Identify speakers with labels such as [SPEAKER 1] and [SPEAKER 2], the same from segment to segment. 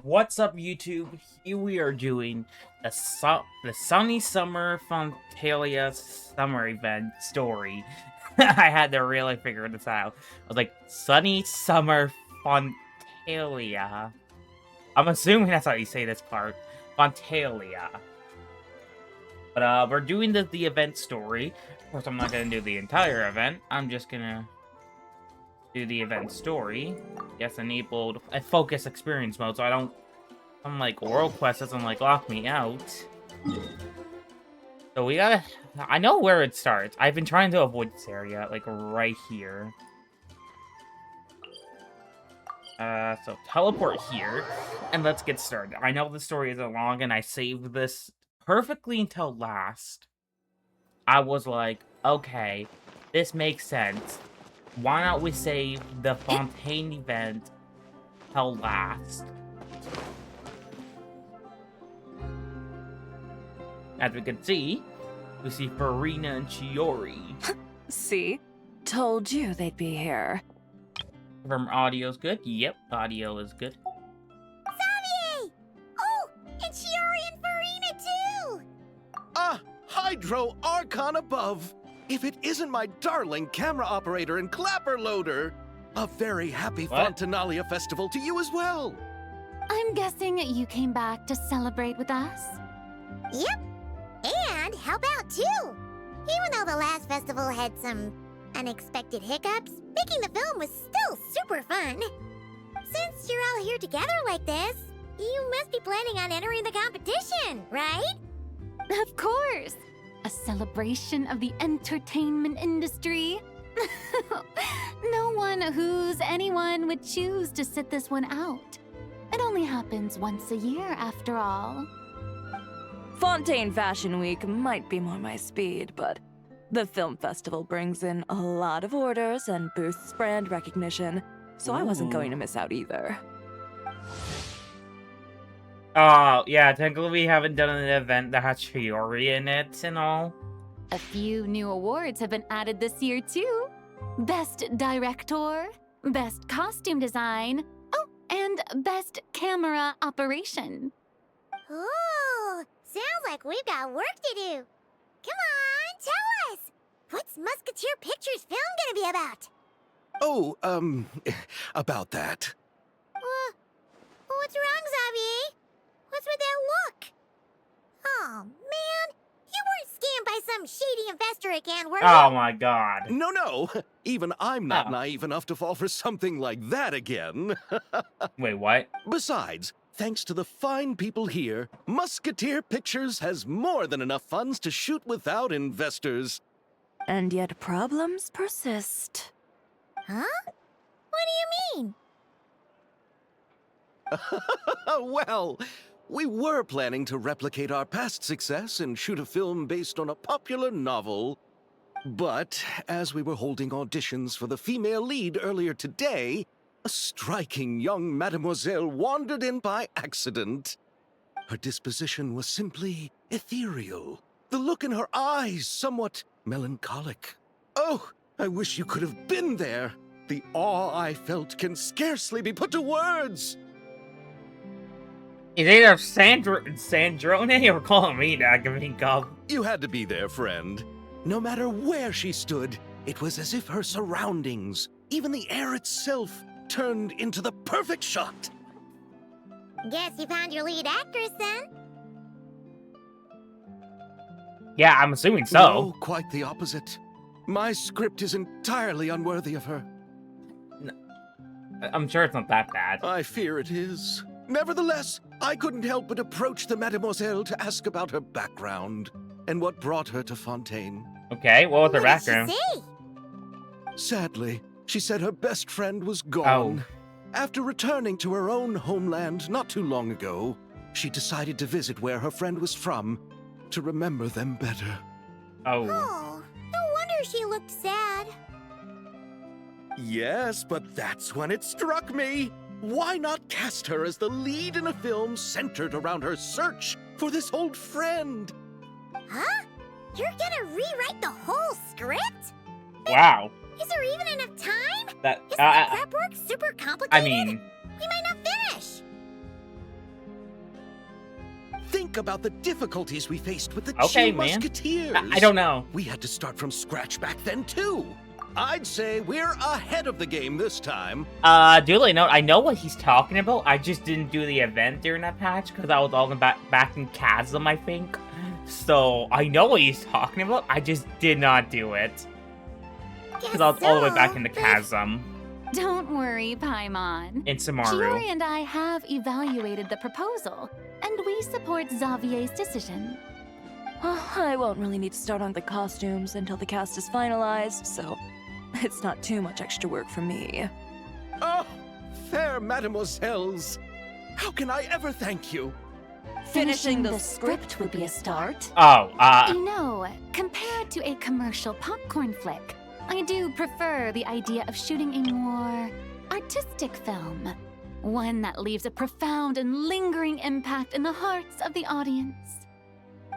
[SPEAKER 1] What's up, YouTube? Here we are doing the Sunny Summer Fontinalia Summer Event story. I had to really figure this out. I was like, Sunny Summer Fontinalia. I'm assuming that's how you say this part. Fontinalia. But we're doing the event story. Of course, I'm not going to do the entire event. I'm just going to do the event story. Yes, enabled a focus experience mode, so I don't. I'm like, World Quest doesn't like lock me out. So we gotta. I know where it starts. I've been trying to avoid this area, like right here. So teleport here, and let's get started. I know the story isn't long, and I saved this perfectly until last. I was like, okay, this makes sense. Why not we save the Fontaine event till last? As we can see, we see Farina and Chiori.
[SPEAKER 2] See? Told you they'd be here.
[SPEAKER 1] From audio's good? Yep, audio is good.
[SPEAKER 3] Xavier! Oh, and Chiori and Farina too!
[SPEAKER 4] Ah, Hydro Archon above! If it isn't my darling camera operator and clapper loader! A very happy Fontinalia festival to you as well!
[SPEAKER 5] I'm guessing you came back to celebrate with us?
[SPEAKER 3] Yep, and help out too! Even though the last festival had some unexpected hiccups, making the film was still super fun. Since you're all here together like this, you must be planning on entering the competition, right?
[SPEAKER 5] Of course! A celebration of the entertainment industry. No one who's anyone would choose to sit this one out. It only happens once a year, after all.
[SPEAKER 2] Fontaine Fashion Week might be more my speed, but the film festival brings in a lot of orders and boosts brand recognition, so I wasn't going to miss out either.
[SPEAKER 1] Oh, yeah, technically we haven't done an event that has Chiori in it and all.
[SPEAKER 5] A few new awards have been added this year, too. Best Director, Best Costume Design, oh, and Best Camera Operation.
[SPEAKER 3] Ooh, sounds like we've got work to do. Come on, tell us! What's Musketeer Pictures film gonna be about?
[SPEAKER 4] Oh, about that.
[SPEAKER 3] What's wrong, Xavier? What's with that look? Oh, man. You weren't scammed by some shady investor again, were you?
[SPEAKER 1] Oh my god.
[SPEAKER 4] No. Even I'm not naive enough to fall for something like that again.
[SPEAKER 1] Wait, what?
[SPEAKER 4] Besides, thanks to the fine people here, Musketeer Pictures has more than enough funds to shoot without investors.
[SPEAKER 2] And yet problems persist.
[SPEAKER 3] Huh? What do you mean?
[SPEAKER 4] Well, we were planning to replicate our past success and shoot a film based on a popular novel. But as we were holding auditions for the female lead earlier today, a striking young mademoiselle wandered in by accident. Her disposition was simply ethereal, the look in her eyes somewhat melancholic. Oh, I wish you could have been there. The awe I felt can scarcely be put to words.
[SPEAKER 1] Is either Sandrone or calling me that? I mean, God.
[SPEAKER 4] You had to be there, friend. No matter where she stood, it was as if her surroundings, even the air itself, turned into the perfect shot.
[SPEAKER 3] Guess you found your lead actress, then?
[SPEAKER 1] Yeah, I'm assuming so.
[SPEAKER 4] No, quite the opposite. My script is entirely unworthy of her.
[SPEAKER 1] I'm sure it's not that bad.
[SPEAKER 4] I fear it is. Nevertheless, I couldn't help but approach the mademoiselle to ask about her background and what brought her to Fontaine.
[SPEAKER 1] Okay, what was her background?
[SPEAKER 3] What did she say?
[SPEAKER 4] Sadly, she said her best friend was gone. After returning to her own homeland not too long ago, she decided to visit where her friend was from to remember them better.
[SPEAKER 1] Oh.
[SPEAKER 3] Oh, no wonder she looked sad.
[SPEAKER 4] Yes, but that's when it struck me. Why not cast her as the lead in a film centered around her search for this old friend?
[SPEAKER 3] Huh? You're gonna rewrite the whole script?
[SPEAKER 1] Wow.
[SPEAKER 3] Is there even enough time?
[SPEAKER 1] That
[SPEAKER 3] Isn't the prep work super complicated?
[SPEAKER 1] I mean,
[SPEAKER 3] we might not finish.
[SPEAKER 4] think about the difficulties we faced with the
[SPEAKER 1] Okay,
[SPEAKER 4] Two
[SPEAKER 1] man.
[SPEAKER 4] Musketeers.
[SPEAKER 1] I don't know.
[SPEAKER 4] We had to start from scratch back then, too. I'd say we're ahead of the game this time.
[SPEAKER 1] Duly note, I know what he's talking about. I just didn't do the event during that patch because I was all back in Chasm, I think. So, I know what he's talking about. I just did not do it. Because I was all the way back in the Chasm.
[SPEAKER 5] Don't worry, Paimon.
[SPEAKER 1] In Samaru.
[SPEAKER 5] Chiori and I have evaluated the proposal, and we support Xavier's decision.
[SPEAKER 2] I won't really need to start on the costumes until the cast is finalized, so it's not too much extra work for me.
[SPEAKER 4] Oh, fair mademoiselles. How can I ever thank you?
[SPEAKER 2] Finishing the
[SPEAKER 5] script would be a start.
[SPEAKER 1] Oh,
[SPEAKER 5] You know, compared to a commercial popcorn flick, I do prefer the idea of shooting a more artistic film. One that leaves a profound and lingering impact in the hearts of the audience.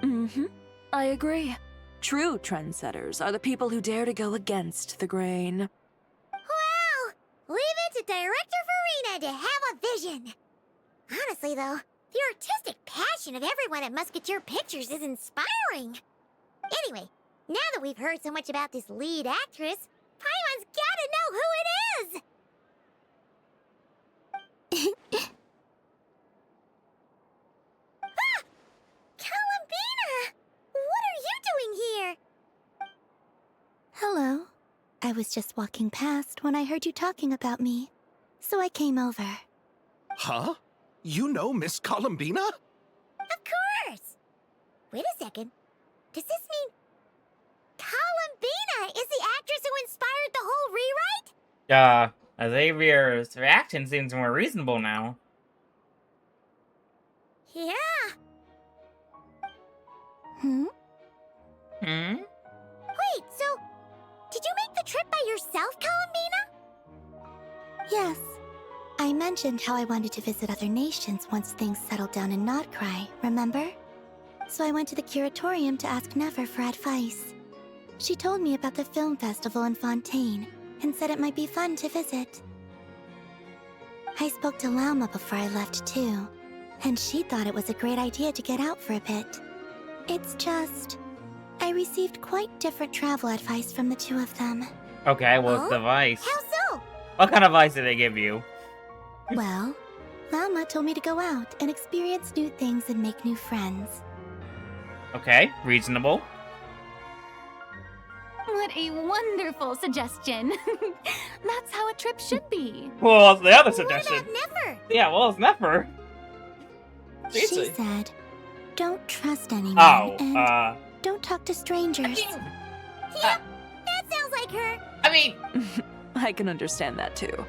[SPEAKER 2] Mm-hmm. I agree. True trendsetters are the people who dare to go against the grain.
[SPEAKER 3] Wow! Leave it to Director Farina to have a vision. Honestly, though, the artistic passion of everyone at Musketeer Pictures is inspiring. Anyway, now that we've heard so much about this lead actress, Paimon's gotta know who it is! Ah! Columbina! What are you doing here?
[SPEAKER 6] Hello. I was just walking past when I heard you talking about me, so I came over.
[SPEAKER 4] Huh? You know Miss Columbina?
[SPEAKER 3] Of course! Wait a second. Does this mean Columbina is the actress who inspired the whole rewrite?
[SPEAKER 1] Xavier's reaction seems more reasonable now.
[SPEAKER 3] Yeah.
[SPEAKER 6] Hmm?
[SPEAKER 3] Wait, so did you make the trip by yourself, Columbina?
[SPEAKER 6] Yes. I mentioned how I wanted to visit other nations once things settled down in Nodcry, remember? So I went to the curatorium to ask Never for advice. She told me about the film festival in Fontaine and said it might be fun to visit. I spoke to Lauma before I left too, and she thought it was a great idea to get out for a bit. It's just, I received quite different travel advice from the two of them.
[SPEAKER 1] Okay, what's the
[SPEAKER 3] Oh?
[SPEAKER 1] advice?
[SPEAKER 3] How so?
[SPEAKER 1] What kind of advice did they give you?
[SPEAKER 6] Well, Lauma told me to go out and experience new things and make new friends.
[SPEAKER 1] Okay, reasonable.
[SPEAKER 5] What a wonderful suggestion. That's how a trip should be.
[SPEAKER 1] Well, what's the other
[SPEAKER 3] What
[SPEAKER 1] suggestion?
[SPEAKER 3] about Never?
[SPEAKER 1] Yeah, well, it's never.
[SPEAKER 6] She
[SPEAKER 1] Seriously.
[SPEAKER 6] said, don't trust anyone
[SPEAKER 1] Oh,
[SPEAKER 6] and don't talk to strangers.
[SPEAKER 3] Yeah, that sounds like her.
[SPEAKER 1] I mean,
[SPEAKER 2] I can understand that too.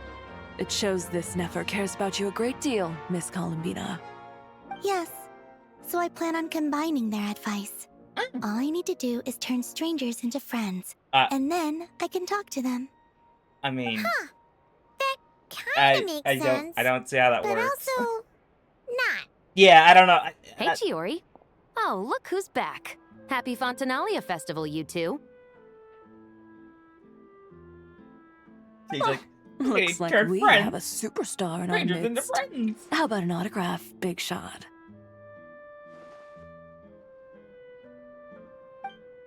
[SPEAKER 2] It shows this Nefer cares about you a great deal, Miss Columbina.
[SPEAKER 6] Yes, so I plan on combining their advice. All I need to do is turn strangers into friends, and then I can talk to them.
[SPEAKER 1] I mean,
[SPEAKER 3] Huh. That kinda makes sense.
[SPEAKER 1] I don't see how that
[SPEAKER 3] but
[SPEAKER 1] works.
[SPEAKER 3] also, not.
[SPEAKER 1] Yeah, I don't know.
[SPEAKER 7] Hey, Chiori. Oh, look who's back. Happy Fontinalia Festival, you two.
[SPEAKER 1] He's like,
[SPEAKER 2] Looks like
[SPEAKER 1] turn
[SPEAKER 2] we
[SPEAKER 1] friends.
[SPEAKER 2] have a superstar in our
[SPEAKER 1] strangers into
[SPEAKER 2] midst.
[SPEAKER 1] friends.
[SPEAKER 2] How about an autograph, Big Shot?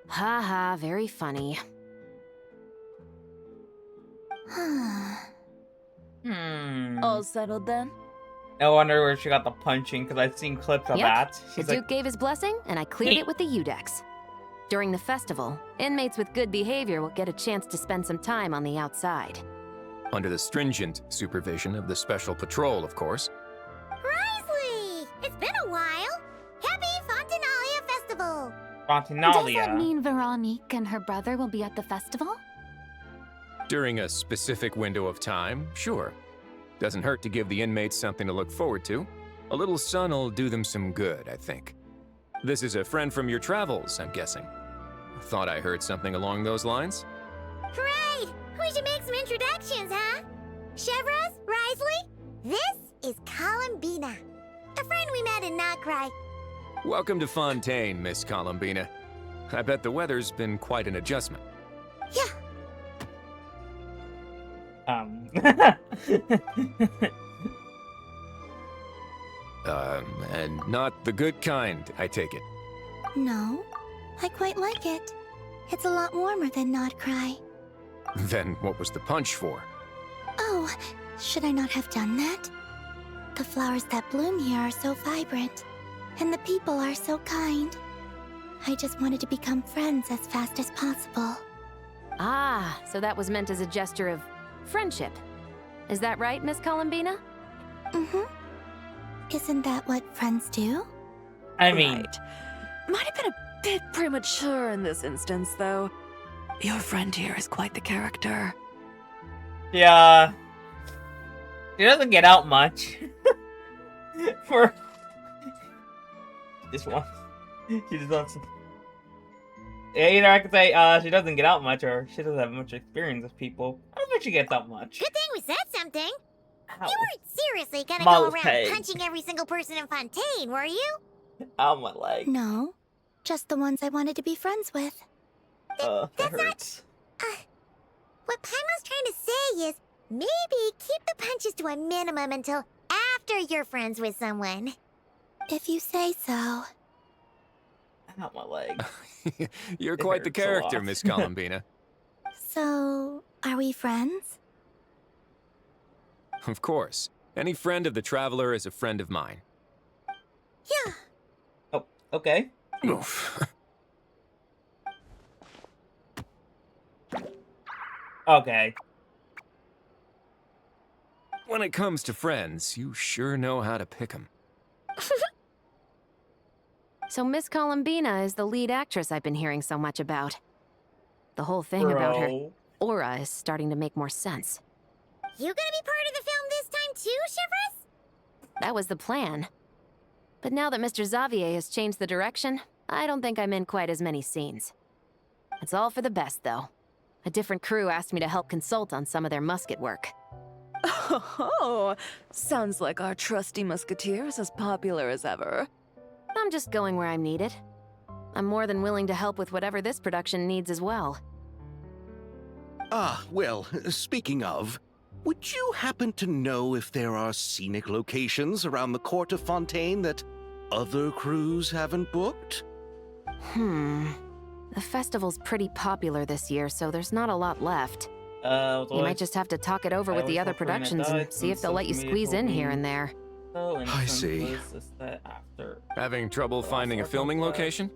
[SPEAKER 7] Ha ha, very funny.
[SPEAKER 2] All settled then?
[SPEAKER 1] No wonder where she got the punching, because I've seen clips of
[SPEAKER 7] Yep.
[SPEAKER 1] that.
[SPEAKER 7] The
[SPEAKER 1] She's
[SPEAKER 7] Duke
[SPEAKER 1] like,
[SPEAKER 7] gave his blessing, and I cleared
[SPEAKER 1] Hey.
[SPEAKER 7] it with the Udex. During the festival, inmates with good behavior will get a chance to spend some time on the outside.
[SPEAKER 8] Under the stringent supervision of the Special Patrol, of course.
[SPEAKER 3] Risley! It's been a while. Happy Fontinalia Festival!
[SPEAKER 5] Does
[SPEAKER 1] Fontinalia.
[SPEAKER 5] that mean Veronique and her brother will be at the festival?
[SPEAKER 8] During a specific window of time, sure. Doesn't hurt to give the inmates something to look forward to. A little sun'll do them some good, I think. This is a friend from your travels, I'm guessing. Thought I heard something along those lines.
[SPEAKER 3] Right! We should make some introductions, huh? Chevros, Risley, this is Columbina, a friend we met in Nocry.
[SPEAKER 8] Welcome to Fontaine, Miss Columbina. I bet the weather's been quite an adjustment.
[SPEAKER 3] Yeah,
[SPEAKER 8] And not the good kind, I take it.
[SPEAKER 6] No, I quite like it. It's a lot warmer than Not Cry.
[SPEAKER 8] Then what was the punch for?
[SPEAKER 6] Oh, should I not have done that? The flowers that bloom here are so vibrant, and the people are so kind. I just wanted to become friends as fast as possible.
[SPEAKER 7] Ah, so that was meant as a gesture of friendship. Is that right, Miss Columbina?
[SPEAKER 6] Mm-hmm. Isn't that what friends do?
[SPEAKER 1] I mean,
[SPEAKER 2] Right. Might have been a bit premature in this instance, though. Your friend here is quite the character.
[SPEAKER 1] yeah. She doesn't get out much. For this one. She just wants to... Yeah, either I could say she doesn't get out much, or she doesn't have much experience with people. I don't think she gets out much.
[SPEAKER 3] Good thing we said something.
[SPEAKER 1] Ow.
[SPEAKER 3] You weren't seriously gonna
[SPEAKER 1] My
[SPEAKER 3] go around
[SPEAKER 1] leg.
[SPEAKER 3] punching every single person in Fontaine, were you?
[SPEAKER 1] Ow, my leg.
[SPEAKER 6] No, just the ones I wanted to be friends with.
[SPEAKER 1] That
[SPEAKER 3] that's not-
[SPEAKER 1] hurts.
[SPEAKER 3] What Paimon's trying to say is, maybe keep the punches to a minimum until after you're friends with someone.
[SPEAKER 6] If you say so.
[SPEAKER 1] Ow, my leg.
[SPEAKER 8] You're
[SPEAKER 1] It
[SPEAKER 8] quite the
[SPEAKER 1] hurts a
[SPEAKER 8] character,
[SPEAKER 1] lot.
[SPEAKER 8] Miss Columbina.
[SPEAKER 6] So, are we friends?
[SPEAKER 8] Of course. Any friend of the Traveler is a friend of mine.
[SPEAKER 3] Yeah.
[SPEAKER 1] Oh, okay.
[SPEAKER 8] Oof.
[SPEAKER 1] Okay.
[SPEAKER 8] When it comes to friends, you sure know how to pick 'em.
[SPEAKER 7] So Miss Columbina is the lead actress I've been hearing so much about. The whole thing about her
[SPEAKER 1] Bro.
[SPEAKER 7] aura is starting to make more sense.
[SPEAKER 3] You gonna be part of the film this time too, Shivers?
[SPEAKER 7] That was the plan. But now that Mr. Xavier has changed the direction, I don't think I'm in quite as many scenes. It's all for the best, though. A different crew asked me to help consult on some of their musket work.
[SPEAKER 2] Oh, sounds like our trusty musketeer is as popular as ever.
[SPEAKER 7] I'm just going where I'm needed. I'm more than willing to help with whatever this production needs as well.
[SPEAKER 4] Ah, well, speaking of, would you happen to know if there are scenic locations around the court of Fontaine that other crews haven't booked?
[SPEAKER 7] The festival's pretty popular this year, so there's not a lot left. You might just have to talk it over with the other productions and see if they'll let you squeeze in here and there.
[SPEAKER 4] I see.
[SPEAKER 8] Having trouble finding a filming location?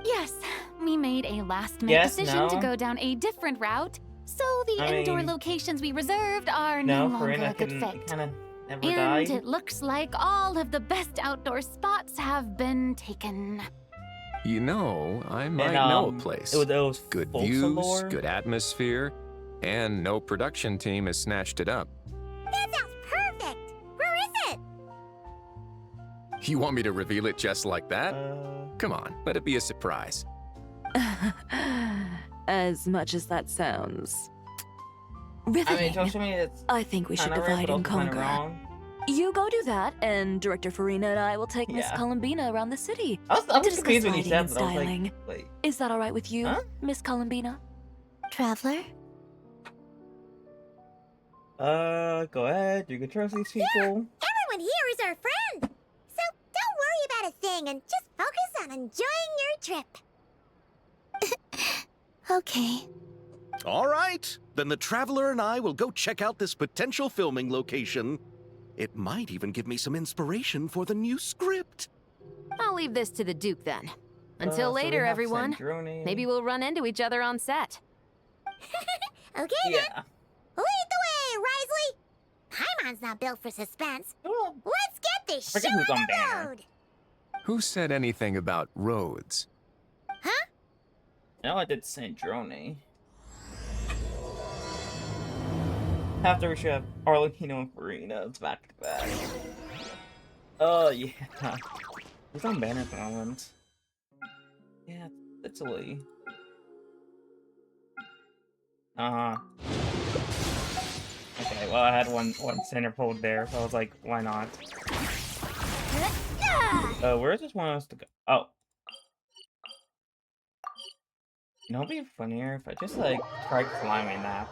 [SPEAKER 5] Yes, we made a last-minute
[SPEAKER 1] Yes,
[SPEAKER 5] decision to
[SPEAKER 1] no.
[SPEAKER 5] go down a different route, so the
[SPEAKER 1] I
[SPEAKER 5] indoor
[SPEAKER 1] mean,
[SPEAKER 5] locations we reserved are no
[SPEAKER 1] No,
[SPEAKER 5] longer
[SPEAKER 1] Farina
[SPEAKER 5] a good
[SPEAKER 1] can
[SPEAKER 5] fit.
[SPEAKER 1] kind of never
[SPEAKER 5] And
[SPEAKER 1] died.
[SPEAKER 5] it looks like all of the best outdoor spots have been taken.
[SPEAKER 8] You know, I might
[SPEAKER 1] And,
[SPEAKER 8] know a place.
[SPEAKER 1] It was
[SPEAKER 8] Good
[SPEAKER 1] Folsom
[SPEAKER 8] views,
[SPEAKER 1] Lore.
[SPEAKER 8] good atmosphere, and no production team has snatched it up.
[SPEAKER 3] That sounds perfect! Where is it?
[SPEAKER 8] You want me to reveal it just like that?
[SPEAKER 1] Uh,
[SPEAKER 8] Come on, let it be a surprise.
[SPEAKER 2] As much as that sounds
[SPEAKER 1] I mean,
[SPEAKER 2] riveting,
[SPEAKER 1] don't you mean it's
[SPEAKER 2] I think we should
[SPEAKER 1] kind of right,
[SPEAKER 2] divide
[SPEAKER 1] but
[SPEAKER 2] and
[SPEAKER 1] also kind of
[SPEAKER 2] conquer.
[SPEAKER 1] wrong?
[SPEAKER 2] You go do that, and Director Farina and I will take Miss
[SPEAKER 1] Yeah.
[SPEAKER 2] Columbina around the city.
[SPEAKER 1] I was
[SPEAKER 2] To discuss
[SPEAKER 1] confused when you
[SPEAKER 2] lighting
[SPEAKER 1] said
[SPEAKER 2] and
[SPEAKER 1] that. I was
[SPEAKER 2] styling.
[SPEAKER 1] like, wait.
[SPEAKER 2] Is that all right with you,
[SPEAKER 1] Huh?
[SPEAKER 2] Miss Columbina?
[SPEAKER 6] Traveler?
[SPEAKER 1] Go ahead. You can trust these people.
[SPEAKER 3] Everyone here is our friend! So don't worry about a thing and just focus on enjoying your trip.
[SPEAKER 6] Okay.
[SPEAKER 4] All right, then the Traveler and I will go check out this potential filming location. It might even give me some inspiration for the new script.
[SPEAKER 7] I'll leave this to the Duke then. Until
[SPEAKER 1] So we
[SPEAKER 7] later,
[SPEAKER 1] have
[SPEAKER 7] everyone.
[SPEAKER 1] Sandrone.
[SPEAKER 7] Maybe we'll run into each other on set.
[SPEAKER 3] Okay then,
[SPEAKER 1] Yeah.
[SPEAKER 3] lead the way, Risley! Paimon's not built for suspense.
[SPEAKER 1] Oh,
[SPEAKER 3] Let's get this show
[SPEAKER 1] Forget
[SPEAKER 3] on
[SPEAKER 1] who's on
[SPEAKER 3] the
[SPEAKER 1] banner.
[SPEAKER 3] road!
[SPEAKER 8] Who said anything about roads?
[SPEAKER 1] no, I did Sandrone. After we should have Arlecchino and Farina. It's back to back. Oh, yeah. Who's on banner at the moment? Yeah, it's Italy. Uh-huh. Okay, well, I had one centerfold there, so I was like, why not? Where's this one else to go? Oh. You know, it'd be funnier if I just, like, tried climbing that.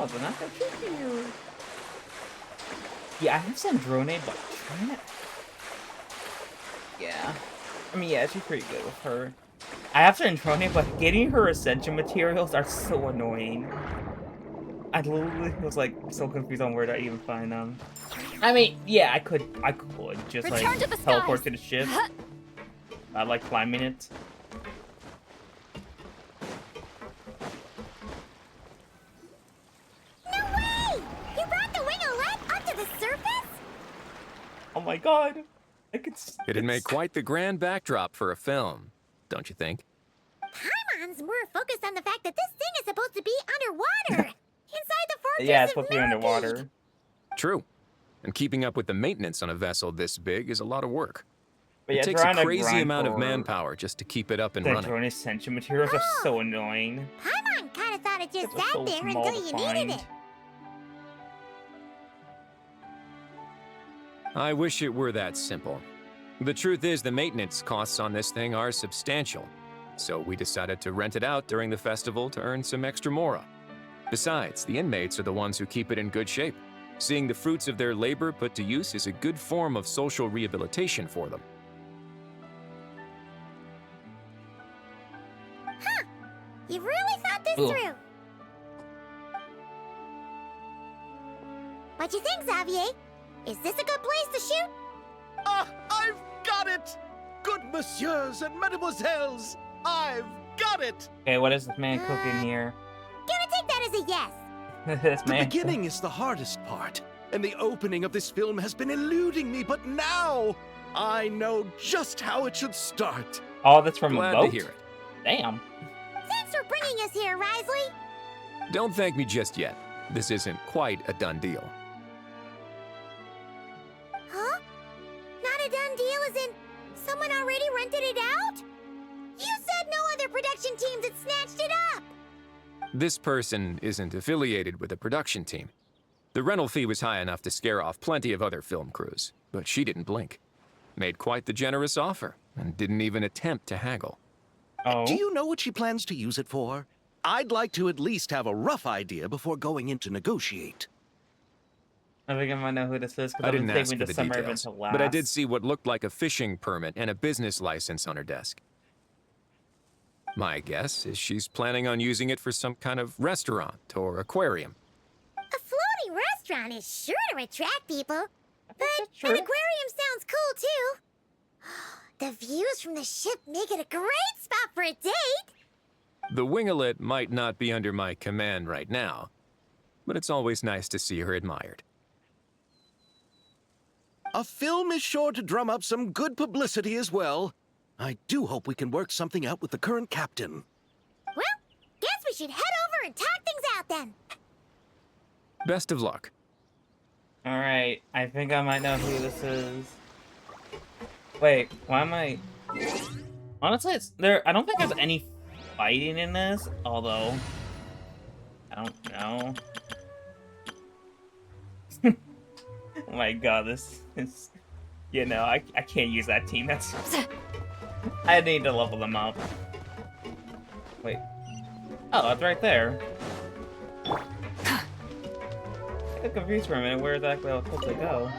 [SPEAKER 1] Oh, but not that cute. Yeah, I have Sandrone, but trying to... Yeah. I mean, yeah, she's pretty good with her. I have Sandrone, but getting her ascension materials are so annoying. I literally was like so confused on where to even find them. I mean, yeah, I could just
[SPEAKER 5] Return
[SPEAKER 1] like
[SPEAKER 5] to the
[SPEAKER 1] teleport
[SPEAKER 5] skies.
[SPEAKER 1] to the ship. I like climbing it.
[SPEAKER 3] No way! You brought the winglet up to the surface?
[SPEAKER 1] Oh my god. I could
[SPEAKER 8] It'd make quite the grand backdrop for a film, don't you think?
[SPEAKER 3] Paimon's more focused on the fact that this thing is supposed to be underwater. Inside the fortress
[SPEAKER 1] Yeah, it's
[SPEAKER 3] of
[SPEAKER 1] supposed to be
[SPEAKER 3] Millipede.
[SPEAKER 1] underwater.
[SPEAKER 8] True. And keeping up with the maintenance on a vessel this big is a lot of work.
[SPEAKER 1] But yeah,
[SPEAKER 8] It takes a
[SPEAKER 1] trying to
[SPEAKER 8] crazy
[SPEAKER 1] grind
[SPEAKER 8] amount of
[SPEAKER 1] for
[SPEAKER 8] manpower just to keep it up and running.
[SPEAKER 1] Sandrone ascension materials are so annoying.
[SPEAKER 3] Paimon kind of thought it just
[SPEAKER 1] It's
[SPEAKER 3] sat
[SPEAKER 1] so
[SPEAKER 3] there
[SPEAKER 1] small
[SPEAKER 3] until
[SPEAKER 1] to
[SPEAKER 3] you
[SPEAKER 1] find.
[SPEAKER 3] needed it.
[SPEAKER 8] I wish it were that simple. The truth is, the maintenance costs on this thing are substantial. So we decided to rent it out during the festival to earn some extra mora. Besides, the inmates are the ones who keep it in good shape. Seeing the fruits of their labor put to use is a good form of social rehabilitation for them.
[SPEAKER 3] You really thought this
[SPEAKER 1] Ugh.
[SPEAKER 3] through. What you think, Xavier? Is this a good place to shoot?
[SPEAKER 4] Ah, I've got it! Good messieurs and mesdemoiselles, I've got it!
[SPEAKER 1] Okay, what is this man cooking here?
[SPEAKER 3] Gonna take that as a yes.
[SPEAKER 1] This
[SPEAKER 4] The
[SPEAKER 1] man.
[SPEAKER 4] beginning is the hardest part, and the opening of this film has been eluding me, but now I know just how it should start.
[SPEAKER 1] All that's from
[SPEAKER 8] Glad
[SPEAKER 1] a boat?
[SPEAKER 8] to hear it.
[SPEAKER 1] Damn.
[SPEAKER 3] Thanks for bringing us here, Risley.
[SPEAKER 8] Don't thank me just yet. This isn't quite a done deal.
[SPEAKER 3] Huh? Not a done deal as in someone already rented it out? You said no other production teams had snatched it up.
[SPEAKER 8] This person isn't affiliated with a production team. The rental fee was high enough to scare off plenty of other film crews, but she didn't blink. Made quite the generous offer, and didn't even attempt to haggle.
[SPEAKER 1] Oh.
[SPEAKER 4] Do you know what she plans to use it for? I'd like to at least have a rough idea before going in to negotiate.
[SPEAKER 1] I think I might know who this is because
[SPEAKER 8] I
[SPEAKER 1] I've
[SPEAKER 8] didn't
[SPEAKER 1] been
[SPEAKER 8] ask
[SPEAKER 1] saving
[SPEAKER 8] for
[SPEAKER 1] the
[SPEAKER 8] the
[SPEAKER 1] summer event
[SPEAKER 8] details,
[SPEAKER 1] to last.
[SPEAKER 8] but I did see what looked like a fishing permit and a business license on her desk. My guess is she's planning on using it for some kind of restaurant or aquarium.
[SPEAKER 3] A floating restaurant is sure to attract people. But
[SPEAKER 1] that's
[SPEAKER 3] an
[SPEAKER 1] true.
[SPEAKER 3] aquarium sounds cool too. The views from the ship make it a great spot for a date.
[SPEAKER 8] The winglet might not be under my command right now, but it's always nice to see her admired.
[SPEAKER 4] A film is sure to drum up some good publicity as well. I do hope we can work something out with the current captain.
[SPEAKER 3] Well, guess we should head over and talk things out then.
[SPEAKER 8] Best of luck.
[SPEAKER 1] Alright, I think I might know who this is. Wait, why am I... Honestly, it's there. I don't think there's any fighting in this, although... I don't know. Oh my god, this is... You know, I can't use that team, that's... I need to level them up. Wait. Oh, it's right there. I got confused for a minute where exactly I was supposed to go.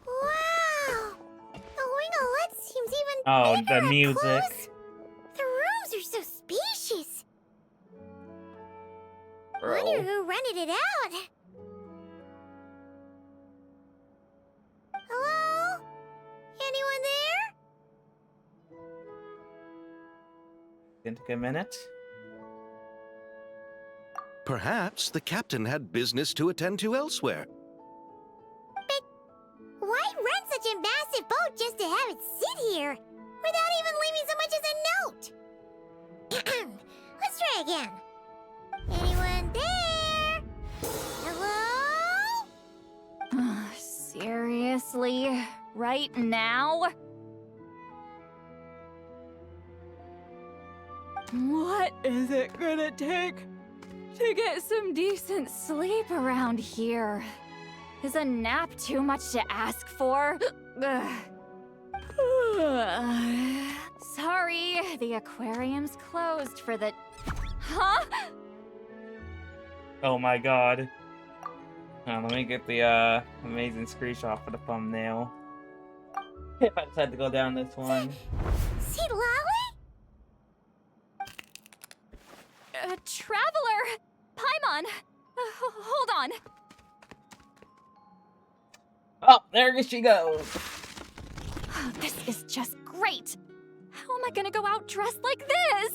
[SPEAKER 3] Wow! The winglet seems even
[SPEAKER 1] Oh,
[SPEAKER 3] bigger
[SPEAKER 1] the
[SPEAKER 3] up
[SPEAKER 1] music.
[SPEAKER 3] close. The rooms are so spacious. Wonder who rented it out. Hello? Anyone there?
[SPEAKER 1] Didn't take a minute.
[SPEAKER 4] Perhaps the captain had business to attend to elsewhere.
[SPEAKER 3] Why rent such a massive boat just to have it sit here without even leaving so much as a note? Let's try again. Anyone there? Hello?
[SPEAKER 5] Seriously? Right now? What is it gonna take to get some decent sleep around here? Is a nap too much to ask for? Ugh. Sorry, the aquarium's closed for the... Huh?
[SPEAKER 1] Oh my god. Let me get the amazing screenshot for the thumbnail. If I decide to go down this one.
[SPEAKER 3] See Lolly?
[SPEAKER 5] Traveler! Paimon! Hold on.
[SPEAKER 1] Oh, there she goes.
[SPEAKER 5] Oh, this is just great. How am I gonna go out dressed like this?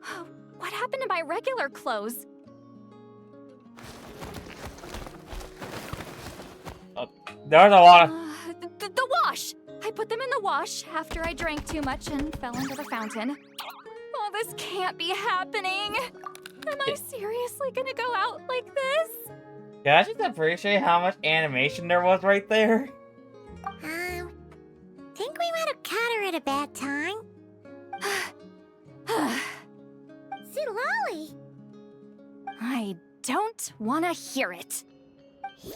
[SPEAKER 5] Oh, what happened to my regular clothes?
[SPEAKER 1] Oh, there's a lot of...
[SPEAKER 5] The wash! I put them in the wash after I drank too much and fell into the fountain. Oh, this can't be happening. Am I seriously gonna go out like this?
[SPEAKER 1] Yeah, I just appreciate how much animation there was right there.
[SPEAKER 3] Think we might have caught her at a bad time. See Lolly?
[SPEAKER 5] I don't want to hear it.
[SPEAKER 3] Hear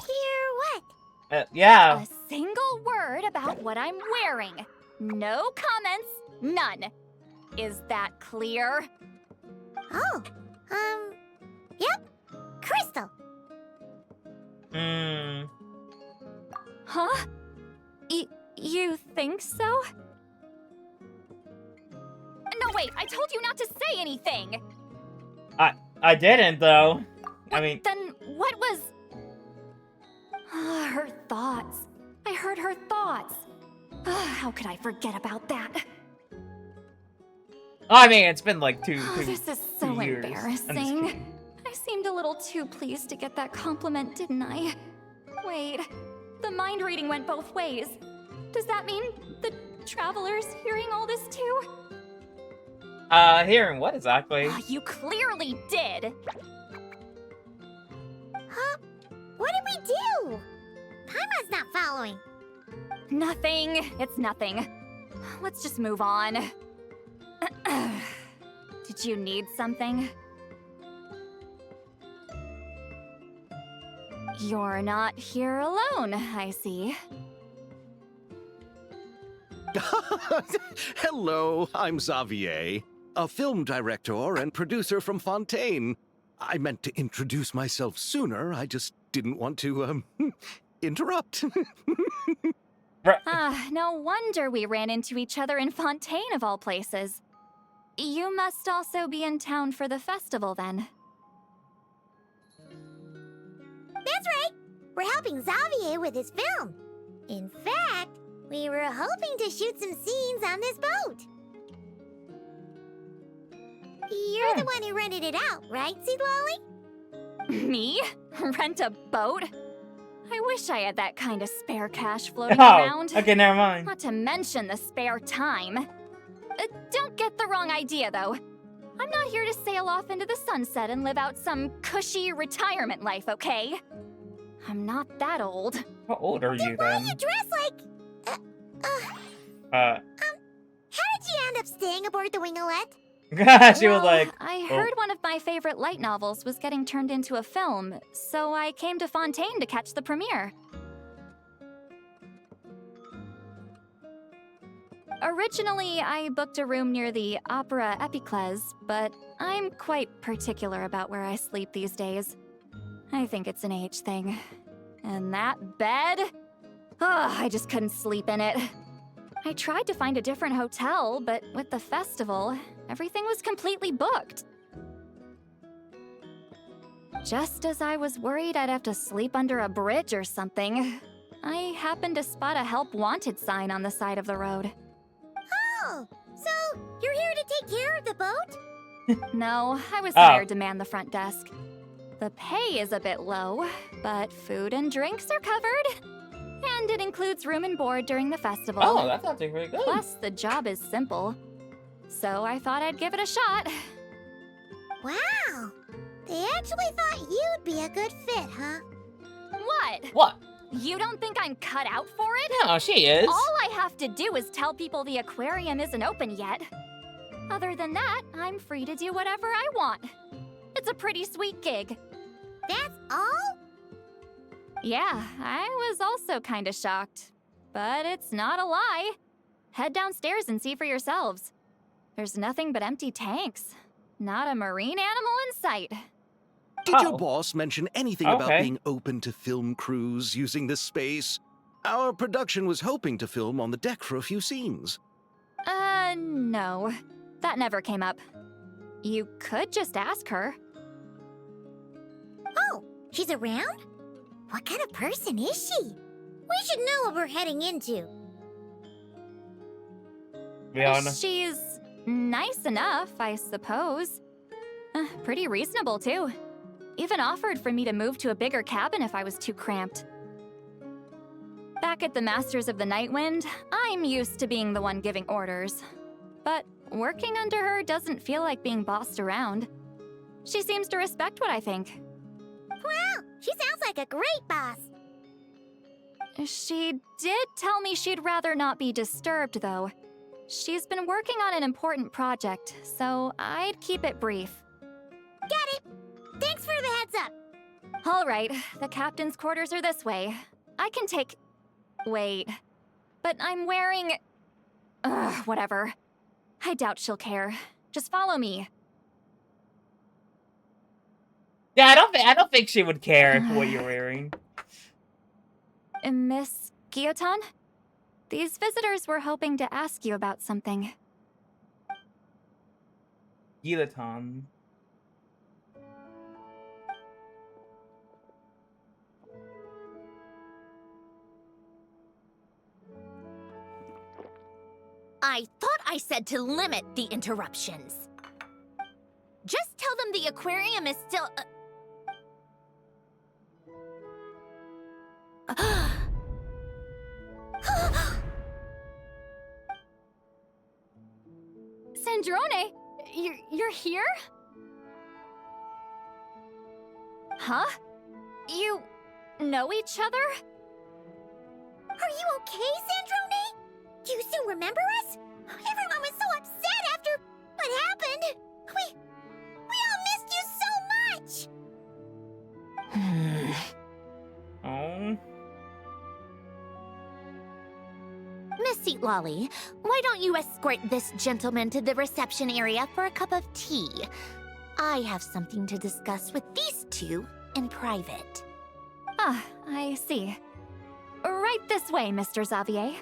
[SPEAKER 3] what?
[SPEAKER 1] Yeah.
[SPEAKER 5] A single word about what I'm wearing. No comments, none. Is that clear?
[SPEAKER 3] Oh, yep. Crystal.
[SPEAKER 5] Huh? You think so? No, wait, I told you not to say anything!
[SPEAKER 1] I didn't, though. I mean...
[SPEAKER 5] Then what was... her thoughts. I heard her thoughts. How could I forget about that?
[SPEAKER 1] I mean, it's been like two
[SPEAKER 5] This is so
[SPEAKER 1] 2 years.
[SPEAKER 5] embarrassing. I seemed a little too pleased to get that compliment, didn't I? Wait, the mind reading went both ways. Does that mean the Traveler's hearing all this too?
[SPEAKER 1] Hearing what exactly?
[SPEAKER 5] You clearly did!
[SPEAKER 3] Huh? What did we do? Paimon's not following.
[SPEAKER 5] Nothing. It's nothing. Let's just move on. Did you need something? You're not here alone, I see.
[SPEAKER 4] Hello, I'm Xavier, a film director and producer from Fontaine. I meant to introduce myself sooner, I just didn't want to, interrupt.
[SPEAKER 5] No wonder we ran into each other in Fontaine of all places. You must also be in town for the festival, then.
[SPEAKER 3] That's right. We're helping Xavier with his film. In fact, we were hoping to shoot some scenes on this boat. You're the one who rented it out, right, Seed Lolly?
[SPEAKER 5] Me? Rent a boat? I wish I had that kind of spare cash floating around.
[SPEAKER 1] Okay, never mind.
[SPEAKER 5] Not to mention the spare time. Don't get the wrong idea, though. I'm not here to sail off into the sunset and live out some cushy retirement life, okay? I'm not that old.
[SPEAKER 1] How old are you
[SPEAKER 3] Why
[SPEAKER 1] then?
[SPEAKER 3] you dress like... How did you end up staying aboard the Winglet?
[SPEAKER 1] She was like...
[SPEAKER 5] I heard one of my favorite light novels was getting turned into a film, so I came to Fontaine to catch the premiere. Originally, I booked a room near the Opera Epiclese, but I'm quite particular about where I sleep these days. I think it's an age thing. And that bed? I just couldn't sleep in it. I tried to find a different hotel, but with the festival, everything was completely booked. Just as I was worried I'd have to sleep under a bridge or something, I happened to spot a help wanted sign on the side of the road.
[SPEAKER 3] Oh, so you're here to take care of the boat?
[SPEAKER 5] No, I was hired to man the front desk. The pay is a bit low, but food and drinks are covered. And it includes room and board during the festival.
[SPEAKER 1] Oh, that's actually pretty good.
[SPEAKER 5] Plus, the job is simple. So I thought I'd give it a shot.
[SPEAKER 3] Wow. They actually thought you'd be a good fit, huh?
[SPEAKER 5] What?
[SPEAKER 1] What?
[SPEAKER 5] You don't think I'm cut out for it?
[SPEAKER 1] No, she is.
[SPEAKER 5] All I have to do is tell people the aquarium isn't open yet. Other than that, I'm free to do whatever I want. It's a pretty sweet gig.
[SPEAKER 3] That's all?
[SPEAKER 5] Yeah, I was also kinda shocked. But it's not a lie. Head downstairs and see for yourselves.
[SPEAKER 9] There's nothing but empty tanks. Not a marine animal in sight.
[SPEAKER 4] Did your
[SPEAKER 1] Oh.
[SPEAKER 4] boss mention anything about
[SPEAKER 1] Okay.
[SPEAKER 4] being open to film crews using this space? Our production was hoping to film on the deck for a few scenes.
[SPEAKER 9] No. That never came up. You could just ask her.
[SPEAKER 3] Oh, she's around? What kind of person is she? We should know what we're heading into.
[SPEAKER 1] Be honest.
[SPEAKER 9] She's nice enough, I suppose. Pretty reasonable, too. Even offered for me to move to a bigger cabin if I was too cramped. Back at the Masters of the Nightwind, I'm used to being the one giving orders. But working under her doesn't feel like being bossed around. She seems to respect what I think.
[SPEAKER 3] Wow, she sounds like a great boss.
[SPEAKER 9] She did tell me she'd rather not be disturbed, though. She's been working on an important project, so I'd keep it brief.
[SPEAKER 3] Got it. Thanks for the heads up.
[SPEAKER 9] All right, the captain's quarters are this way. I can take... Wait. But I'm wearing... whatever. I doubt she'll care. Just follow me.
[SPEAKER 1] Yeah, I don't think she would care what you're wearing.
[SPEAKER 9] Miss Guillotin? These visitors were hoping to ask you about something.
[SPEAKER 1] Guillotin.
[SPEAKER 10] I thought I said to limit the interruptions. Just tell them the aquarium is still...
[SPEAKER 9] Sandrone, you're here? Huh? You know each other?
[SPEAKER 3] Are you okay, Sandrone? Do you still remember us? Everyone was so upset after what happened. We all missed you so much.
[SPEAKER 1] Oh.
[SPEAKER 10] Miss Seat Lolly, why don't you escort this gentleman to the reception area for a cup of tea? I have something to discuss with these two in private.
[SPEAKER 9] Ah, I see. Right this way, Mr. Xavier.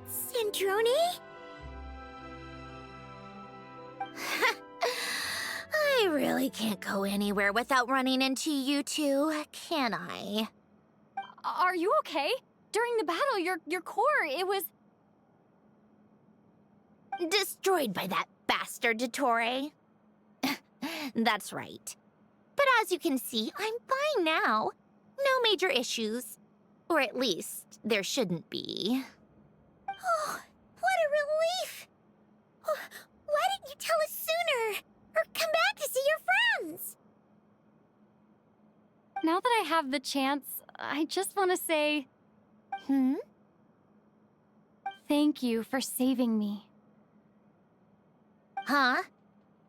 [SPEAKER 3] Sandrone?
[SPEAKER 10] I really can't go anywhere without running into you two, can I?
[SPEAKER 9] Are you okay? During the battle, your core, it was...
[SPEAKER 10] Destroyed by that bastard Dottore. That's right. But as you can see, I'm fine now. No major issues. Or at least, there shouldn't be.
[SPEAKER 3] Oh, what a relief! Oh, why didn't you tell us sooner? Or come back to see your friends?
[SPEAKER 9] Now that I have the chance, I just want to say... Thank you for saving me.
[SPEAKER 10] Huh?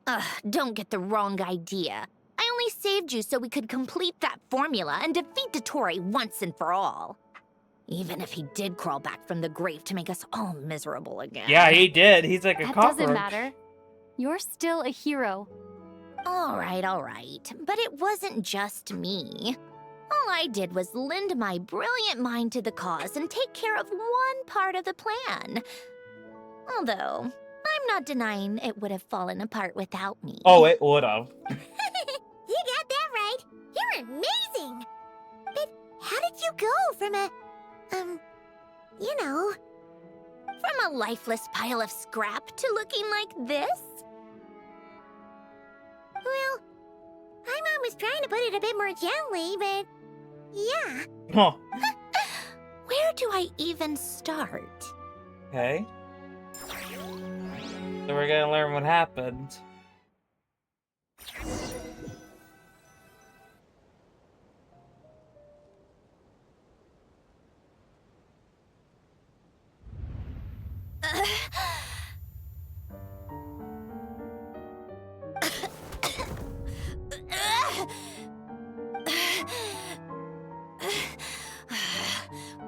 [SPEAKER 10] Ugh, don't get the wrong idea. I only saved you so we could complete that formula and defeat Dottore once and for all. Even if he did crawl back from the grave to make us all miserable again.
[SPEAKER 1] Yeah, he did. He's like a
[SPEAKER 9] That
[SPEAKER 1] cockroach.
[SPEAKER 9] doesn't matter. You're still a hero.
[SPEAKER 10] All right. But it wasn't just me. All I did was lend my brilliant mind to the cause and take care of one part of the plan. Although, I'm not denying it would have fallen apart without me.
[SPEAKER 1] Oh, it would have.
[SPEAKER 3] You got that right. You're amazing. But how did you go from a, you know...
[SPEAKER 10] From a lifeless pile of scrap to looking like this?
[SPEAKER 3] Well, my mom was trying to put it a bit more gently, but... yeah.
[SPEAKER 1] Huh.
[SPEAKER 10] Where do I even start?
[SPEAKER 1] Okay. So we're gonna learn what happened.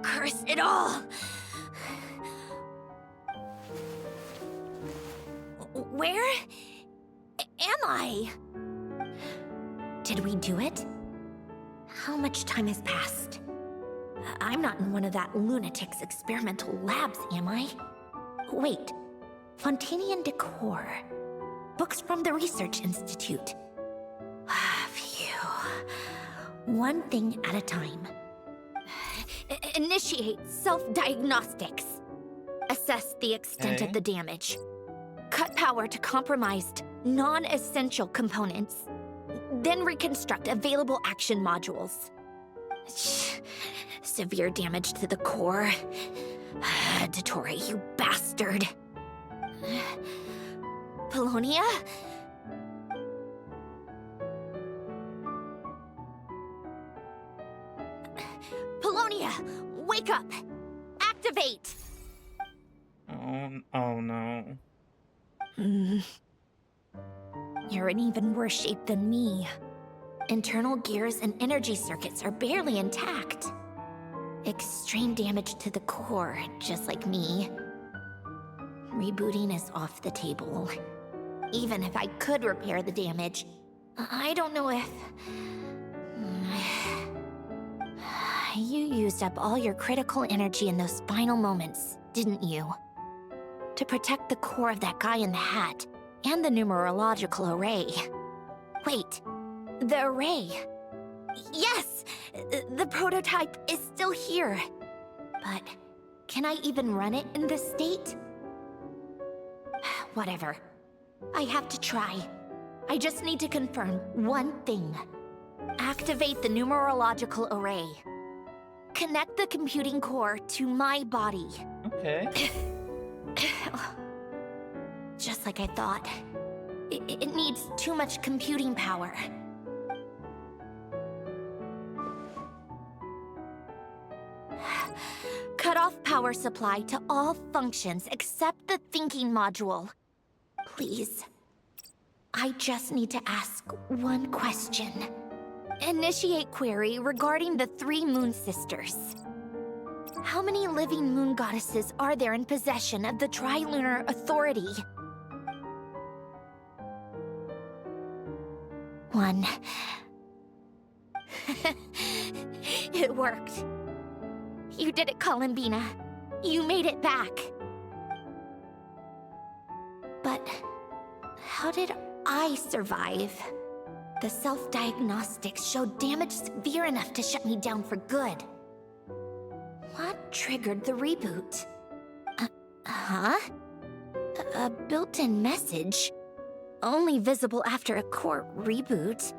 [SPEAKER 10] Curse it all! Where am I? Did we do it? How much time has passed? I'm not in one of that lunatic's experimental labs, am I? Wait, Fontanian decor. Books from the Research Institute. Phew. One thing at a time. Initiate self-diagnostics. Assess the extent of the damage. Cut power to compromised, non-essential components. Then reconstruct available action modules. Severe damage to the core. Dottore, you bastard. Polonia? Polonia, wake up! Activate!
[SPEAKER 1] Oh no.
[SPEAKER 10] You're in even worse shape than me. Internal gears and energy circuits are barely intact. Extreme damage to the core, just like me. Rebooting is off the table. Even if I could repair the damage, I don't know if... You used up all your critical energy in those final moments, didn't you? To protect the core of that guy in the hat, and the numerological array. Wait, the array. Yes! The prototype is still here. But can I even run it in this state? Whatever. I have to try. I just need to confirm one thing. Activate the numerological array. Connect the computing core to my body.
[SPEAKER 1] Okay.
[SPEAKER 10] Just like I thought. It needs too much computing power. Cut off power supply to all functions except the thinking module. Please. I just need to ask one question. Initiate query regarding the 3 Moon Sisters. How many living moon goddesses are there in possession of the Trilunar Authority? 1. It worked. You did it, Columbina. You made it back. But how did I survive? The self-diagnostics showed damage severe enough to shut me down for good. What triggered the reboot? A built-in message? Only visible after a core reboot.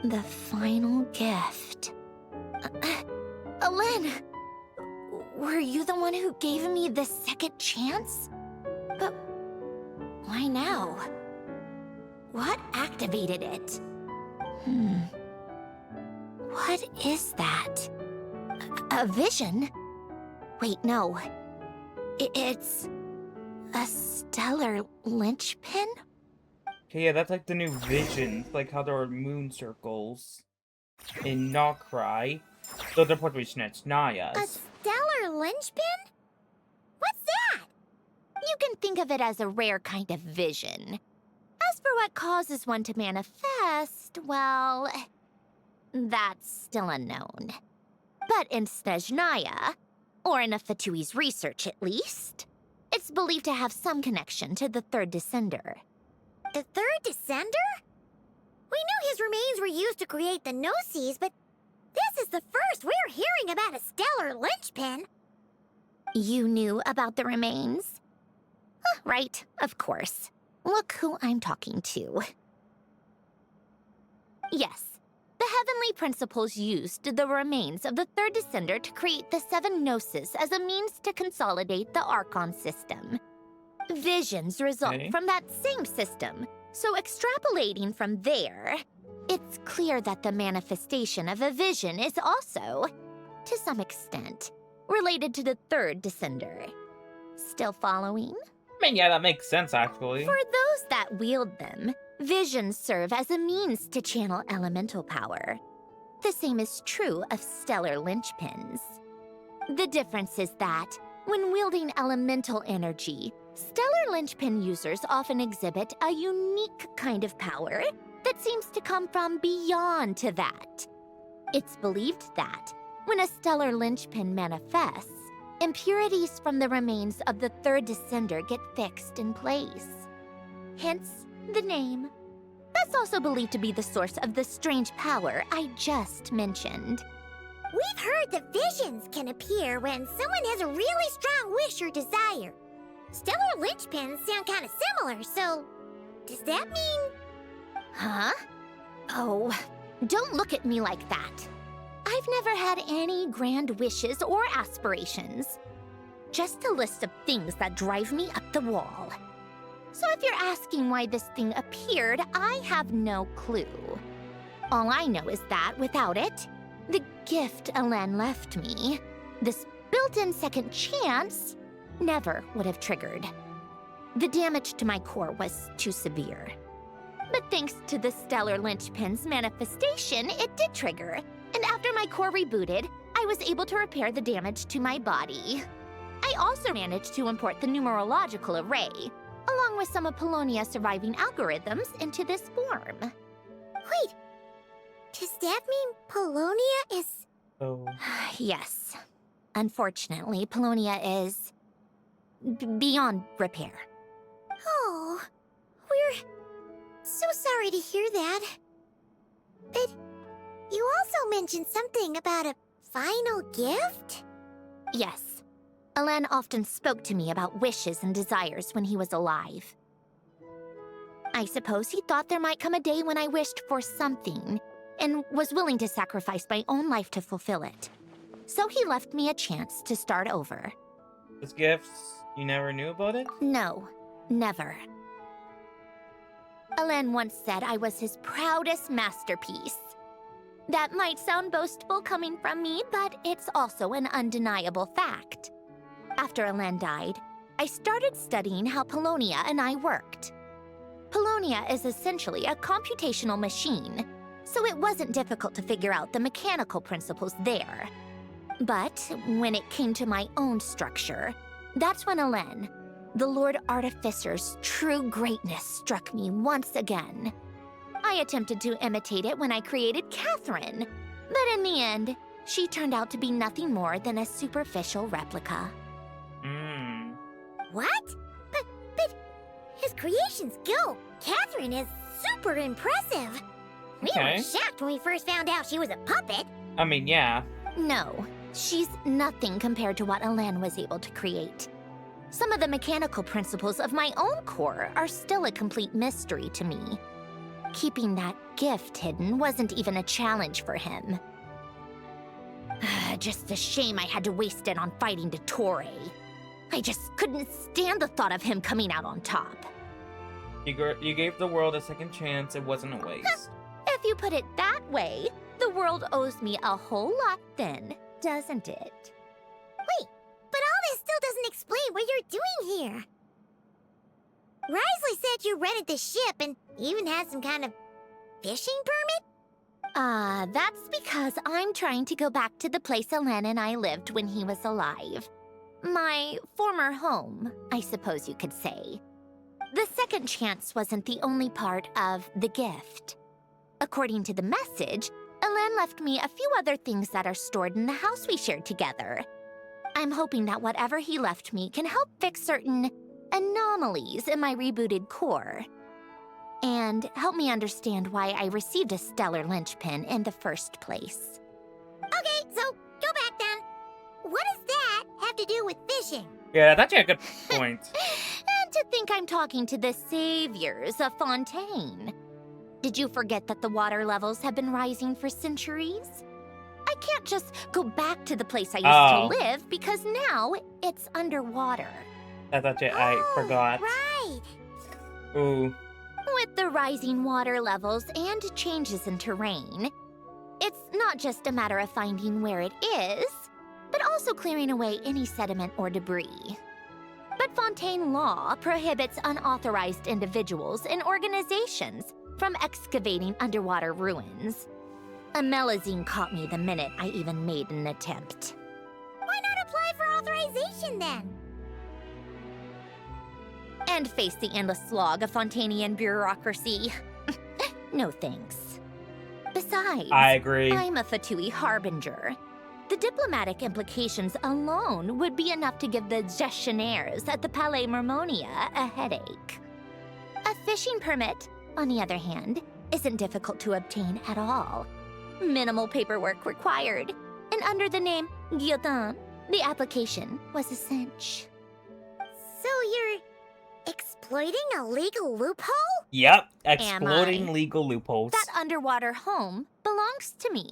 [SPEAKER 10] The final gift. Alen! Were you the one who gave me the second chance? But why now? What activated it? What is that? A vision? Wait, no. It's a stellar linchpin?
[SPEAKER 1] Okay, yeah, that's like the new visions, like how there are moon circles in Nokrai. So they're supposed to be Snetchnaya's.
[SPEAKER 3] A stellar linchpin? What's that?
[SPEAKER 10] You can think of it as a rare kind of vision. As for what causes one to manifest, well, that's still unknown. But in Snezhnaya, or in Afatui's research at least, it's believed to have some connection to the third descender.
[SPEAKER 3] The third descender? We knew his remains were used to create the Gnosis, but this is the first we're hearing about a stellar linchpin.
[SPEAKER 10] You knew about the remains? Right, of course. Look who I'm talking to. Yes, the Heavenly Principles used the remains of the third descender to create the 7 Gnosis as a means to consolidate the Archon system. Visions result from that same system, so extrapolating from there, it's clear that the manifestation of a vision is also, to some extent, related to the third descender. Still following?
[SPEAKER 1] I mean, yeah, that makes sense, actually.
[SPEAKER 10] For those that wield them, visions serve as a means to channel elemental power. The same is true of stellar linchpins. The difference is that, when wielding elemental energy, stellar linchpin users often exhibit a unique kind of power that seems to come from beyond to that. It's believed that, when a stellar linchpin manifests, impurities from the remains of the third descender get fixed in place. Hence, the name. That's also believed to be the source of the strange power I just mentioned.
[SPEAKER 3] We've heard that visions can appear when someone has a really strong wish or desire. Stellar linchpins sound kind of similar, so does that mean...
[SPEAKER 10] Huh? Oh, don't look at me like that. I've never had any grand wishes or aspirations. Just a list of things that drive me up the wall. So if you're asking why this thing appeared, I have no clue. All I know is that without it, the gift Elen left me, this built-in second chance, never would have triggered. The damage to my core was too severe. But thanks to the stellar linchpin's manifestation, it did trigger. And after my core rebooted, I was able to repair the damage to my body. I also managed to import the numerological array, along with some of Polonia's surviving algorithms, into this form.
[SPEAKER 3] Wait, does that mean Polonia is...
[SPEAKER 1] Oh.
[SPEAKER 10] Yes. Unfortunately, Polonia is... beyond repair.
[SPEAKER 3] Oh, we're so sorry to hear that. But you also mentioned something about a final gift?
[SPEAKER 10] Yes. Elen often spoke to me about wishes and desires when he was alive. I suppose he thought there might come a day when I wished for something, and was willing to sacrifice my own life to fulfill it. So he left me a chance to start over.
[SPEAKER 1] His gifts, you never knew about it?
[SPEAKER 10] No, never. Elen once said I was his proudest masterpiece. That might sound boastful coming from me, but it's also an undeniable fact. After Elen died, I started studying how Polonia and I worked. Polonia is essentially a computational machine, so it wasn't difficult to figure out the mechanical principles there. But when it came to my own structure, that's when Elen, the Lord Artificer's true greatness, struck me once again. I attempted to imitate it when I created Catherine, but in the end, she turned out to be nothing more than a superficial replica.
[SPEAKER 3] What? But his creations go. Catherine is super impressive. We were shocked when we first found out she was a puppet.
[SPEAKER 1] I mean, yeah.
[SPEAKER 10] No, she's nothing compared to what Elen was able to create. Some of the mechanical principles of my own core are still a complete mystery to me. Keeping that gift hidden wasn't even a challenge for him. Just a shame I had to waste it on fighting Dottore. I just couldn't stand the thought of him coming out on top.
[SPEAKER 1] You gave the world a second chance. It wasn't a waste.
[SPEAKER 10] If you put it that way, the world owes me a whole lot then, doesn't it?
[SPEAKER 3] Wait, but all this still doesn't explain what you're doing here. Risley said you rented the ship and even had some kind of fishing permit?
[SPEAKER 10] That's because I'm trying to go back to the place Elen and I lived when he was alive. My former home, I suppose you could say. The second chance wasn't the only part of the gift. According to the message, Elen left me a few other things that are stored in the house we shared together. I'm hoping that whatever he left me can help fix certain anomalies in my rebooted core. And help me understand why I received a stellar linchpin in the first place.
[SPEAKER 3] Okay, so go back then. What does that have to do with fishing?
[SPEAKER 1] Yeah, that's a good point.
[SPEAKER 10] And to think I'm talking to the saviors of Fontaine. Did you forget that the water levels have been rising for centuries? I can't just go back to the place I used to live because now it's underwater.
[SPEAKER 1] That's it. I forgot.
[SPEAKER 3] Right.
[SPEAKER 1] Ooh.
[SPEAKER 10] With the rising water levels and changes in terrain, it's not just a matter of finding where it is, but also clearing away any sediment or debris. But Fontaine law prohibits unauthorized individuals and organizations from excavating underwater ruins. A melazine caught me the minute I even made an attempt.
[SPEAKER 3] Why not apply for authorization then?
[SPEAKER 10] And face the endless slog of Fontanian bureaucracy. No thanks. Besides,
[SPEAKER 1] I agree.
[SPEAKER 10] I'm a Fatui harbinger. The diplomatic implications alone would be enough to give the gestionnaires at the Palais Mermonia a headache. A fishing permit, on the other hand, isn't difficult to obtain at all. Minimal paperwork required, and under the name Guillotin, the application was a cinch.
[SPEAKER 3] So you're exploiting a legal loophole?
[SPEAKER 1] Yep,
[SPEAKER 10] Am
[SPEAKER 1] exploiting
[SPEAKER 10] I?
[SPEAKER 1] legal loopholes.
[SPEAKER 10] That underwater home belongs to me.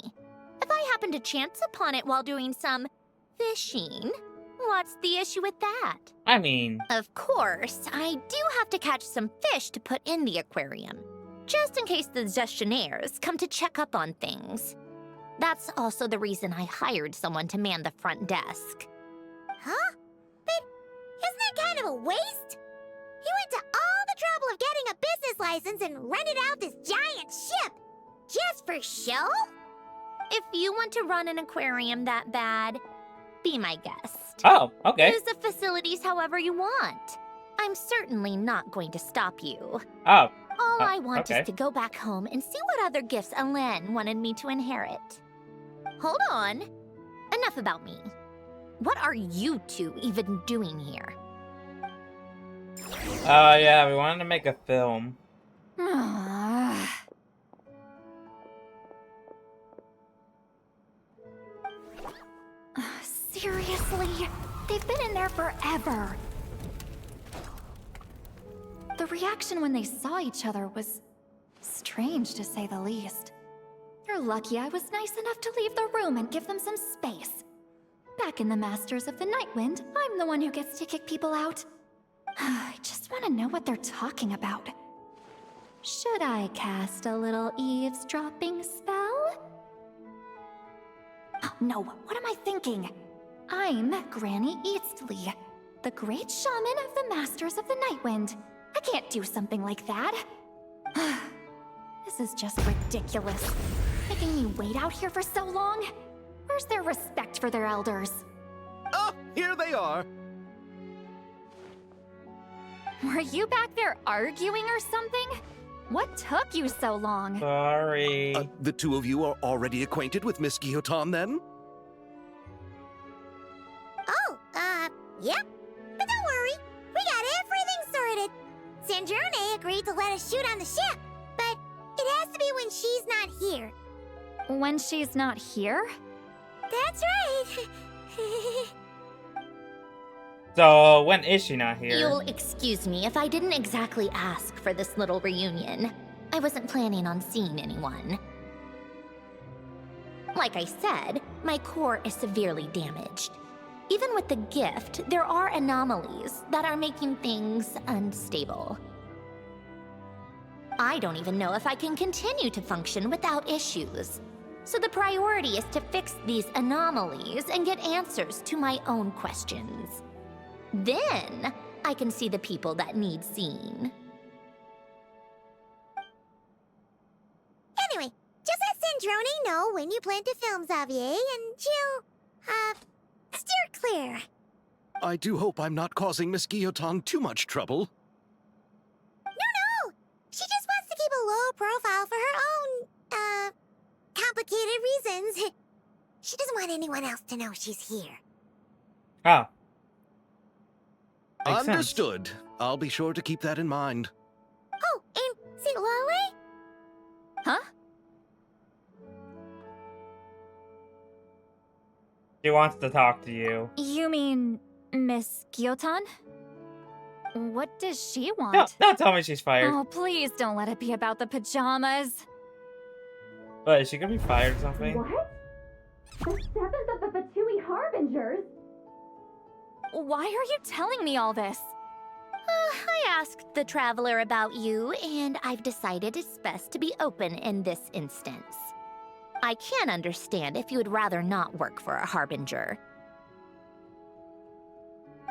[SPEAKER 10] If I happen to chance upon it while doing some fishing, what's the issue with that?
[SPEAKER 1] I mean,
[SPEAKER 10] Of course, I do have to catch some fish to put in the aquarium, just in case the gestionnaires come to check up on things. That's also the reason I hired someone to man the front desk.
[SPEAKER 3] Huh? But isn't that kind of a waste? You went to all the trouble of getting a business license and rented out this giant ship. Just for show?
[SPEAKER 10] If you want to run an aquarium that bad, be my guest.
[SPEAKER 1] oh, okay.
[SPEAKER 10] Use the facilities however you want. I'm certainly not going to stop you.
[SPEAKER 1] Oh,
[SPEAKER 10] All I want
[SPEAKER 1] okay.
[SPEAKER 10] is to go back home and see what other gifts Alen wanted me to inherit. Hold on. Enough about me. What are you two even doing here?
[SPEAKER 1] yeah, we wanted to make a film.
[SPEAKER 9] Seriously? They've been in there forever. The reaction when they saw each other was strange, to say the least. You're lucky I was nice enough to leave the room and give them some space. Back in the Masters of the Nightwind, I'm the one who gets to kick people out. I just want to know what they're talking about. Should I cast a little eavesdropping spell? Oh, no, what am I thinking? I'm Granny Eastley, the great shaman of the Masters of the Nightwind. I can't do something like that. This is just ridiculous. Making me wait out here for so long? Where's their respect for their elders?
[SPEAKER 4] Oh, here they are.
[SPEAKER 9] Were you back there arguing or something? What took you so long?
[SPEAKER 1] Sorry.
[SPEAKER 4] The two of you are already acquainted with Miss Guillotin, then?
[SPEAKER 3] Oh, yep. But don't worry, we got everything sorted. Sandrone agreed to let us shoot on the ship, but it has to be when she's not here.
[SPEAKER 9] When she's not here?
[SPEAKER 3] That's right.
[SPEAKER 1] So, when is she not here?
[SPEAKER 10] You'll excuse me if I didn't exactly ask for this little reunion. I wasn't planning on seeing anyone. Like I said, my core is severely damaged. Even with the gift, there are anomalies that are making things unstable. I don't even know if I can continue to function without issues. So the priority is to fix these anomalies and get answers to my own questions. Then, I can see the people that need seeing.
[SPEAKER 3] Anyway, just let Sandrone know when you plan to film Xavier, and she'll, steer clear.
[SPEAKER 4] I do hope I'm not causing Miss Guillotin too much trouble.
[SPEAKER 3] No! She just wants to keep a low profile for her own, complicated reasons. She doesn't want anyone else to know she's here.
[SPEAKER 1] Oh. Makes sense.
[SPEAKER 4] Understood. I'll be sure to keep that in mind.
[SPEAKER 3] Oh, and see Lale?
[SPEAKER 9] Huh?
[SPEAKER 1] She wants to talk to you.
[SPEAKER 9] You mean Miss Guillotin? What does she want?
[SPEAKER 1] No, don't tell me she's fired.
[SPEAKER 9] Oh, please don't let it be about the pajamas.
[SPEAKER 1] But is she gonna be fired or something?
[SPEAKER 9] What? The seventh of the Fatui Harbingers? Why are you telling me all this?
[SPEAKER 10] I asked the Traveler about you, and I've decided it's best to be open in this instance. I can understand if you would rather not work for a Harbinger.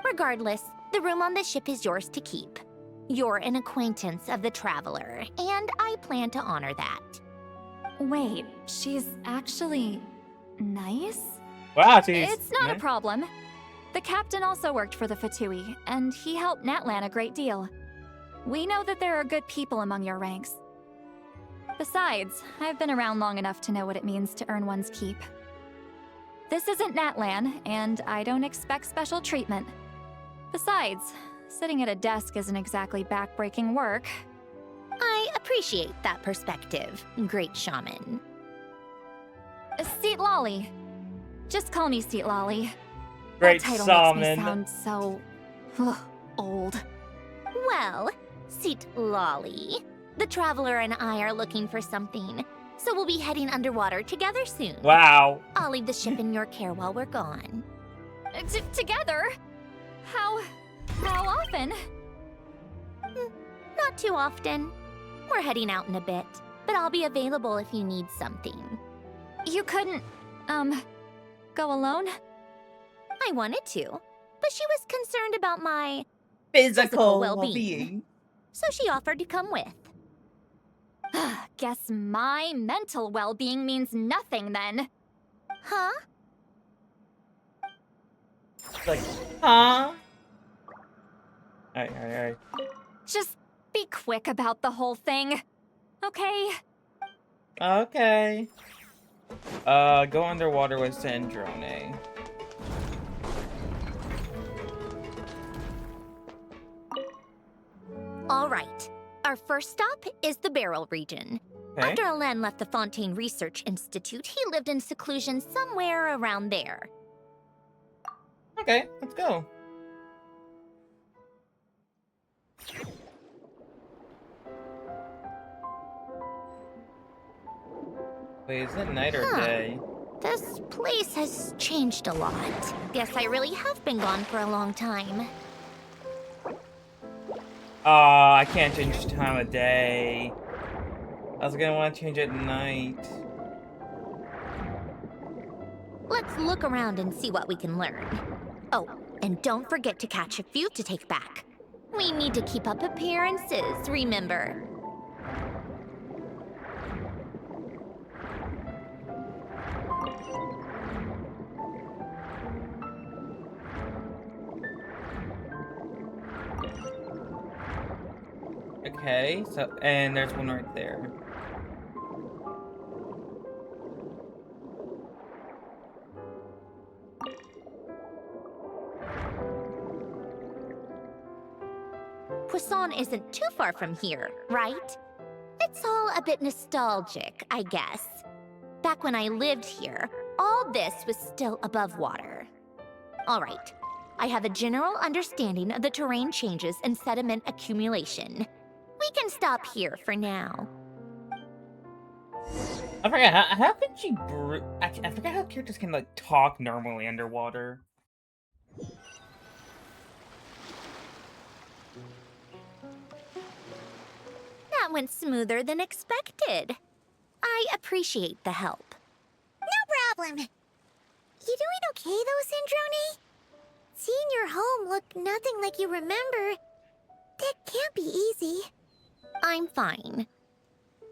[SPEAKER 10] Regardless, the room on the ship is yours to keep. You're an acquaintance of the Traveler, and I plan to honor that.
[SPEAKER 9] Wait, she's actually nice?
[SPEAKER 1] Wow, she's
[SPEAKER 9] It's not a
[SPEAKER 1] nice.
[SPEAKER 9] problem. The captain also worked for the Fatui, and he helped Natlan a great deal. We know that there are good people among your ranks. Besides, I've been around long enough to know what it means to earn one's keep. This isn't Natlan, and I don't expect special treatment. Besides, sitting at a desk isn't exactly backbreaking work.
[SPEAKER 10] I appreciate that perspective, great shaman.
[SPEAKER 9] Seat Lolly. Just call me Seat Lolly.
[SPEAKER 1] Great
[SPEAKER 9] That title makes me
[SPEAKER 1] salmon.
[SPEAKER 9] sound so old.
[SPEAKER 10] Well, Seat Lolly, the Traveler and I are looking for something, so we'll be heading underwater together soon.
[SPEAKER 1] Wow.
[SPEAKER 10] I'll leave the ship in your care while we're gone.
[SPEAKER 9] Together? How often?
[SPEAKER 10] Not too often. We're heading out in a bit, but I'll be available if you need something.
[SPEAKER 9] You couldn't, go alone?
[SPEAKER 10] I wanted to, but she was concerned about my
[SPEAKER 1] Physical
[SPEAKER 10] well-being. So she offered to come with.
[SPEAKER 9] Guess my mental well-being means nothing then.
[SPEAKER 10] Huh?
[SPEAKER 1] Like, huh? Alright.
[SPEAKER 9] Just be quick about the whole thing, okay?
[SPEAKER 1] Okay. Go underwater with Sandrone.
[SPEAKER 10] All right. Our first stop is the Barrel region.
[SPEAKER 1] Okay.
[SPEAKER 10] After Alain left the Fontaine Research Institute, he lived in seclusion somewhere around there.
[SPEAKER 1] Okay, let's go. Wait, is it night or
[SPEAKER 10] Huh.
[SPEAKER 1] day?
[SPEAKER 10] This place has changed a lot. Guess I really have been gone for a long time.
[SPEAKER 1] I can't change the time of day. I was gonna want to change it at night.
[SPEAKER 10] Let's look around and see what we can learn. Oh, and don't forget to catch a few to take back. We need to keep up appearances, remember?
[SPEAKER 1] Okay, so, and there's one right there.
[SPEAKER 10] Poisson isn't too far from here, right? It's all a bit nostalgic, I guess. Back when I lived here, all this was still above water. All right, I have a general understanding of the terrain changes and sediment accumulation. We can stop here for now.
[SPEAKER 1] I forgot, how could she I forgot how characters can, like, talk normally underwater.
[SPEAKER 10] That went smoother than expected. I appreciate the help.
[SPEAKER 3] No problem. You doing okay though, Sandrone? Seeing your home look nothing like you remember, that can't be easy.
[SPEAKER 10] I'm fine.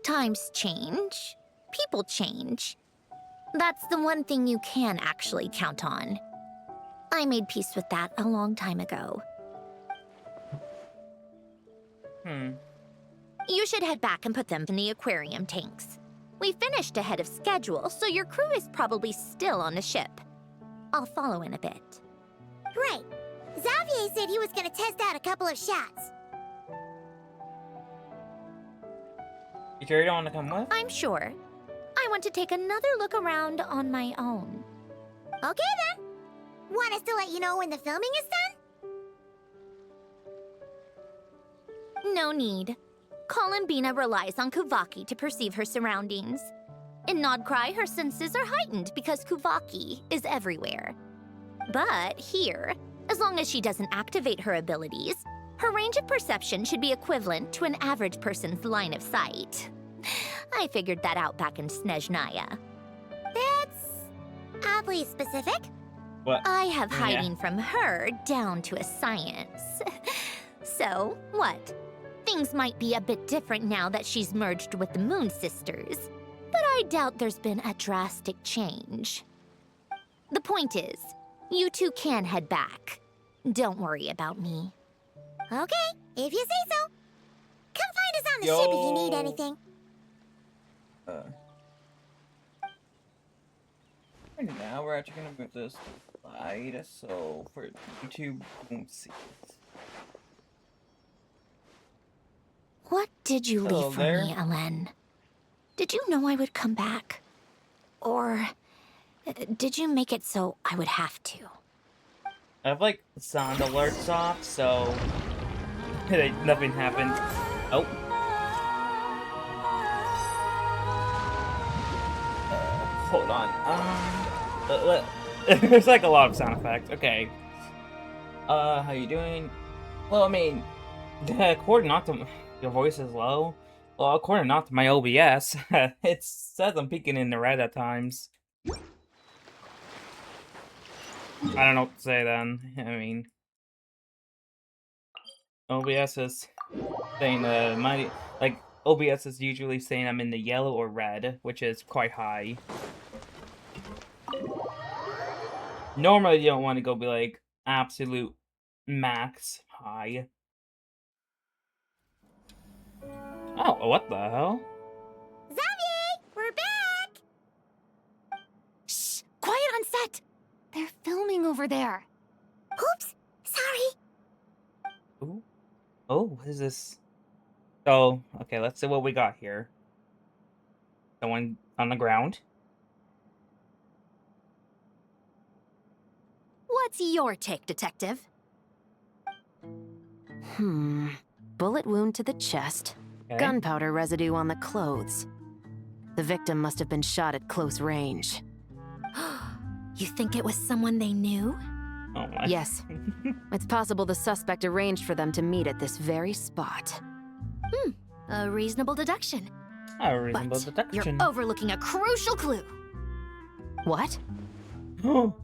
[SPEAKER 10] Times change. People change. That's the one thing you can actually count on. I made peace with that a long time ago. You should head back and put them in the aquarium tanks. We finished ahead of schedule, so your crew is probably still on the ship. I'll follow in a bit.
[SPEAKER 3] Right. Xavier said he was gonna test out a couple of shots.
[SPEAKER 1] You sure you don't want to come with?
[SPEAKER 10] I'm sure. I want to take another look around on my own.
[SPEAKER 3] Okay then. Want us to let you know when the filming is done?
[SPEAKER 10] No need. Columbina relies on Kuvaki to perceive her surroundings. In Nodcry, her senses are heightened because Kuvaki is everywhere. But here, as long as she doesn't activate her abilities, her range of perception should be equivalent to an average person's line of sight. I figured that out back in Snezhnaya.
[SPEAKER 3] That's oddly specific.
[SPEAKER 1] What?
[SPEAKER 10] I have
[SPEAKER 1] Yeah.
[SPEAKER 10] hiding from her down to a science. So, what? Things might be a bit different now that she's merged with the Moon Sisters, but I doubt there's been a drastic change. The point is, you two can head back. Don't worry about me.
[SPEAKER 3] Okay, if you say so. Come find us on the ship if you need anything.
[SPEAKER 1] And now we're actually gonna move this slide, so for YouTube won't see it.
[SPEAKER 10] What did you
[SPEAKER 1] Hello
[SPEAKER 10] leave for
[SPEAKER 1] there.
[SPEAKER 10] me, Ellen? Did you know I would come back? Or did you make it so I would have to?
[SPEAKER 1] I have like sound alerts off, so nothing happened. Oh. Hold on. There's like a lot of sound effects. Okay. How you doing? Well, I mean, according not to your voice is low. Well, according not to my OBS, it says I'm peeking in the red at times. I don't know what to say then. I mean, OBS is saying OBS is usually saying I'm in the yellow or red, which is quite high. Normally, you don't want to go be like absolute max high. Oh, what the hell?
[SPEAKER 3] Xavier, we're back!
[SPEAKER 5] Shh! Quiet on set! They're filming over there.
[SPEAKER 3] Oops, sorry.
[SPEAKER 1] Ooh. Oh, what is this? Oh, okay, let's see what we got here. Someone on the ground.
[SPEAKER 7] What's your take, Detective? Bullet wound to the chest.
[SPEAKER 1] Okay.
[SPEAKER 7] Gunpowder residue on the clothes. The victim must have been shot at close range.
[SPEAKER 10] You think it was someone they knew?
[SPEAKER 1] Oh my.
[SPEAKER 7] Yes. It's possible the suspect arranged for them to meet at this very spot.
[SPEAKER 10] A reasonable deduction.
[SPEAKER 1] A reasonable
[SPEAKER 10] But
[SPEAKER 1] deduction.
[SPEAKER 10] you're overlooking a crucial clue.
[SPEAKER 7] What?
[SPEAKER 1] Oh.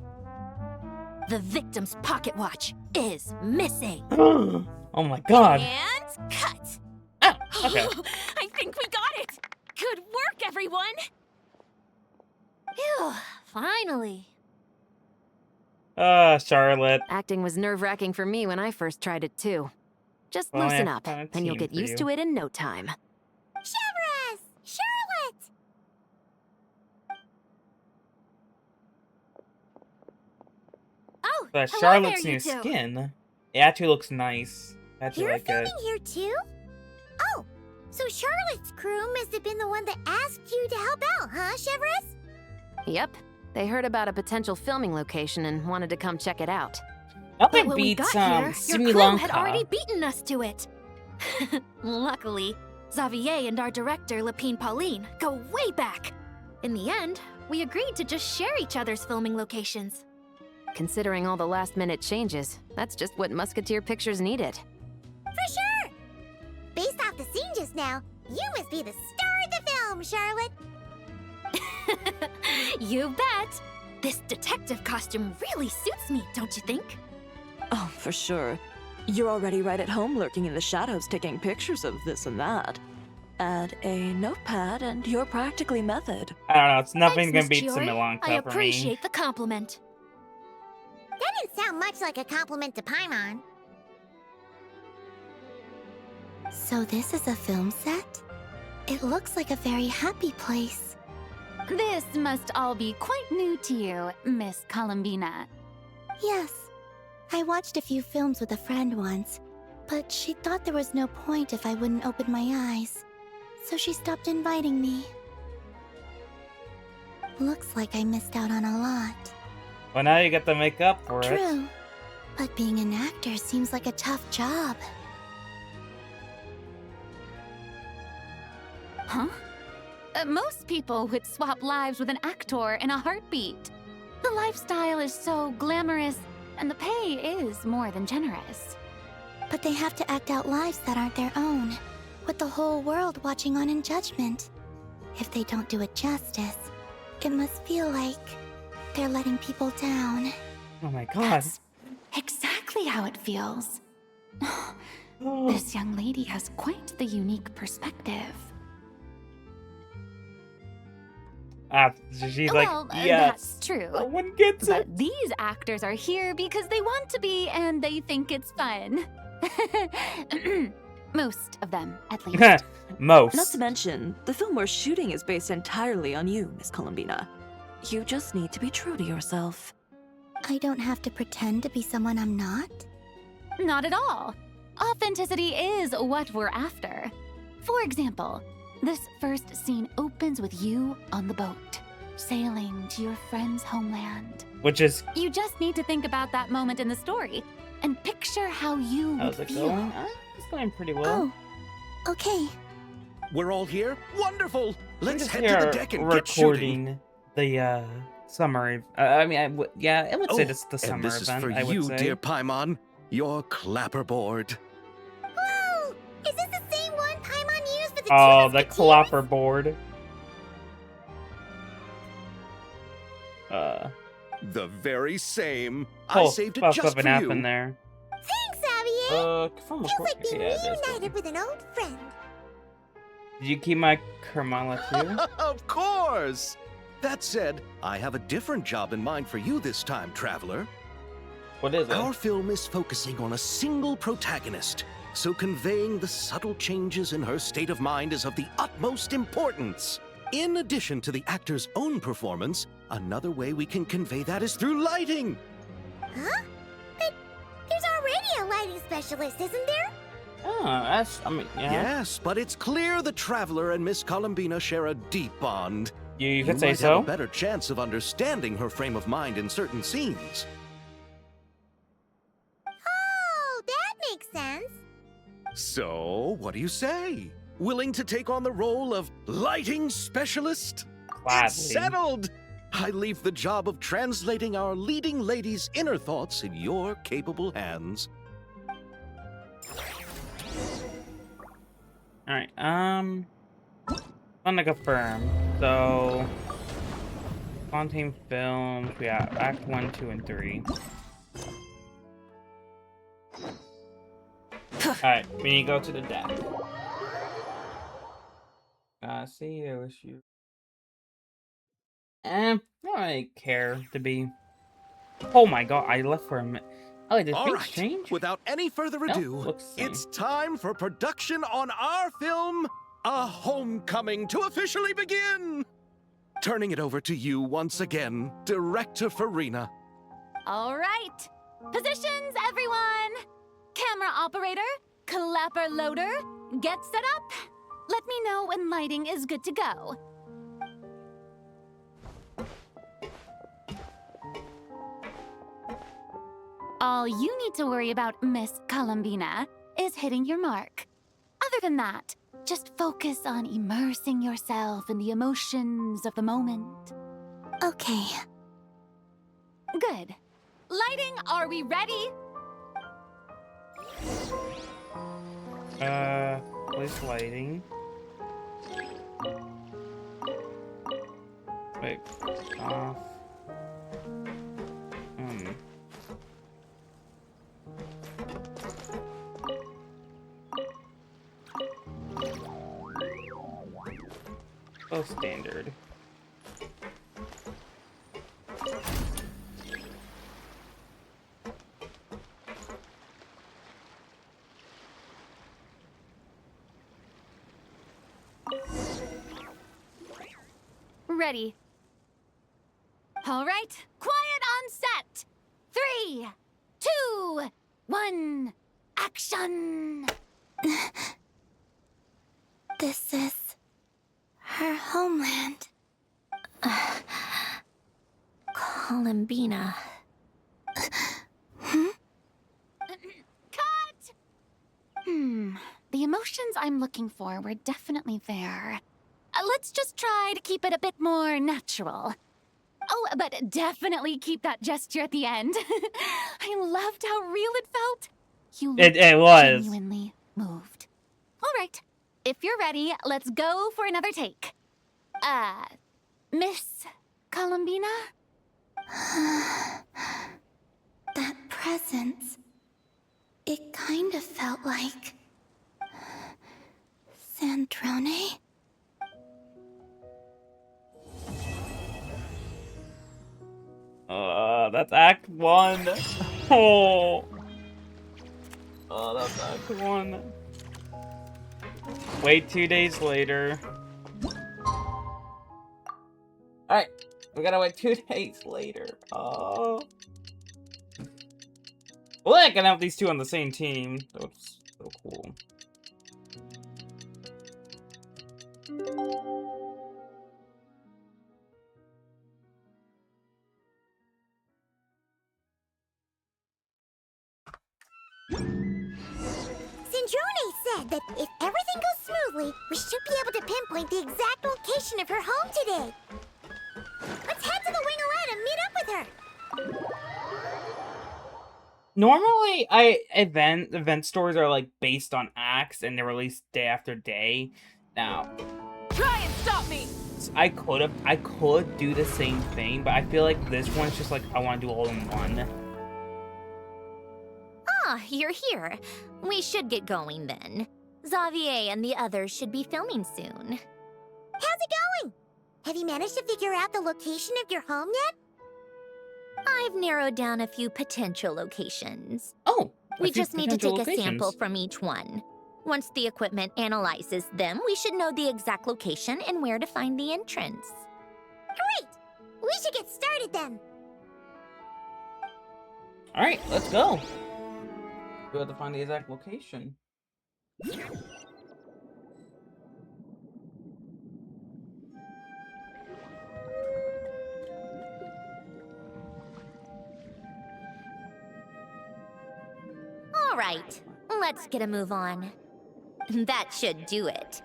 [SPEAKER 10] The victim's pocket watch is missing.
[SPEAKER 1] Oh my god.
[SPEAKER 10] And cut.
[SPEAKER 1] Ah, okay.
[SPEAKER 10] I think we got it. Good work, everyone. Phew, finally.
[SPEAKER 1] Charlotte.
[SPEAKER 7] Acting was nerve-wracking for me when I first tried it too. Just
[SPEAKER 1] Well,
[SPEAKER 7] loosen
[SPEAKER 1] I
[SPEAKER 7] up,
[SPEAKER 1] have a
[SPEAKER 7] and you'll
[SPEAKER 1] team
[SPEAKER 7] get
[SPEAKER 1] for
[SPEAKER 7] used
[SPEAKER 1] you.
[SPEAKER 7] to it in no time.
[SPEAKER 3] Chevrus! Charlotte!
[SPEAKER 10] Oh,
[SPEAKER 1] But
[SPEAKER 10] hello
[SPEAKER 1] Charlotte's
[SPEAKER 10] there,
[SPEAKER 1] new
[SPEAKER 10] you two.
[SPEAKER 1] skin, it actually looks nice. I actually
[SPEAKER 3] You're
[SPEAKER 1] like
[SPEAKER 3] filming
[SPEAKER 1] it.
[SPEAKER 3] here too? Oh, so Charlotte's crew must have been the one that asked you to help out, huh, Chevrus?
[SPEAKER 7] Yep. They heard about a potential filming location and wanted to come check it out.
[SPEAKER 10] But
[SPEAKER 1] Nothing
[SPEAKER 10] when we
[SPEAKER 1] beats
[SPEAKER 10] got here,
[SPEAKER 1] Sri
[SPEAKER 10] your crew had
[SPEAKER 1] Lanka.
[SPEAKER 10] already beaten us to it. Luckily, Xavier and our director, Lapine Pauline, go way back. In the end, we agreed to just share each other's filming locations.
[SPEAKER 7] Considering all the last-minute changes, that's just what Musketeer Pictures needed.
[SPEAKER 3] For sure! Based off the scene just now, you must be the star of the film, Charlotte!
[SPEAKER 10] You bet! This detective costume really suits me, don't you think?
[SPEAKER 2] Oh, for sure. You're already right at home lurking in the shadows taking pictures of this and that. Add a notepad and you're practically method.
[SPEAKER 1] I don't know, it's nothing
[SPEAKER 10] Thanks,
[SPEAKER 1] gonna
[SPEAKER 10] Miss
[SPEAKER 1] beat
[SPEAKER 10] Chiori.
[SPEAKER 1] Sri Lanka
[SPEAKER 10] I
[SPEAKER 1] for me.
[SPEAKER 10] appreciate the compliment.
[SPEAKER 3] That didn't sound much like a compliment to Paimon.
[SPEAKER 6] So this is a film set? It looks like a very happy place.
[SPEAKER 5] This must all be quite new to you, Miss Columbina.
[SPEAKER 6] Yes. I watched a few films with a friend once, but she thought there was no point if I wouldn't open my eyes. So she stopped inviting me. Looks like I missed out on a lot.
[SPEAKER 1] Well, now you get to make up for it.
[SPEAKER 6] True. But being an actor seems like a tough job.
[SPEAKER 5] Huh? Most people would swap lives with an actor in a heartbeat. The lifestyle is so glamorous, and the pay is more than generous.
[SPEAKER 6] But they have to act out lives that aren't their own, with the whole world watching on in judgment. If they don't do it justice, it must feel like they're letting people down.
[SPEAKER 1] Oh my god.
[SPEAKER 5] That's exactly how it feels. This young lady has quite the unique perspective.
[SPEAKER 1] She's like,
[SPEAKER 5] well,
[SPEAKER 1] yes.
[SPEAKER 5] that's true.
[SPEAKER 1] No one gets it.
[SPEAKER 5] But these actors are here because they want to be and they think it's fun. Most of them, at least.
[SPEAKER 1] Most.
[SPEAKER 2] Not to mention, the film we're shooting is based entirely on you, Miss Columbina. You just need to be true to yourself.
[SPEAKER 6] I don't have to pretend to be someone I'm not?
[SPEAKER 5] Not at all. Authenticity is what we're after. For example, this first scene opens with you on the boat, sailing to your friend's homeland.
[SPEAKER 1] Which is...
[SPEAKER 5] You just need to think about that moment in the story and picture how you
[SPEAKER 1] How's
[SPEAKER 5] would
[SPEAKER 1] it
[SPEAKER 5] feel.
[SPEAKER 1] going? It's going pretty well.
[SPEAKER 6] Oh, okay.
[SPEAKER 4] We're all here? Wonderful! Let's
[SPEAKER 1] Just
[SPEAKER 4] head to
[SPEAKER 1] here
[SPEAKER 4] the deck and get shooting.
[SPEAKER 1] recording the summer. I mean, yeah, I would say this is the summer
[SPEAKER 4] and this
[SPEAKER 1] event.
[SPEAKER 4] is for
[SPEAKER 1] I would
[SPEAKER 4] you,
[SPEAKER 1] say.
[SPEAKER 4] dear Paimon, your clapperboard.
[SPEAKER 3] Whoa! Is this the same one Paimon used for the
[SPEAKER 1] Oh,
[SPEAKER 3] two
[SPEAKER 1] the
[SPEAKER 3] musketeers?
[SPEAKER 1] clapper board.
[SPEAKER 4] The very same. I
[SPEAKER 1] Oh,
[SPEAKER 4] saved it
[SPEAKER 1] fuck
[SPEAKER 4] just
[SPEAKER 1] up
[SPEAKER 4] for
[SPEAKER 1] an app
[SPEAKER 4] you.
[SPEAKER 1] in there.
[SPEAKER 3] Thanks, Xavier!
[SPEAKER 1] From
[SPEAKER 3] Feels like being
[SPEAKER 1] yeah, it is.
[SPEAKER 3] reunited with an old friend.
[SPEAKER 1] Did you keep my Kermala too?
[SPEAKER 4] Of course! That said, I have a different job in mind for you this time, traveler.
[SPEAKER 1] What is it?
[SPEAKER 4] Our film is focusing on a single protagonist, so conveying the subtle changes in her state of mind is of the utmost importance. In addition to the actor's own performance, another way we can convey that is through lighting.
[SPEAKER 3] Huh? But there's already a lighting specialist, isn't there?
[SPEAKER 1] Oh, that's, I mean, yeah.
[SPEAKER 4] Yes, but it's clear the traveler and Miss Columbina share a deep bond.
[SPEAKER 1] You could say
[SPEAKER 4] might
[SPEAKER 1] so.
[SPEAKER 4] have a better chance of understanding her frame of mind in certain scenes.
[SPEAKER 3] Oh, that makes sense.
[SPEAKER 4] So, what do you say? Willing to take on the role of lighting specialist?
[SPEAKER 1] Gladly.
[SPEAKER 4] It's settled! I leave the job of translating our leading lady's inner thoughts in your capable hands.
[SPEAKER 1] Alright, I'm gonna confirm. So, Fontaine Films, we got Act 1, 2, and 3. Alright, we need to go to the deck. See, there was you. I don't really care to be. Oh my god, I left for a minute. Oh, did
[SPEAKER 4] All
[SPEAKER 1] things
[SPEAKER 4] right,
[SPEAKER 1] change?
[SPEAKER 4] without any further ado,
[SPEAKER 1] looks the same.
[SPEAKER 4] it's time for production on our film, A Homecoming, to officially begin! Turning it over to you once again, Director Farina.
[SPEAKER 5] All right. Positions, everyone. Camera operator, clapper loader, get set up. Let me know when lighting is good to go. All you need to worry about, Miss Columbina, is hitting your mark. Other than that, just focus on immersing yourself in the emotions of the moment.
[SPEAKER 6] Okay.
[SPEAKER 5] Good. Lighting, are we ready?
[SPEAKER 1] Place lighting. Wait, off. So standard.
[SPEAKER 5] Ready. All right, quiet on set. 3, 2, 1, action!
[SPEAKER 6] This is her homeland.
[SPEAKER 10] Columbina.
[SPEAKER 5] Cut! The emotions I'm looking for were definitely there. Let's just try to keep it a bit more natural. Oh, but definitely keep that gesture at the end. I loved how real it felt. You looked
[SPEAKER 1] It was.
[SPEAKER 5] genuinely moved. All right, if you're ready, let's go for another take. Miss Columbina?
[SPEAKER 6] That presence. It kind of felt like Sandrone.
[SPEAKER 1] that's Act 1. Oh. Oh, that's Act 1. Wait 2 days later. Alright, we gotta wait 2 days later. Oh. Well, I can have these two on the same team. That's so cool.
[SPEAKER 3] Sandrone said that if everything goes smoothly, we should be able to pinpoint the exact location of her home today. Let's head to the wing-a-let and meet up with her.
[SPEAKER 1] Normally, event stories are like based on acts and they're released day after day. Now,
[SPEAKER 2] Try and stop me!
[SPEAKER 1] I could do the same thing, but I feel like this one's just like I want to do all in one.
[SPEAKER 10] Ah, you're here. We should get going then. Xavier and the others should be filming soon.
[SPEAKER 3] How's it going? Have you managed to figure out the location of your home yet?
[SPEAKER 10] I've narrowed down a few potential locations.
[SPEAKER 1] Oh,
[SPEAKER 10] We just need to take a sample from each one. Once the equipment analyzes them, we should know the exact location and where to find the entrance.
[SPEAKER 3] Great! We should get started then.
[SPEAKER 1] All right, let's go. We have to find the exact location.
[SPEAKER 10] All right, let's get a move on. That should do it.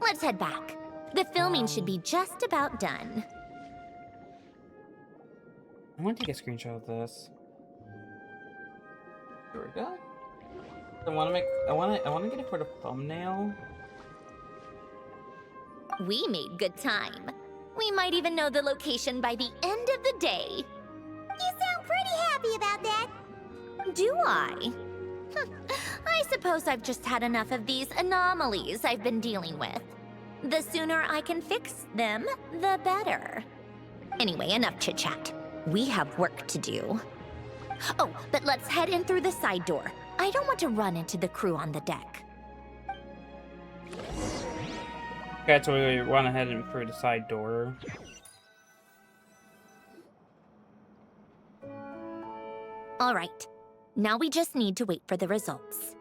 [SPEAKER 10] Let's head back. The filming should be just about done.
[SPEAKER 1] I want to take a screenshot of this. Here we go. I want to get it for the thumbnail.
[SPEAKER 10] We made good time. We might even know the location by the end of the day.
[SPEAKER 3] You sound pretty happy about that.
[SPEAKER 10] Do I? I suppose I've just had enough of these anomalies I've been dealing with. The sooner I can fix them, the better. Anyway, enough chit-chat. We have work to do. Oh, but let's head in through the side door. I don't want to run into the crew on the deck.
[SPEAKER 1] Okay, so we want to head in through the side door.
[SPEAKER 10] All right. Now we just need to wait for the results.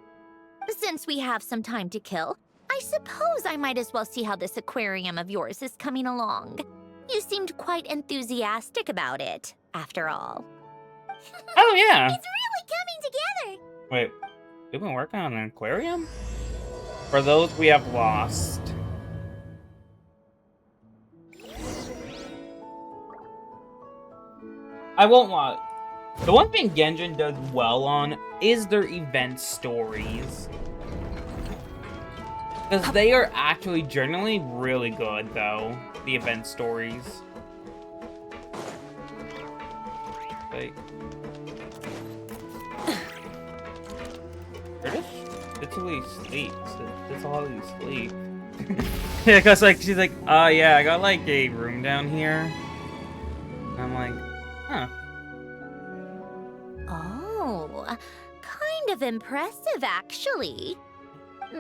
[SPEAKER 10] Since we have some time to kill, I suppose I might as well see how this aquarium of yours is coming along. You seemed quite enthusiastic about it, after all.
[SPEAKER 1] Oh yeah.
[SPEAKER 3] It's really coming together.
[SPEAKER 1] Wait, we've been working on an aquarium? For those we have lost. I won't lie. The one thing Genshin does well on is their event stories. Because they are actually generally really good, though. The event stories. Like... It's really sleep. It's all really sleep. Yeah, cause like she's like, oh yeah, I got like a room down here. And I'm like, huh.
[SPEAKER 10] Oh, kind of impressive, actually.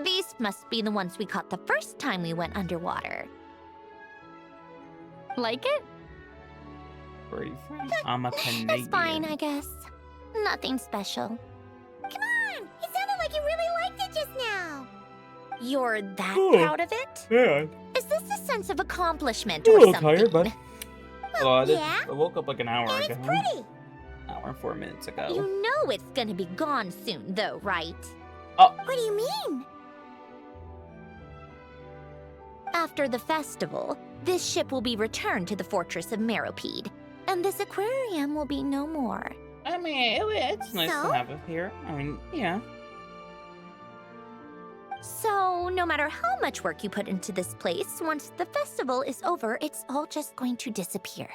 [SPEAKER 10] These must be the ones we caught the first time we went underwater.
[SPEAKER 9] Like it?
[SPEAKER 1] Where are you from? I'm a Canadian.
[SPEAKER 10] It's fine, I guess. Nothing special.
[SPEAKER 3] Come on! It sounded like you really liked it just now.
[SPEAKER 10] You're that
[SPEAKER 1] Oh.
[SPEAKER 10] proud of it?
[SPEAKER 1] Yeah.
[SPEAKER 10] Is this a sense of accomplishment
[SPEAKER 1] I'm a
[SPEAKER 10] or
[SPEAKER 1] little
[SPEAKER 10] something?
[SPEAKER 1] tired, but
[SPEAKER 3] Yeah?
[SPEAKER 1] I woke up like an hour
[SPEAKER 3] And
[SPEAKER 1] ago.
[SPEAKER 3] it's pretty.
[SPEAKER 1] An hour and 4 minutes ago.
[SPEAKER 10] You know it's gonna be gone soon, though, right?
[SPEAKER 3] What do you mean?
[SPEAKER 10] After the festival, this ship will be returned to the fortress of Meropede, and this aquarium will be no more.
[SPEAKER 1] I mean, it's nice
[SPEAKER 3] So?
[SPEAKER 1] to have it here. I mean, yeah.
[SPEAKER 10] So, no matter how much work you put into this place, once the festival is over, it's all just going to disappear.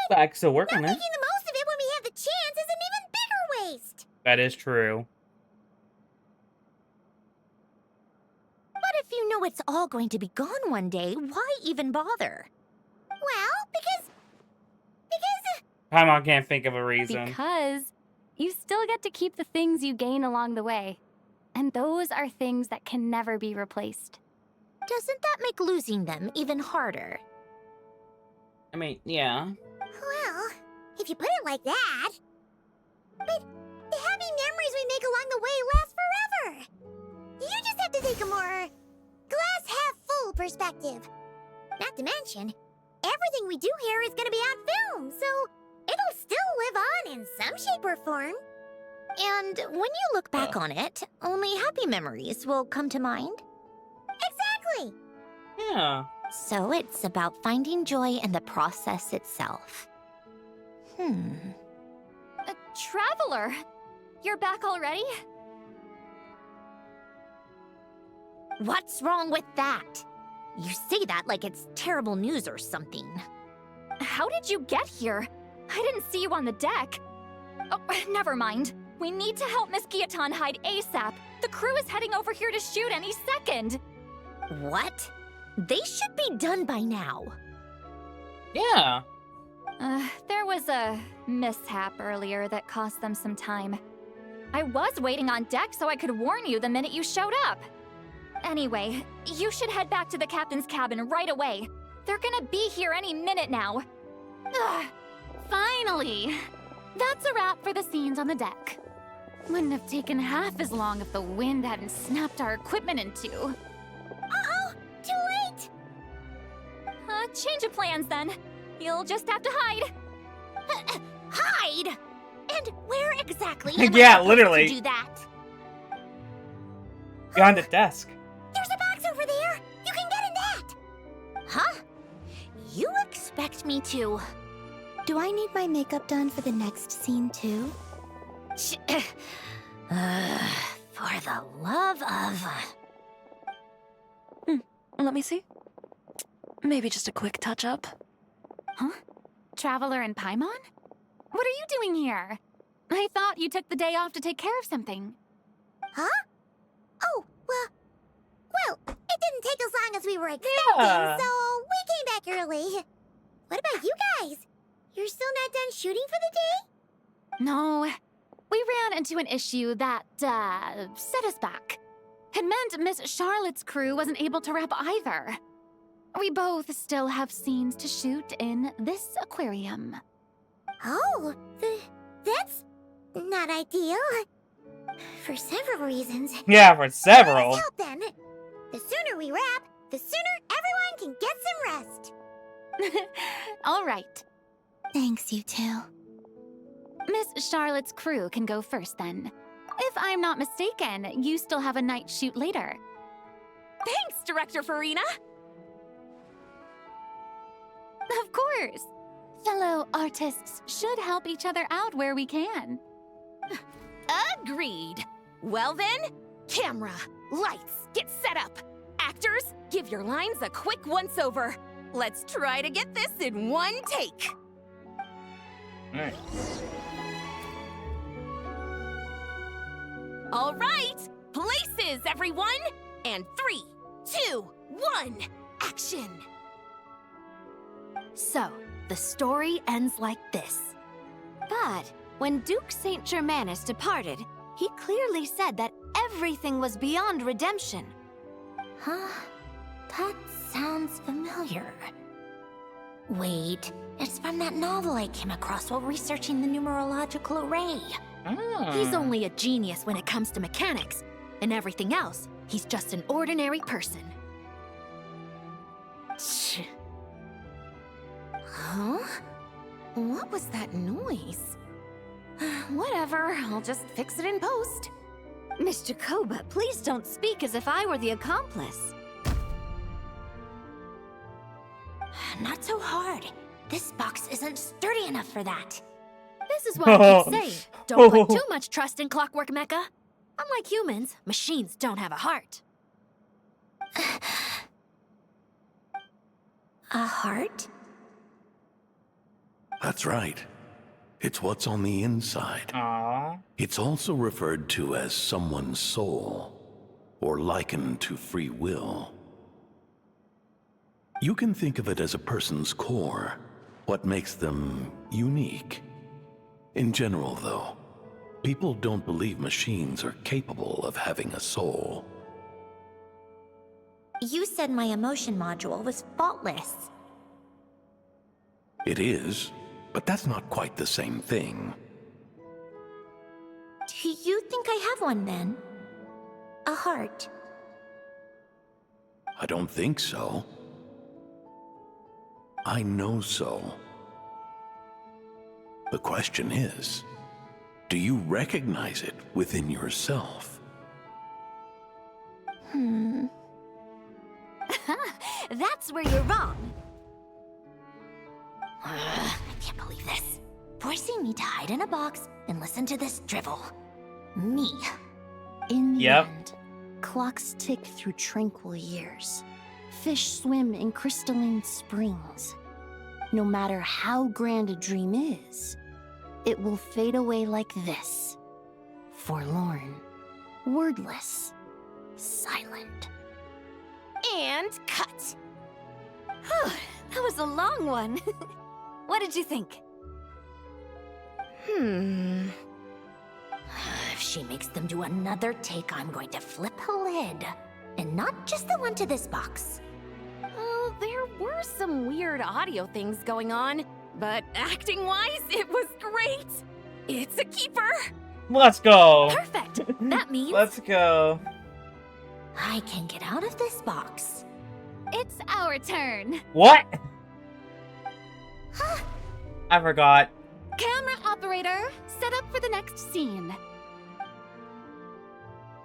[SPEAKER 1] But I can still work on it.
[SPEAKER 3] Making the most of it when we have the chance is an even bigger waste.
[SPEAKER 1] That is true.
[SPEAKER 10] But if you know it's all going to be gone one day, why even bother?
[SPEAKER 3] Well, because
[SPEAKER 1] Paimon can't think of a reason.
[SPEAKER 5] Because you still get to keep the things you gain along the way. And those are things that can never be replaced.
[SPEAKER 10] Doesn't that make losing them even harder?
[SPEAKER 1] I mean, yeah.
[SPEAKER 3] Well, if you put it like that. But the happy memories we make along the way last forever. You just have to take a more glass half full perspective. Not to mention, everything we do here is gonna be on film, so it'll still live on in some shape or form.
[SPEAKER 10] And when you look back on it, only happy memories will come to mind?
[SPEAKER 3] Exactly!
[SPEAKER 1] Yeah.
[SPEAKER 10] So it's about finding joy in the process itself.
[SPEAKER 9] Traveler, you're back already?
[SPEAKER 10] What's wrong with that? You say that like it's terrible news or something.
[SPEAKER 9] How did you get here? I didn't see you on the deck. Oh, never mind. We need to help Miss Guillotin hide ASAP. The crew is heading over here to shoot any second.
[SPEAKER 10] What? They should be done by now.
[SPEAKER 1] Yeah.
[SPEAKER 9] There was a mishap earlier that cost them some time. I was waiting on deck so I could warn you the minute you showed up. Anyway, you should head back to the captain's cabin right away. They're gonna be here any minute now.
[SPEAKER 5] Ugh, finally! That's a wrap for the scenes on the deck. Wouldn't have taken half as long if the wind hadn't snapped our equipment in two.
[SPEAKER 3] Uh-oh! Too late!
[SPEAKER 9] Change of plans then. You'll just have to hide.
[SPEAKER 10] Hide? And where exactly
[SPEAKER 1] Yeah,
[SPEAKER 10] am I supposed
[SPEAKER 1] literally.
[SPEAKER 10] to do that?
[SPEAKER 1] Behind the desk.
[SPEAKER 3] There's a box over there! You can get in that!
[SPEAKER 10] Huh? You expect me to...
[SPEAKER 6] Do I need my makeup done for the next scene too?
[SPEAKER 10] For the love of...
[SPEAKER 2] Let me see. Maybe just a quick touch-up.
[SPEAKER 5] Huh? Traveler and Paimon? What are you doing here? I thought you took the day off to take care of something.
[SPEAKER 3] Huh? Oh, well, it didn't take as long as we were expecting,
[SPEAKER 1] Yeah.
[SPEAKER 3] so we came back early. What about you guys? You're still not done shooting for the day?
[SPEAKER 5] No, we ran into an issue that, set us back. It meant Miss Charlotte's crew wasn't able to wrap either. We both still have scenes to shoot in this aquarium.
[SPEAKER 3] Oh, that's not ideal. For several reasons.
[SPEAKER 1] Yeah, for several.
[SPEAKER 3] Let's help then. The sooner we wrap, the sooner everyone can get some rest.
[SPEAKER 5] All right.
[SPEAKER 6] Thanks, you two.
[SPEAKER 5] Miss Charlotte's crew can go first then. If I'm not mistaken, you still have a night shoot later.
[SPEAKER 2] Thanks, Director Farina!
[SPEAKER 5] Of course. Fellow artists should help each other out where we can.
[SPEAKER 2] Agreed. Well then, camera, lights, get set up. Actors, give your lines a quick once-over. Let's try to get this in one take.
[SPEAKER 1] Alright.
[SPEAKER 2] All right, places, everyone! And 3, 2, 1, action!
[SPEAKER 7] So, the story ends like this. But when Duke Saint Germanus departed, he clearly said that everything was beyond redemption.
[SPEAKER 10] Huh? That sounds familiar. Wait, it's from that novel I came across while researching the numerological array.
[SPEAKER 7] He's only a genius when it comes to mechanics, and everything else, he's just an ordinary person.
[SPEAKER 10] Shh. Huh? What was that noise?
[SPEAKER 7] Whatever, I'll just fix it in post. Miss Jacoba, please don't speak as if I were the accomplice.
[SPEAKER 10] Not so hard. This box isn't sturdy enough for that.
[SPEAKER 7] This is what I keep saying. Don't put too much trust in Clockwork Mecha. Unlike humans, machines don't have a heart.
[SPEAKER 10] A heart?
[SPEAKER 11] That's right. It's what's on the inside.
[SPEAKER 1] Aww.
[SPEAKER 11] It's also referred to as someone's soul, or likened to free will. You can think of it as a person's core, what makes them unique. In general, though, people don't believe machines are capable of having a soul.
[SPEAKER 10] You said my emotion module was faultless.
[SPEAKER 11] It is, but that's not quite the same thing.
[SPEAKER 10] Do you think I have one then? A heart?
[SPEAKER 11] I don't think so. I know so. The question is, do you recognize it within yourself?
[SPEAKER 10] That's where you're wrong. I can't believe this. Forcing me to hide in a box and listen to this drivel. Me.
[SPEAKER 12] In the
[SPEAKER 1] Yep.
[SPEAKER 12] end, clocks tick through tranquil years. Fish swim in crystalline springs. No matter how grand a dream is, it will fade away like this. Forlorn, wordless, silent.
[SPEAKER 2] And cut. Whew, that was a long one. What did you think?
[SPEAKER 10] If she makes them do another take, I'm going to flip a lid. And not just the one to this box.
[SPEAKER 2] Oh, there were some weird audio things going on, but acting-wise, it was great. It's a keeper.
[SPEAKER 1] Let's go.
[SPEAKER 2] Perfect. That means
[SPEAKER 1] Let's go.
[SPEAKER 10] I can get out of this box.
[SPEAKER 5] It's our turn.
[SPEAKER 1] What? I forgot.
[SPEAKER 5] Camera operator, set up for the next scene.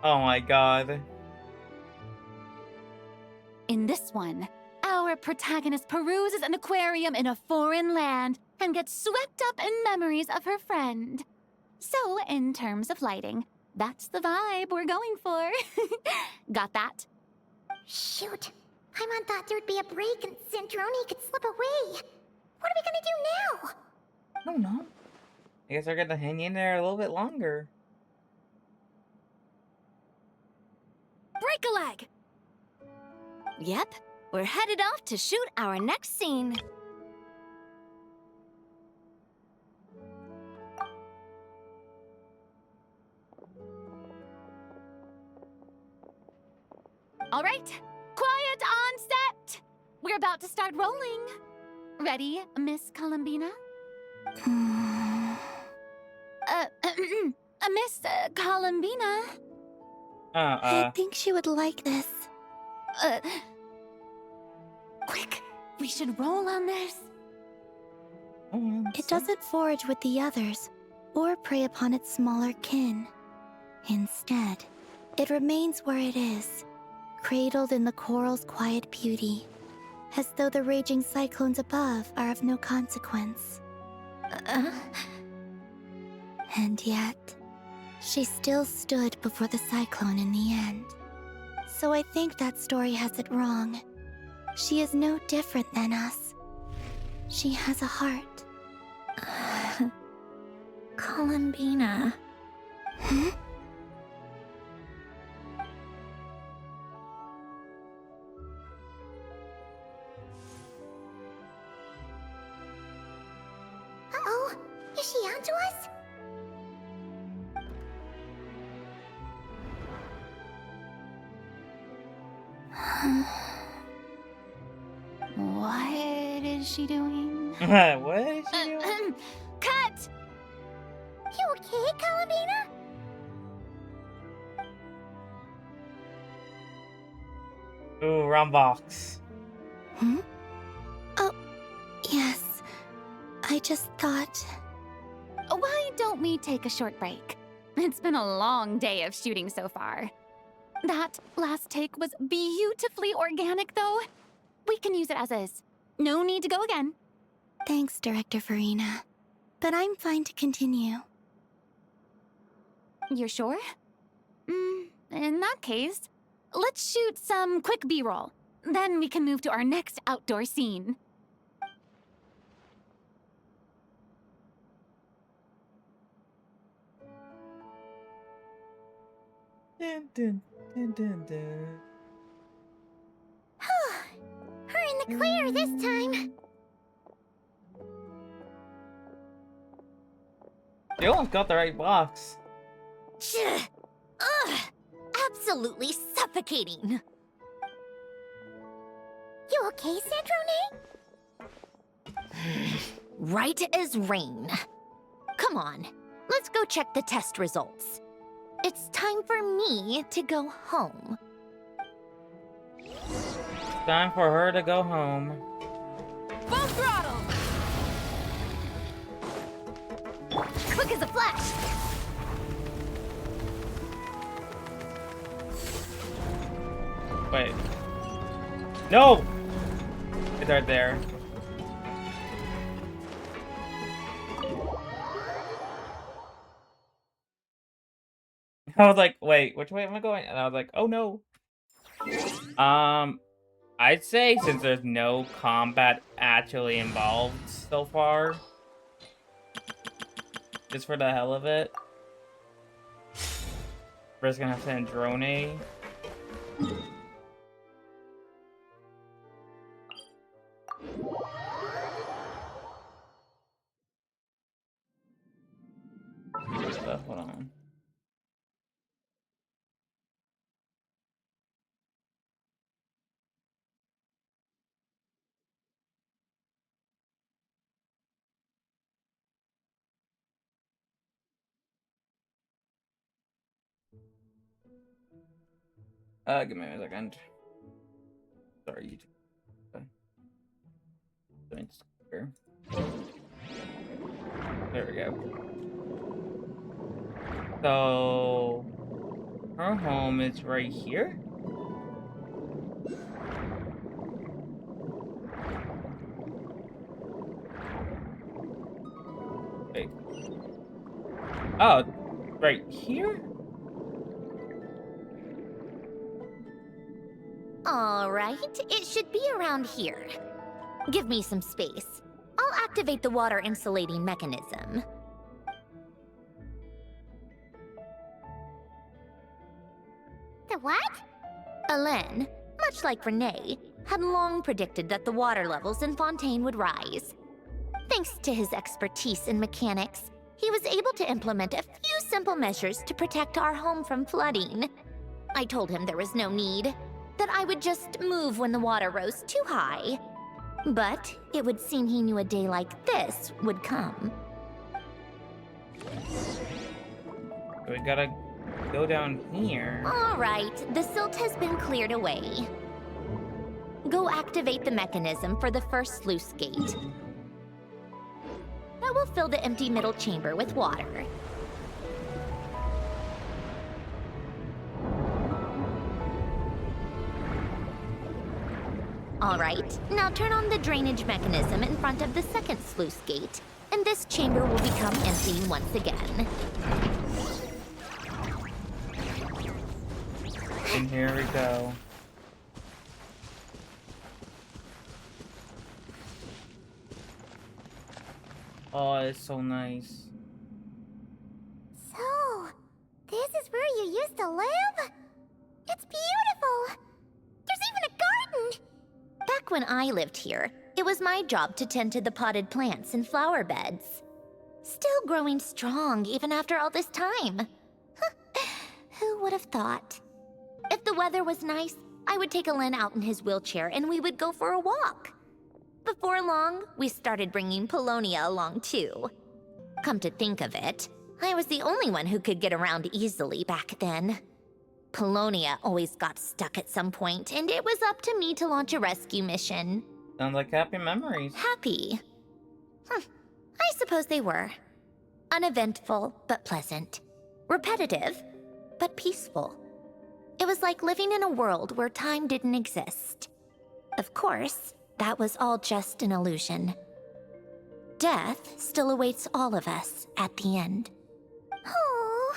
[SPEAKER 1] Oh my god.
[SPEAKER 5] In this one, our protagonist peruses an aquarium in a foreign land and gets swept up in memories of her friend. So, in terms of lighting, that's the vibe we're going for. Got that?
[SPEAKER 3] Shoot. Paimon thought there'd be a break and Sandrone could slip away. What are we gonna do now?
[SPEAKER 1] I don't know. I guess they're gonna hang in there a little bit longer.
[SPEAKER 2] break a leg. Yep, we're headed off to shoot our next scene.
[SPEAKER 5] All right, quiet on set. We're about to start rolling. Ready, Miss Columbina? Miss Columbina?
[SPEAKER 6] I think she would like this.
[SPEAKER 5] Quick, we should roll on this.
[SPEAKER 6] It doesn't forage with the others, or prey upon its smaller kin. Instead, it remains where it is, cradled in the coral's quiet beauty, as though the raging cyclones above are of no consequence. And yet, she still stood before the cyclone in the end. So I think that story has it wrong. She is no different than us. She has a heart.
[SPEAKER 10] Columbina.
[SPEAKER 6] Hmm?
[SPEAKER 3] Uh-oh, is she onto us?
[SPEAKER 5] What is she doing?
[SPEAKER 1] What is she doing?
[SPEAKER 5] Cut!
[SPEAKER 3] You okay, Columbina?
[SPEAKER 1] Ooh, round box.
[SPEAKER 6] Hmm? Oh, yes. I just thought...
[SPEAKER 5] Why don't we take a short break? It's been a long day of shooting so far. That last take was beautifully organic, though. We can use it as is. No need to go again.
[SPEAKER 6] Thanks, Director Farina. But I'm fine to continue.
[SPEAKER 5] You're sure? In that case, let's shoot some quick B-roll. Then we can move to our next outdoor scene.
[SPEAKER 1] Dun, dun, dun, dun, dun.
[SPEAKER 3] We're in the clear this time.
[SPEAKER 1] You almost got the right box.
[SPEAKER 10] Ugh! Absolutely suffocating.
[SPEAKER 3] You okay, Sandrone?
[SPEAKER 10] Right as rain. Come on, let's go check the test results. It's time for me to go home.
[SPEAKER 1] It's time for her to go home.
[SPEAKER 10] Full throttle! Quick as a flash!
[SPEAKER 1] Wait. No! It's right there. I was like, wait, which way am I going? And I was like, oh no. I'd say since there's no combat actually involved so far, just for the hell of it, we're just gonna have Sandrone. Hold on. Give me a second. Sorry, YouTube. There we go. So, her home is right here? Wait. Oh, right here?
[SPEAKER 10] All right, it should be around here. Give me some space. I'll activate the water insulating mechanism.
[SPEAKER 3] The what?
[SPEAKER 10] Alain, much like Renee, had long predicted that the water levels in Fontaine would rise. Thanks to his expertise in mechanics, he was able to implement a few simple measures to protect our home from flooding. I told him there was no need, that I would just move when the water rose too high. But it would seem he knew a day like this would come.
[SPEAKER 1] We gotta go down here.
[SPEAKER 10] All right, the silt has been cleared away. Go activate the mechanism for the first sluice gate. That will fill the empty middle chamber with water. All right, now turn on the drainage mechanism in front of the second sluice gate, and this chamber will become empty once again.
[SPEAKER 1] And here we go. Oh, it's so nice.
[SPEAKER 3] So, this is where you used to live? It's beautiful! There's even a garden!
[SPEAKER 10] Back when I lived here, it was my job to tend to the potted plants and flower beds. Still growing strong even after all this time. Who would have thought? If the weather was nice, I would take Alain out in his wheelchair and we would go for a walk. Before long, we started bringing Polonia along too. Come to think of it, I was the only one who could get around easily back then. Polonia always got stuck at some point, and it was up to me to launch a rescue mission.
[SPEAKER 1] Sounds like happy memories.
[SPEAKER 10] Happy? I suppose they were. Uneventful, but pleasant. Repetitive, but peaceful. It was like living in a world where time didn't exist. Of course, that was all just an illusion. Death still awaits all of us at the end.
[SPEAKER 3] Oh.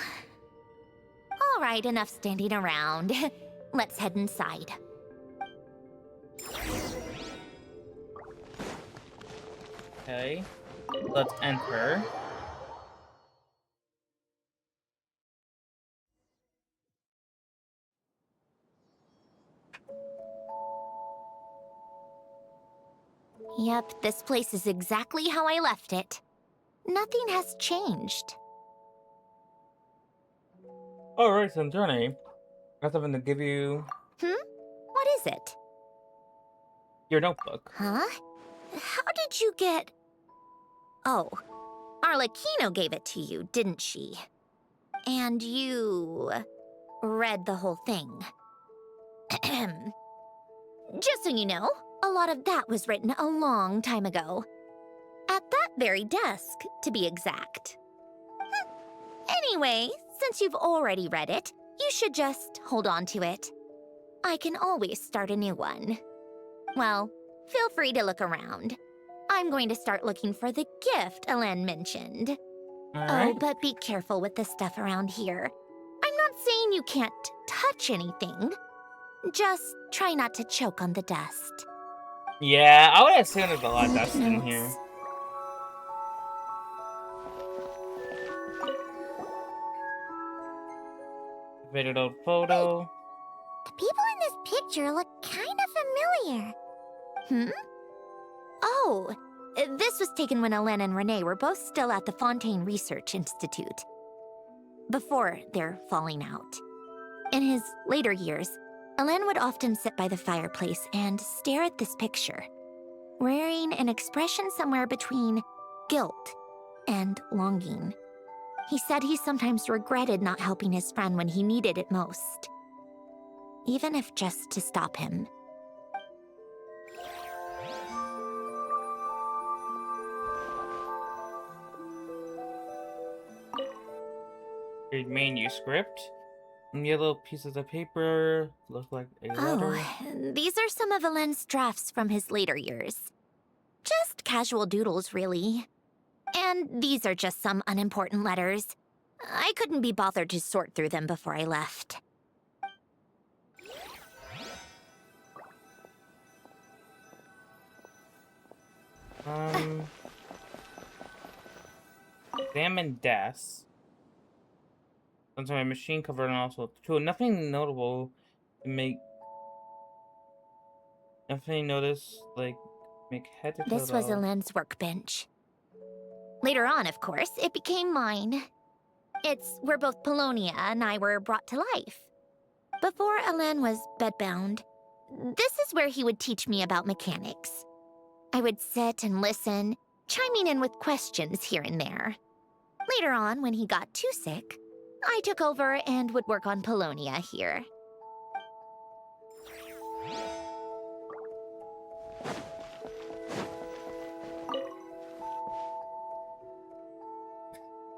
[SPEAKER 10] All right, enough standing around. Let's head inside.
[SPEAKER 1] Okay, let's enter.
[SPEAKER 10] Yep, this place is exactly how I left it. Nothing has changed.
[SPEAKER 1] Alright, Sandrone. I have something to give you
[SPEAKER 10] What is it?
[SPEAKER 1] your notebook.
[SPEAKER 10] Huh? How did you get... Oh, Arlecchino gave it to you, didn't she? And you... read the whole thing. Just so you know, a lot of that was written a long time ago. At that very desk, to be exact. Anyway, since you've already read it, you should just hold on to it. I can always start a new one. Well, feel free to look around. I'm going to start looking for the gift Elen mentioned. Oh,
[SPEAKER 1] Alright.
[SPEAKER 10] but be careful with the stuff around here. I'm not saying you can't touch anything. Just try not to choke on the dust.
[SPEAKER 1] Yeah, I would assume there's a lot of
[SPEAKER 10] Take
[SPEAKER 1] dust in
[SPEAKER 10] notes.
[SPEAKER 1] here. Faded old photo.
[SPEAKER 3] The people in this picture look kind of familiar.
[SPEAKER 10] Hmm? Oh, this was taken when Elen and Renee were both still at the Fontaine Research Institute. Before their falling out. In his later years, Elen would often sit by the fireplace and stare at this picture, wearing an expression somewhere between guilt and longing. He said he sometimes regretted not helping his friend when he needed it most, even if just to stop him.
[SPEAKER 1] Your manuscript. And yellow pieces of paper look like a letter.
[SPEAKER 10] Oh, these are some of Elen's drafts from his later years. Just casual doodles, really. And these are just some unimportant letters. I couldn't be bothered to sort through them before I left.
[SPEAKER 1] Examine desk. Sometimes a machine cover and also tool. Nothing notable to make. Nothing notice like make head to toe.
[SPEAKER 10] This was Elen's workbench. Later on, of course, it became mine. It's where both Polonia and I were brought to life. Before Elen was bedbound, this is where he would teach me about mechanics. I would sit and listen, chiming in with questions here and there. Later on, when he got too sick, I took over and would work on Polonia here.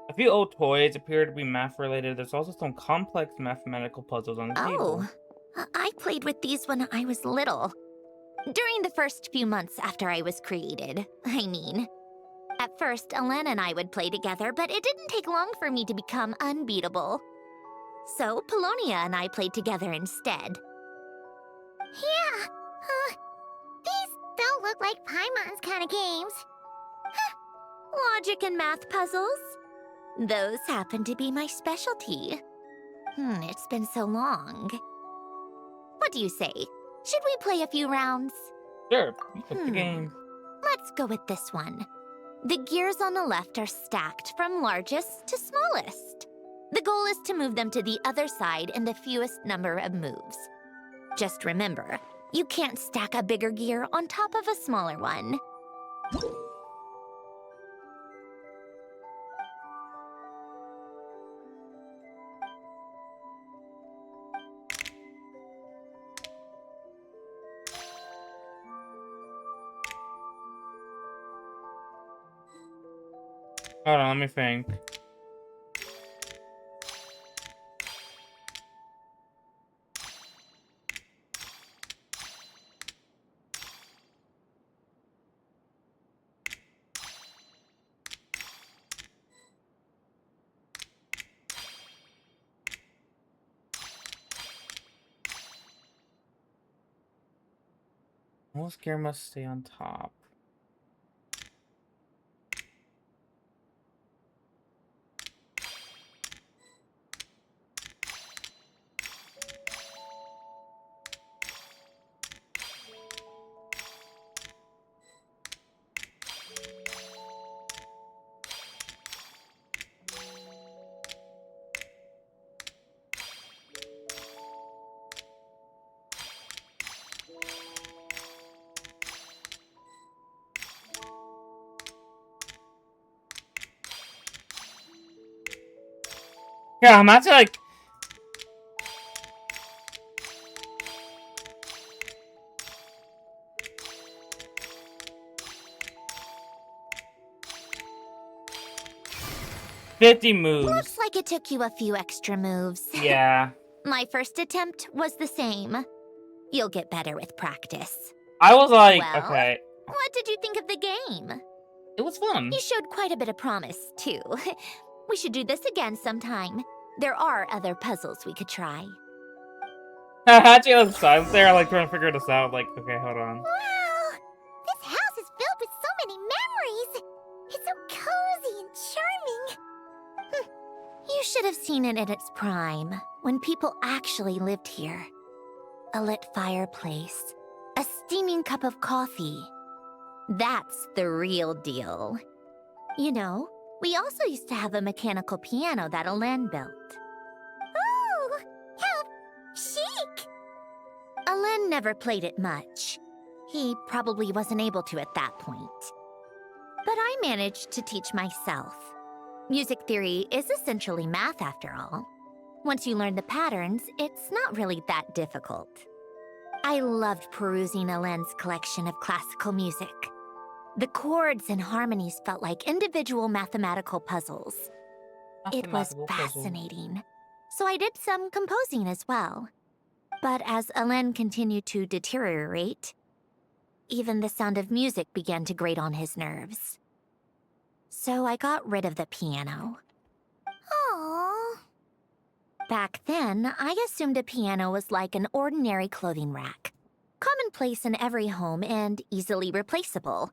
[SPEAKER 1] A few old toys appear to be math related. There's also some complex mathematical puzzles on the table.
[SPEAKER 10] Oh, I played with these when I was little. During the first few months after I was created, I mean. At first, Elen and I would play together, but it didn't take long for me to become unbeatable. So, Polonia and I played together instead.
[SPEAKER 3] Yeah, these don't look like Paimon's kind of games.
[SPEAKER 10] Logic and math puzzles? Those happen to be my specialty. It's been so long. What do you say? Should we play a few rounds?
[SPEAKER 1] Sure, you pick the game.
[SPEAKER 10] Let's go with this one. The gears on the left are stacked from largest to smallest. The goal is to move them to the other side in the fewest number of moves. Just remember, you can't stack a bigger gear on top of a smaller one.
[SPEAKER 1] Hold on, let me think. Most gear must stay on top. Yeah, imagine like. "50 moves."
[SPEAKER 10] Looks like it took you a few extra moves.
[SPEAKER 1] Yeah.
[SPEAKER 10] My first attempt was the same. You'll get better with practice.
[SPEAKER 1] I was like,
[SPEAKER 10] Well?
[SPEAKER 1] okay.
[SPEAKER 10] What did you think of the game?
[SPEAKER 1] It was fun.
[SPEAKER 10] You showed quite a bit of promise, too. We should do this again sometime. There are other puzzles we could try.
[SPEAKER 1] Hachi was silent there, like trying to figure this out. Like, okay, hold on.
[SPEAKER 3] Wow! This house is filled with so many memories! It's so cozy and charming!
[SPEAKER 10] You should have seen it in its prime, when people actually lived here. A lit fireplace, a steaming cup of coffee. That's the real deal. You know, we also used to have a mechanical piano that Alen built.
[SPEAKER 3] Oh! How chic!
[SPEAKER 10] Alen never played it much. He probably wasn't able to at that point. But I managed to teach myself. Music theory is essentially math after all. Once you learn the patterns, it's not really that difficult. I loved perusing Alen's collection of classical music. The chords and harmonies felt like individual mathematical puzzles. It was
[SPEAKER 1] Mathematical puzzle.
[SPEAKER 10] fascinating. So I did some composing as well. But as Alen continued to deteriorate, even the sound of music began to grate on his nerves. So I got rid of the piano.
[SPEAKER 3] Aww.
[SPEAKER 10] Back then, I assumed a piano was like an ordinary clothing rack. Commonplace in every home and easily replaceable.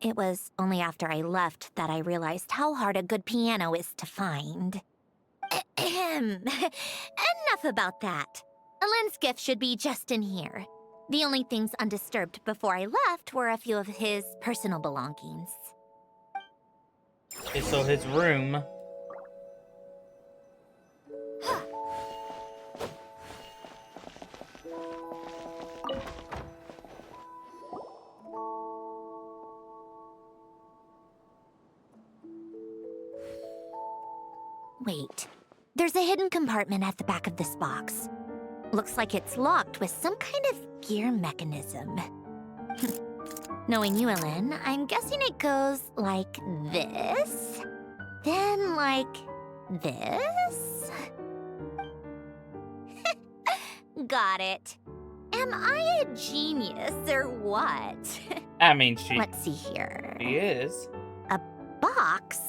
[SPEAKER 10] It was only after I left that I realized how hard a good piano is to find. Ahem. Enough about that. Alen's gift should be just in here. The only things undisturbed before I left were a few of his personal belongings.
[SPEAKER 1] Okay, so his room.
[SPEAKER 10] Wait, there's a hidden compartment at the back of this box. Looks like it's locked with some kind of gear mechanism. Knowing you, Alen, I'm guessing it goes like this, then like this. Got it. Am I a genius or what?
[SPEAKER 1] I mean, she
[SPEAKER 10] Let's see here.
[SPEAKER 1] is.
[SPEAKER 10] A box?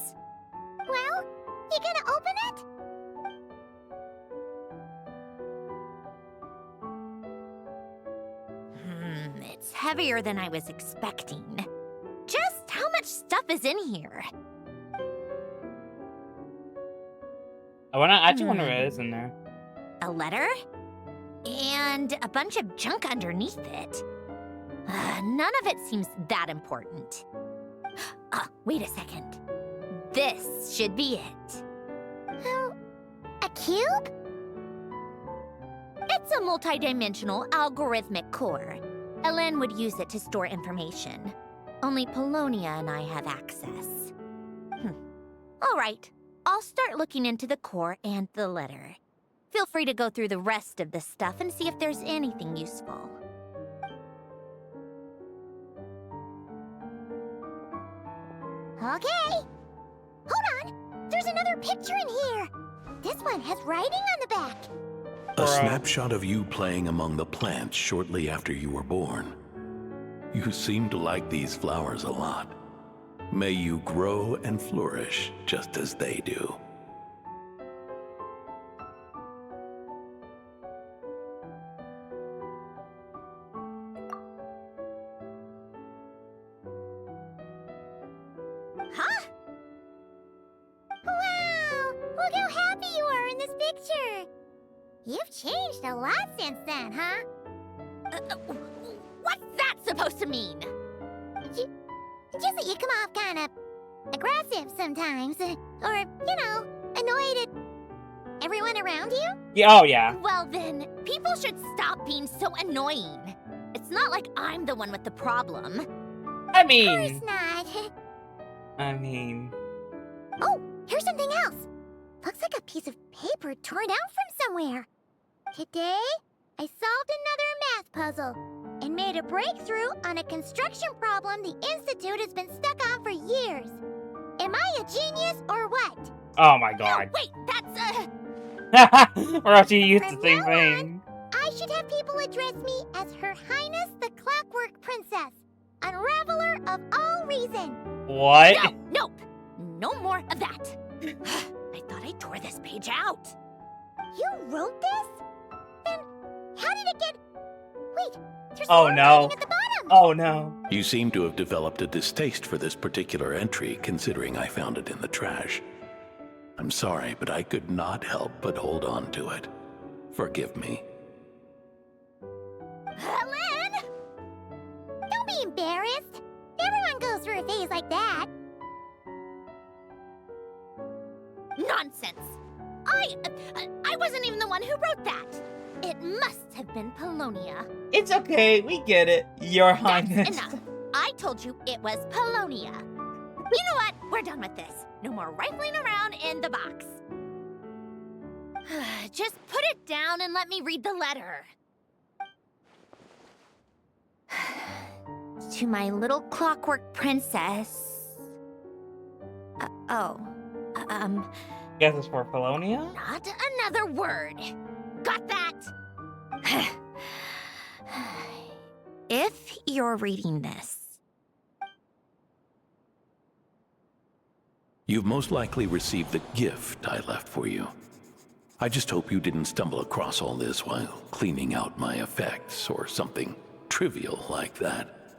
[SPEAKER 3] Well, you gonna open it?
[SPEAKER 10] It's heavier than I was expecting. Just how much stuff is in here?
[SPEAKER 1] I actually wonder what is in there.
[SPEAKER 10] A letter? And a bunch of junk underneath it. None of it seems that important. Wait a second. This should be it.
[SPEAKER 3] A cube?
[SPEAKER 10] It's a multidimensional algorithmic core. Alen would use it to store information. Only Polonia and I have access. All right, I'll start looking into the core and the letter. Feel free to go through the rest of the stuff and see if there's anything useful.
[SPEAKER 3] Okay. Hold on. There's another picture in here. This one has writing on the back.
[SPEAKER 11] A snapshot of you playing among the plants shortly after you were born. You seem to like these flowers a lot. May you grow and flourish just as they do.
[SPEAKER 3] Huh? Wow! Look how happy you are in this picture. You've changed a lot since then, huh?
[SPEAKER 10] What's that supposed to mean?
[SPEAKER 3] Just that you come off kind of aggressive sometimes. Or, you know, annoyed at everyone around you.
[SPEAKER 1] Yeah, oh yeah.
[SPEAKER 10] Well then, people should stop being so annoying. It's not like I'm the one with the problem.
[SPEAKER 1] I
[SPEAKER 3] Of
[SPEAKER 1] mean,
[SPEAKER 3] course not.
[SPEAKER 1] I mean.
[SPEAKER 3] Oh, here's something else. Looks like a piece of paper torn out from somewhere. Today, I solved another math puzzle and made a breakthrough on a construction problem the Institute has been stuck on for years. Am I a genius or what?
[SPEAKER 1] Oh my god.
[SPEAKER 10] Wait, that's,
[SPEAKER 1] We're actually used to
[SPEAKER 3] From
[SPEAKER 1] the same
[SPEAKER 3] now
[SPEAKER 1] thing.
[SPEAKER 3] I should have people address me as Her Highness the Clockwork Princess, unraveler of all reason.
[SPEAKER 1] What?
[SPEAKER 10] No, nope. No more of that. I thought I tore this page out.
[SPEAKER 3] You wrote this? Then how did it get... Wait, there's
[SPEAKER 1] Oh
[SPEAKER 3] more
[SPEAKER 1] no.
[SPEAKER 3] writing at the bottom.
[SPEAKER 1] Oh no.
[SPEAKER 11] You seem to have developed a distaste for this particular entry, considering I found it in the trash. I'm sorry, but I could not help but hold on to it. Forgive me.
[SPEAKER 3] Lynn! Don't be embarrassed. Everyone goes through a phase like that.
[SPEAKER 10] Nonsense. I wasn't even the one who wrote that. It must have been Polonia.
[SPEAKER 1] It's okay, we get it, Your
[SPEAKER 10] That's
[SPEAKER 1] Highness.
[SPEAKER 10] enough. I told you it was Polonia. You know what? We're done with this. No more rifling around in the box. Just put it down and let me read the letter. To my little clockwork princess.
[SPEAKER 1] Guess it's for Polonia?
[SPEAKER 10] Not another word. Got that? If you're reading this,
[SPEAKER 11] You've most likely received the gift I left for you. I just hope you didn't stumble across all this while cleaning out my effects or something trivial like that.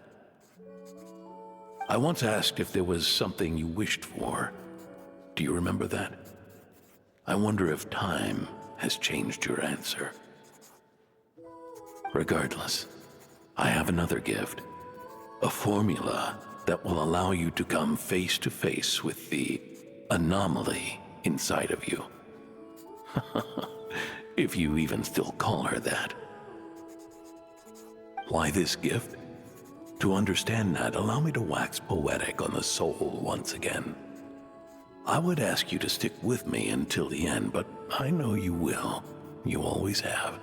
[SPEAKER 11] I once asked if there was something you wished for. Do you remember that? I wonder if time has changed your answer. Regardless, I have another gift. A formula that will allow you to come face to face with the anomaly inside of you. If you even still call her that. Why this gift? To understand that, allow me to wax poetic on the soul once again. I would ask you to stick with me until the end, but I know you will. You always have.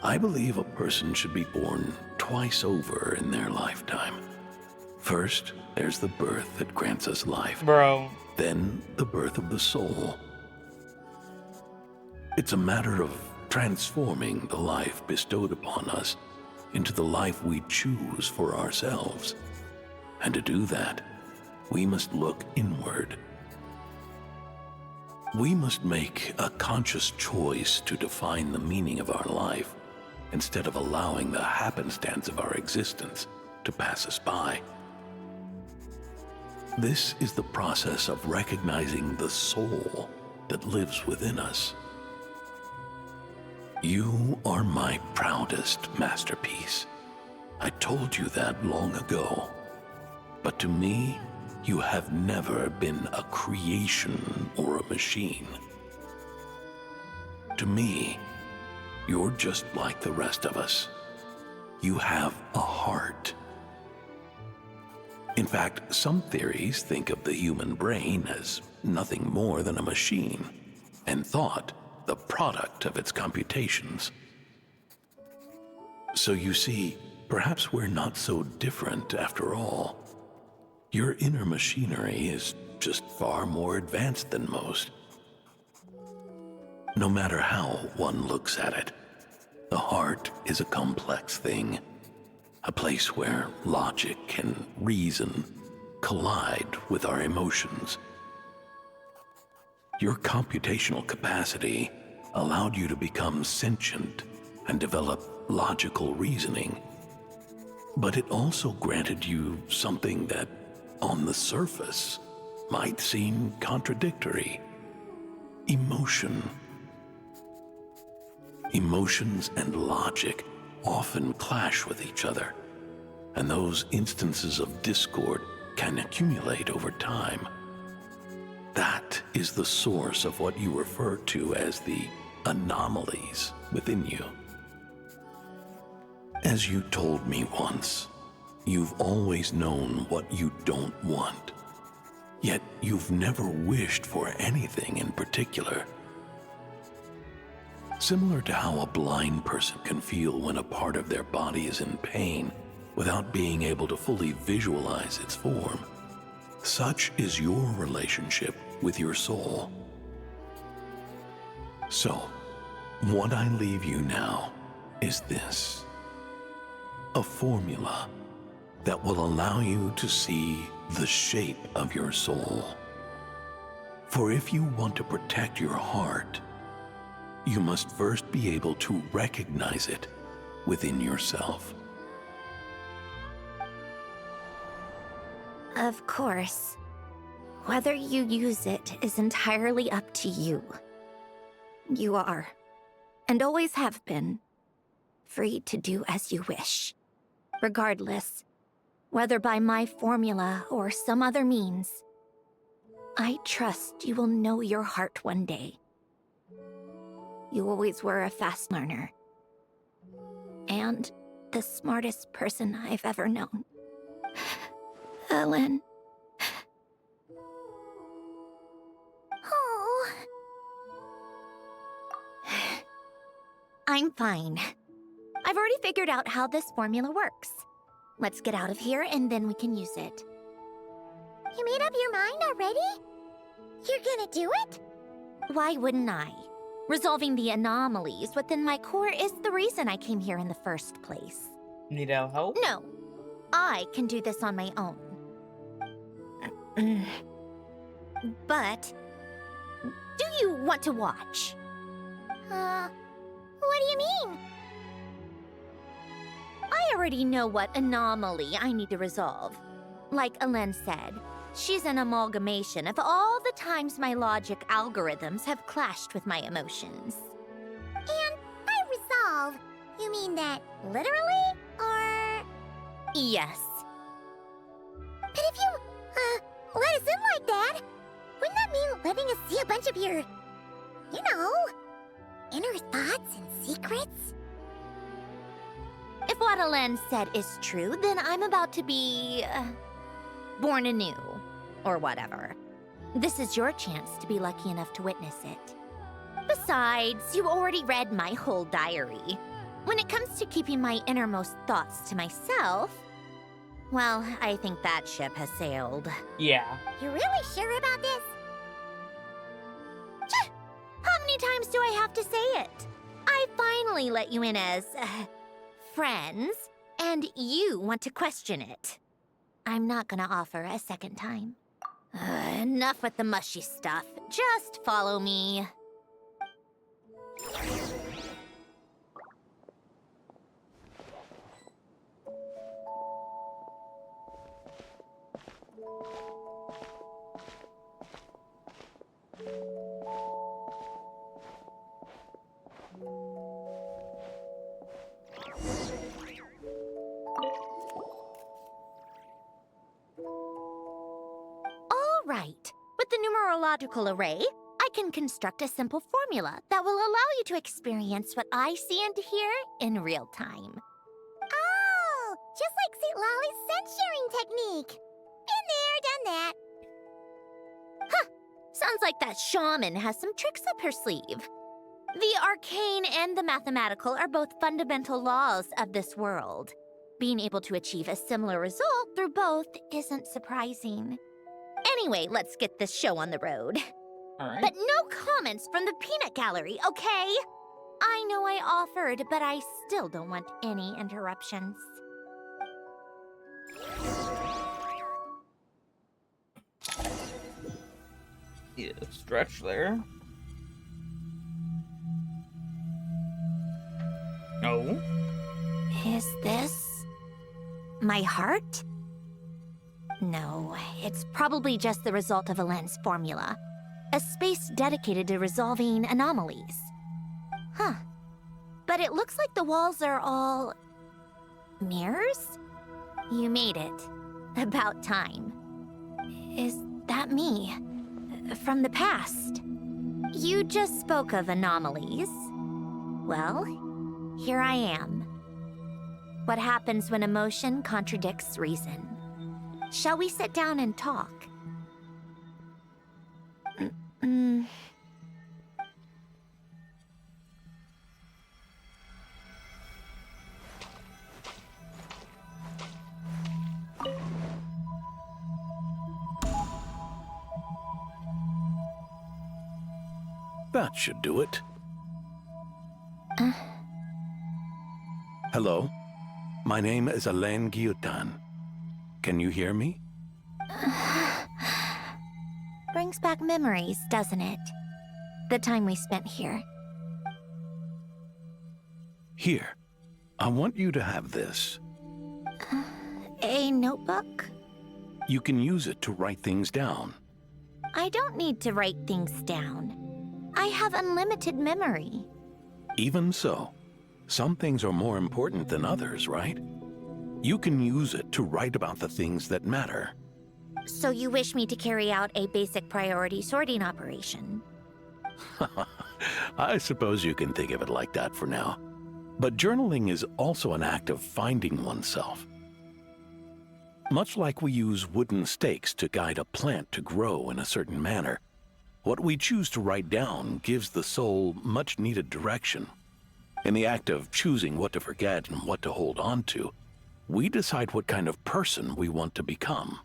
[SPEAKER 11] I believe a person should be born twice over in their lifetime. First, there's the birth that grants us life.
[SPEAKER 1] Bro.
[SPEAKER 11] Then, the birth of the soul. It's a matter of transforming the life bestowed upon us into the life we choose for ourselves. And to do that, we must look inward. We must make a conscious choice to define the meaning of our life instead of allowing the happenstance of our existence to pass us by. This is the process of recognizing the soul that lives within us. You are my proudest masterpiece. I told you that long ago. But to me, you have never been a creation or a machine. To me, you're just like the rest of us. You have a heart. In fact, some theories think of the human brain as nothing more than a machine, and thought the product of its computations. So you see, perhaps we're not so different after all. Your inner machinery is just far more advanced than most. No matter how one looks at it, the heart is a complex thing, a place where logic and reason collide with our emotions. Your computational capacity allowed you to become sentient and develop logical reasoning, but it also granted you something that, on the surface, might seem contradictory: emotion. Emotions and logic often clash with each other, and those instances of discord can accumulate over time. That is the source of what you refer to as the anomalies within you. As you told me once, you've always known what you don't want. Yet you've never wished for anything in particular. Similar to how a blind person can feel when a part of their body is in pain without being able to fully visualize its form, such is your relationship with your soul. So, what I leave you now is this: a formula that will allow you to see the shape of your soul. For if you want to protect your heart, you must first be able to recognize it within yourself.
[SPEAKER 10] Of course. Whether you use it is entirely up to you. You are, and always have been, free to do as you wish. Regardless, whether by my formula or some other means, I trust you will know your heart one day. You always were a fast learner. And the smartest person I've ever known. Ellen. Oh. I'm fine. I've already figured out how this formula works. Let's get out of here and then we can use it.
[SPEAKER 3] You made up your mind already? You're gonna do it?
[SPEAKER 10] Why wouldn't I? Resolving the anomalies within my core is the reason I came here in the first place.
[SPEAKER 1] Need our help?
[SPEAKER 10] No, I can do this on my own. But, do you want to watch?
[SPEAKER 3] What do you mean?
[SPEAKER 10] I already know what anomaly I need to resolve. Like Ellen said, she's an amalgamation of all the times my logic algorithms have clashed with my emotions.
[SPEAKER 3] And by resolve, you mean that literally, or...?
[SPEAKER 10] Yes.
[SPEAKER 3] But if you, let us in like that, wouldn't that mean letting us see a bunch of your, you know, inner thoughts and secrets?
[SPEAKER 10] If what Ellen said is true, then I'm about to be... born anew. Or whatever. This is your chance to be lucky enough to witness it. Besides, you already read my whole diary. When it comes to keeping my innermost thoughts to myself, well, I think that ship has sailed.
[SPEAKER 1] Yeah.
[SPEAKER 3] You really sure about this?
[SPEAKER 10] How many times do I have to say it? I finally let you in as... friends, and you want to question it. I'm not gonna offer a second time. Enough with the mushy stuff. Just follow me. Right. With the numerological array, I can construct a simple formula that will allow you to experience what I see and hear in real time.
[SPEAKER 3] Oh, just like St. Lolly's sense-sharing technique. Been there, done that.
[SPEAKER 10] Huh. Sounds like that shaman has some tricks up her sleeve. The arcane and the mathematical are both fundamental laws of this world. Being able to achieve a similar result through both isn't surprising. Anyway, let's get this show on the road.
[SPEAKER 1] All right.
[SPEAKER 10] But no comments from the peanut gallery, okay? I know I offered, but I still don't want any interruptions.
[SPEAKER 1] Yeah, stretch there. Oh.
[SPEAKER 10] Is this my heart? No, it's probably just the result of Ellen's formula. A space dedicated to resolving anomalies. Huh. But it looks like the walls are all... mirrors? You made it. About time. Is that me? From the past? You just spoke of anomalies. Well, here I am. What happens when emotion contradicts reason? Shall we sit down and talk?
[SPEAKER 11] That should do it. Hello? My name is Alain Guillotin. Can you hear me?
[SPEAKER 10] Brings back memories, doesn't it? The time we spent here.
[SPEAKER 11] Here. I want you to have this.
[SPEAKER 10] A notebook?
[SPEAKER 11] You can use it to write things down.
[SPEAKER 10] I don't need to write things down. I have unlimited memory.
[SPEAKER 11] Even so, some things are more important than others, right? You can use it to write about the things that matter.
[SPEAKER 10] So you wish me to carry out a basic priority sorting operation?
[SPEAKER 11] I suppose you can think of it like that for now. But journaling is also an act of finding oneself. Much like we use wooden stakes to guide a plant to grow in a certain manner, what we choose to write down gives the soul much-needed direction. In the act of choosing what to forget and what to hold on to, we decide what kind of person we want to become.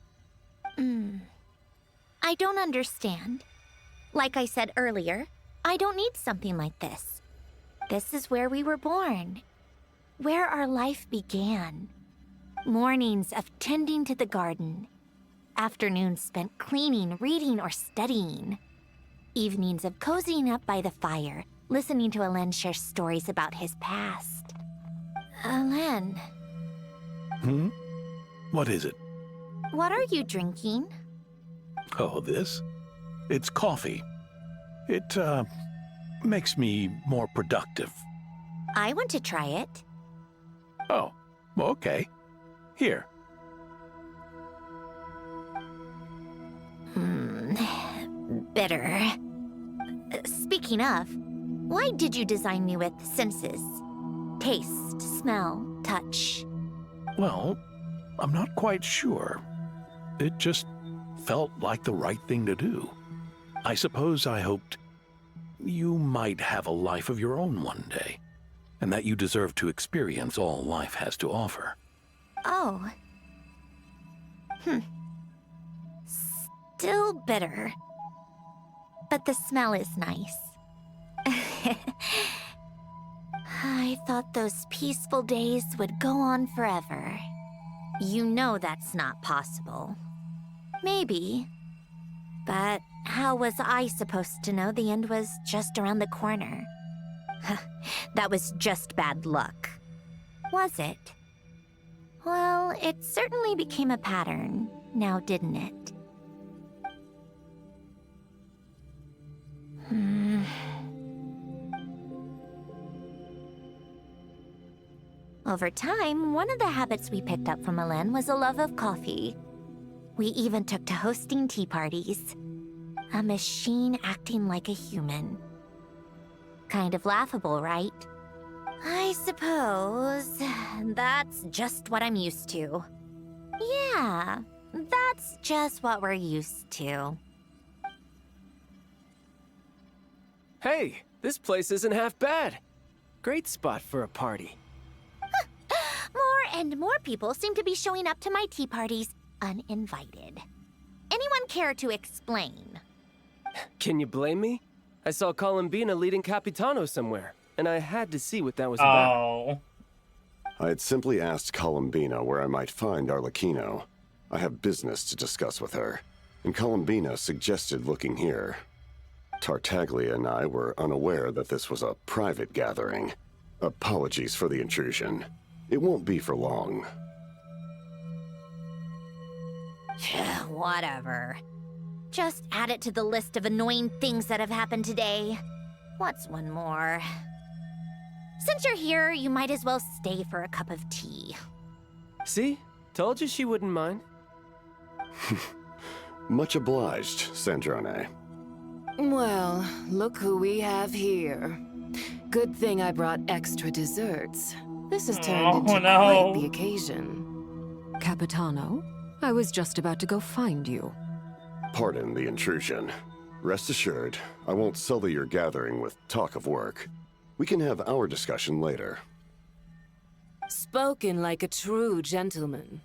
[SPEAKER 10] I don't understand. Like I said earlier, I don't need something like this. This is where we were born, where our life began. Mornings of tending to the garden, afternoons spent cleaning, reading, or studying, evenings of cozying up by the fire, listening to Alain share stories about his past. Alain.
[SPEAKER 11] What is it?
[SPEAKER 10] What are you drinking?
[SPEAKER 11] Oh, this? It's coffee. It, makes me more productive.
[SPEAKER 10] I want to try it.
[SPEAKER 11] Oh, okay. Here.
[SPEAKER 10] Bitter. Speaking of, why did you design me with senses? Taste, smell, touch.
[SPEAKER 11] Well, I'm not quite sure. It just felt like the right thing to do. I suppose I hoped you might have a life of your own one day, and that you deserve to experience all life has to offer.
[SPEAKER 10] Oh. Still bitter. But the smell is nice. I thought those peaceful days would go on forever. You know that's not possible. Maybe. But how was I supposed to know the end was just around the corner? That was just bad luck. Was it? Well, it certainly became a pattern, now didn't it? Over time, one of the habits we picked up from Alain was a love of coffee. We even took to hosting tea parties. A machine acting like a human. Kind of laughable, right? I suppose that's just what I'm used to. Yeah, that's just what we're used to.
[SPEAKER 13] Hey, this place isn't half bad. Great spot for a party.
[SPEAKER 10] More and more people seem to be showing up to my tea parties uninvited. Anyone care to explain?
[SPEAKER 13] Can you blame me? I saw Columbina leading Capitano somewhere, and I had to see what that was about.
[SPEAKER 1] Oh.
[SPEAKER 14] I had simply asked Columbina where I might find Arlecchino. I have business to discuss with her, and Columbina suggested looking here. Tartaglia and I were unaware that this was a private gathering. Apologies for the intrusion. It won't be for long.
[SPEAKER 10] Whatever. Just add it to the list of annoying things that have happened today. What's one more? Since you're here, you might as well stay for a cup of tea.
[SPEAKER 13] See? Told you she wouldn't mind.
[SPEAKER 14] Much obliged, Sandrone.
[SPEAKER 15] Well, look who we have here. Good thing I brought extra desserts. This has turned into quite the occasion. Capitano, I was just about to go find you.
[SPEAKER 14] Pardon the intrusion. Rest assured, I won't sully your gathering with talk of work. We can have our discussion later.
[SPEAKER 15] Spoken like a true gentleman.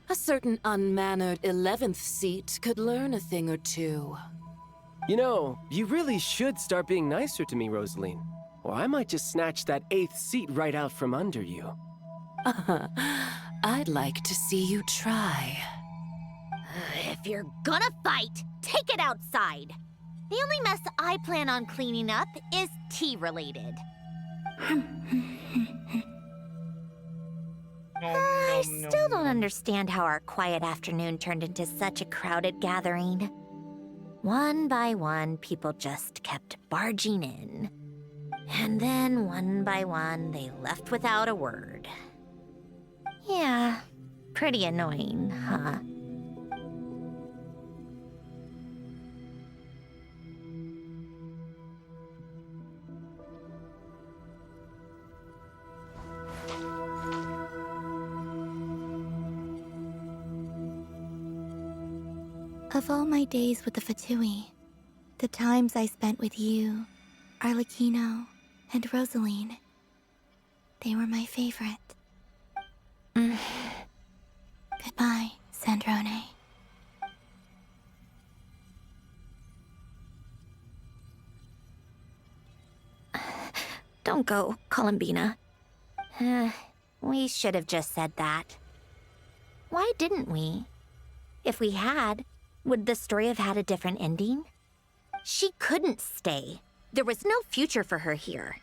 [SPEAKER 15] A certain unmannered 11th seat could learn a thing or two.
[SPEAKER 13] You know, you really should start being nicer to me, Rosaline. Or I might just snatch that 8th seat right out from under you.
[SPEAKER 15] I'd like to see you try.
[SPEAKER 10] If you're gonna fight, take it outside. The only mess I plan on cleaning up is tea-related. I still don't understand how our quiet afternoon turned into such a crowded gathering. One by one, people just kept barging in. And then, one by one, they left without a word. Yeah, pretty annoying, huh?
[SPEAKER 6] Of all my days with the Fatui, the times I spent with you, Arlecchino, and Rosaline, they were my favorite. Goodbye, Sandrone.
[SPEAKER 10] Don't go, Columbina. We should have just said that. Why didn't we? If we had, would the story have had a different ending? She couldn't stay. There was no future for her here.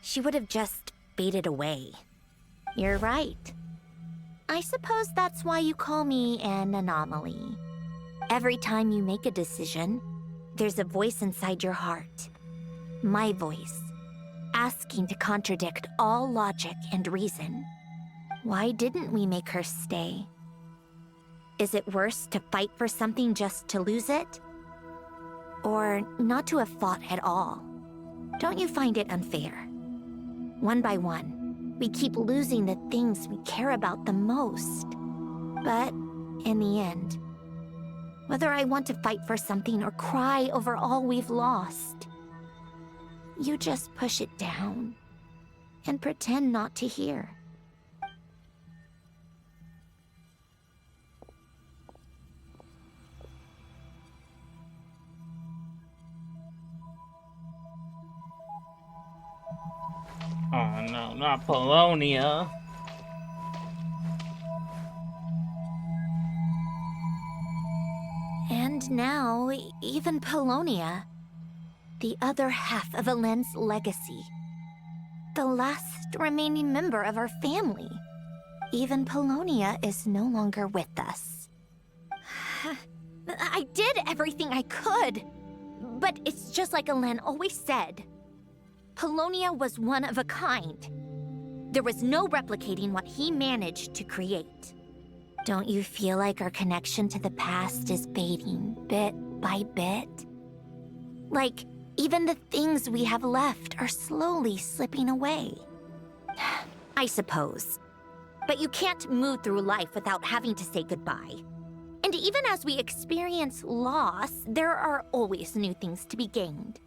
[SPEAKER 10] She would have just faded away. You're right. I suppose that's why you call me an anomaly. Every time you make a decision, there's a voice inside your heart. My voice, asking to contradict all logic and reason. Why didn't we make her stay? Is it worse to fight for something just to lose it? Or not to have fought at all? Don't you find it unfair? One by one, we keep losing the things we care about the most. But in the end, whether I want to fight for something or cry over all we've lost, you just push it down and pretend not to hear.
[SPEAKER 1] Oh no, not Polonia.
[SPEAKER 10] And now, even Polonia, the other half of Elend's legacy, the last remaining member of our family. Even Polonia is no longer with us. I did everything I could, but it's just like Elend always said. Polonia was one of a kind. There was no replicating what he managed to create. Don't you feel like our connection to the past is fading bit by bit? Like, even the things we have left are slowly slipping away. I suppose. But you can't move through life without having to say goodbye. And even as we experience loss, there are always new things to be gained.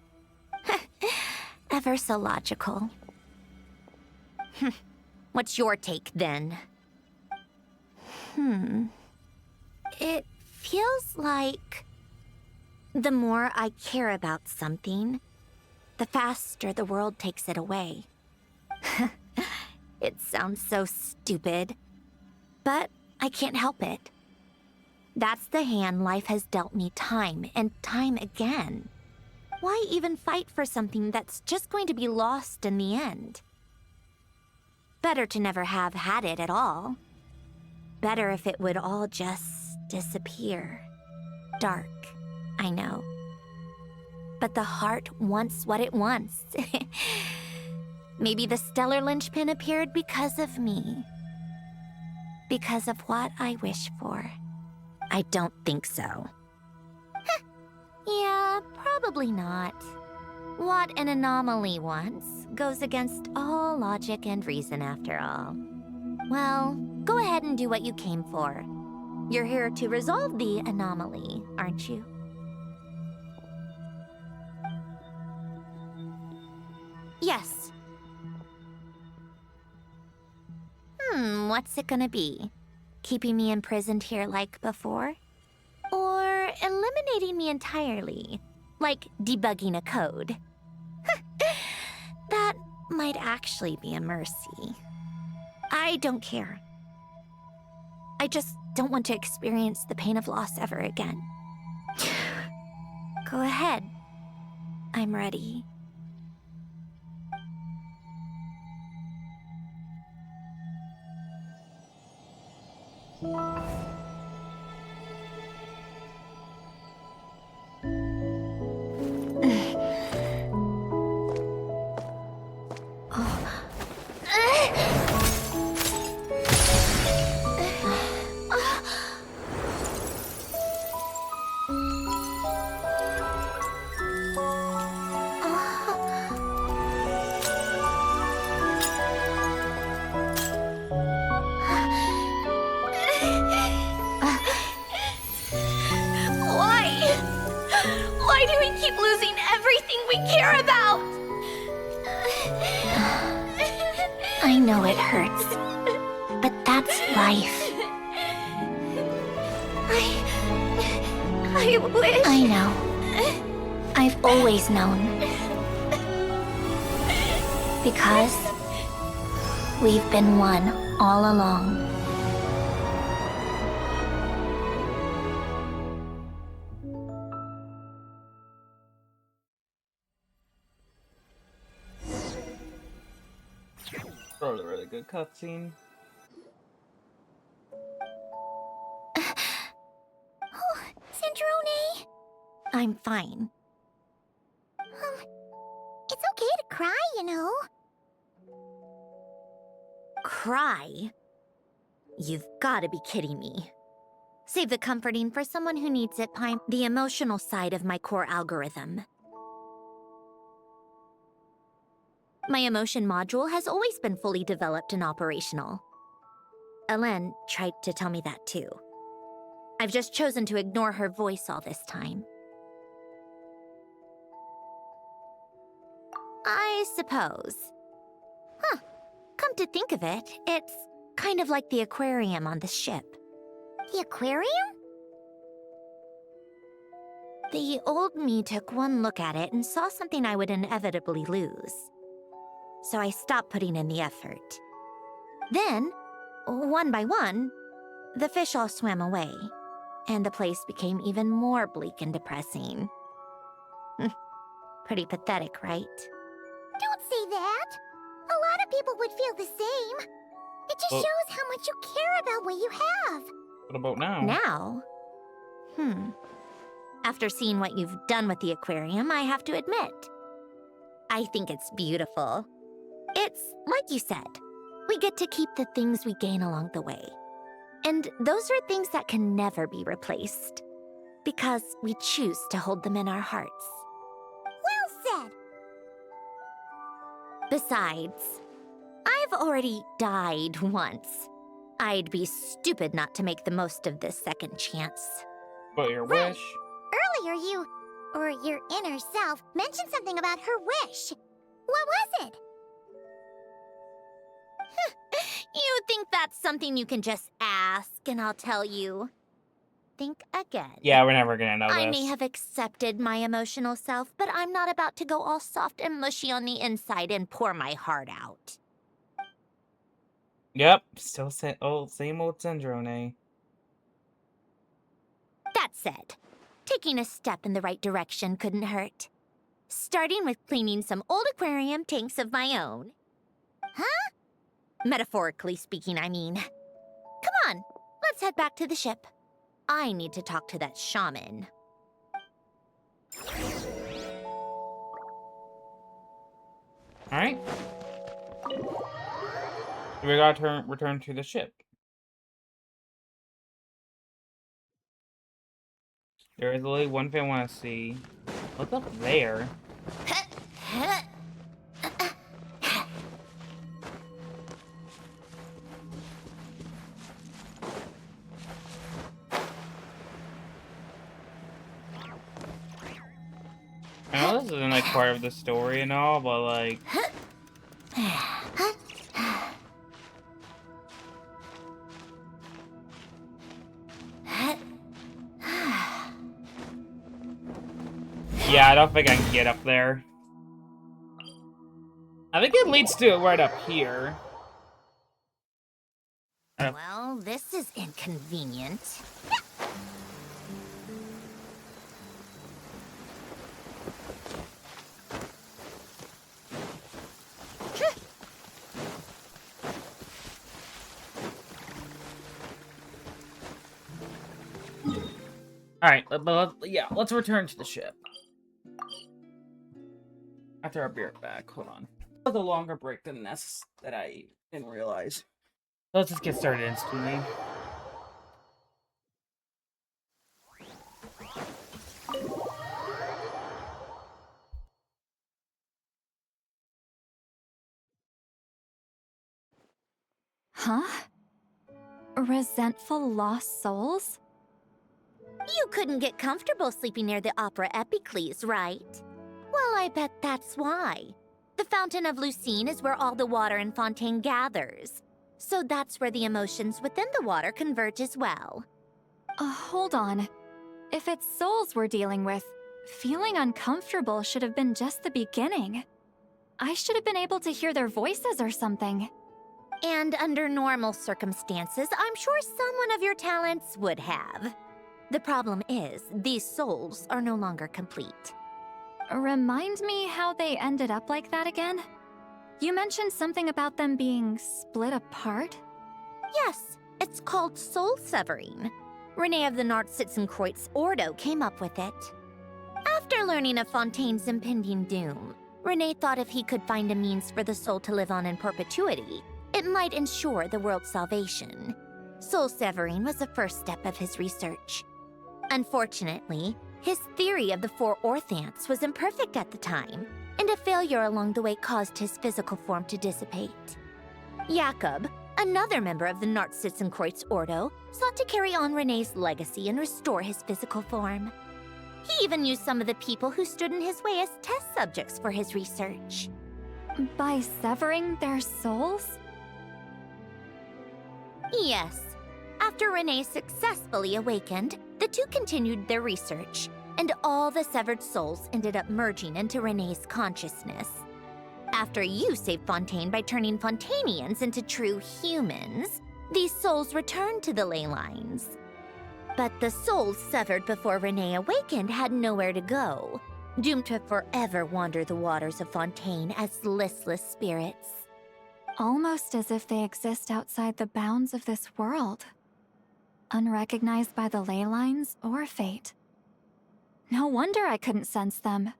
[SPEAKER 10] Ever so logical. What's your take, then? It feels like the more I care about something, the faster the world takes it away. It sounds so stupid, but I can't help it. That's the hand life has dealt me time and time again. Why even fight for something that's just going to be lost in the end? Better to never have had it at all. Better if it would all just disappear. Dark, I know. But the heart wants what it wants. Maybe the stellar linchpin appeared because of me. Because of what I wish for. I don't think so. Yeah, probably not. What an anomaly wants goes against all logic and reason after all. Well, go ahead and do what you came for. You're here to resolve the anomaly, aren't you? Yes. What's it gonna be? Keeping me imprisoned here like before? Or eliminating me entirely, like debugging a code. That might actually be a mercy. I don't care. I just don't want to experience the pain of loss ever again. Go ahead. I'm ready. Why do we keep losing everything we care about? I know it hurts, but that's life. I wish... I know. I've always known. Because we've been one all along.
[SPEAKER 1] That was a really good cutscene.
[SPEAKER 3] Oh, Sandrone!
[SPEAKER 10] I'm fine.
[SPEAKER 3] It's okay to cry, you know.
[SPEAKER 10] Cry? You've got to be kidding me. Save the comforting for someone who needs it, Pine. The emotional side of my core algorithm. My emotion module has always been fully developed and operational. Ellen tried to tell me that too. I've just chosen to ignore her voice all this time. I suppose. Huh. Come to think of it, it's kind of like the aquarium on the ship.
[SPEAKER 3] The aquarium?
[SPEAKER 10] The old me took one look at it and saw something I would inevitably lose. So I stopped putting in the effort. Then, one by one, the fish all swam away, and the place became even more bleak and depressing. Pretty pathetic, right?
[SPEAKER 3] Don't say that. A lot of people would feel the same. It just shows how much you care about what you have.
[SPEAKER 1] What about now?
[SPEAKER 10] Now? After seeing what you've done with the aquarium, I have to admit, I think it's beautiful. It's like you said, we get to keep the things we gain along the way. And those are things that can never be replaced, because we choose to hold them in our hearts.
[SPEAKER 3] Well said.
[SPEAKER 10] Besides, I've already died once. I'd be stupid not to make the most of this second chance.
[SPEAKER 1] But your wish?
[SPEAKER 3] Earlier you, or your inner self, mentioned something about her wish. What was it?
[SPEAKER 10] You think that's something you can just ask and I'll tell you? Think again.
[SPEAKER 1] Yeah, we're never gonna know
[SPEAKER 10] I
[SPEAKER 1] this.
[SPEAKER 10] may have accepted my emotional self, but I'm not about to go all soft and mushy on the inside and pour my heart out.
[SPEAKER 1] Yep, still same old Sandrone.
[SPEAKER 10] That said, taking a step in the right direction couldn't hurt. Starting with cleaning some old aquarium tanks of my own.
[SPEAKER 3] Huh?
[SPEAKER 10] Metaphorically speaking, I mean. Come on, let's head back to the ship. I need to talk to that shaman.
[SPEAKER 1] Alright. We gotta return to the ship. There is only one thing I want to see. What's up there? I know this isn't like part of the story and all, but like... Yeah, I don't think I can get up there. I think it leads to it right up here.
[SPEAKER 10] Well, this is inconvenient.
[SPEAKER 1] Alright, yeah, let's return to the ship. After our beer back, hold on. It was a longer break than this that I didn't realize. So let's just get started instantly.
[SPEAKER 9] Huh? Resentful lost souls?
[SPEAKER 10] You couldn't get comfortable sleeping near the Opera Epicles, right? Well, I bet that's why. The Fountain of Lucine is where all the water in Fontaine gathers. So that's where the emotions within the water converge as well.
[SPEAKER 9] Hold on. If it's souls we're dealing with, feeling uncomfortable should have been just the beginning. I should have been able to hear their voices or something.
[SPEAKER 10] And under normal circumstances, I'm sure someone of your talents would have. The problem is, these souls are no longer complete.
[SPEAKER 9] Remind me how they ended up like that again? You mentioned something about them being split apart?
[SPEAKER 10] Yes, it's called soul severing. Renee of the Nartsitzenkreuz Ordo came up with it. After learning of Fontaine's impending doom, Renee thought if he could find a means for the soul to live on in perpetuity, it might ensure the world's salvation. Soul severing was the first step of his research. Unfortunately, his theory of the four orthants was imperfect at the time, and a failure along the way caused his physical form to dissipate. Jakob, another member of the Nartsitzenkreuz Ordo, sought to carry on Renee's legacy and restore his physical form. He even used some of the people who stood in his way as test subjects for his research.
[SPEAKER 9] By severing their souls?
[SPEAKER 10] Yes. After Renee successfully awakened, the two continued their research, and all the severed souls ended up merging into Renee's consciousness. After you saved Fontaine by turning Fontainians into true humans, these souls returned to the ley lines. But the souls severed before Renee awakened had nowhere to go, doomed to forever wander the waters of Fontaine as listless spirits.
[SPEAKER 9] Almost as if they exist outside the bounds of this world. Unrecognized by the ley lines or fate. No wonder I couldn't sense them.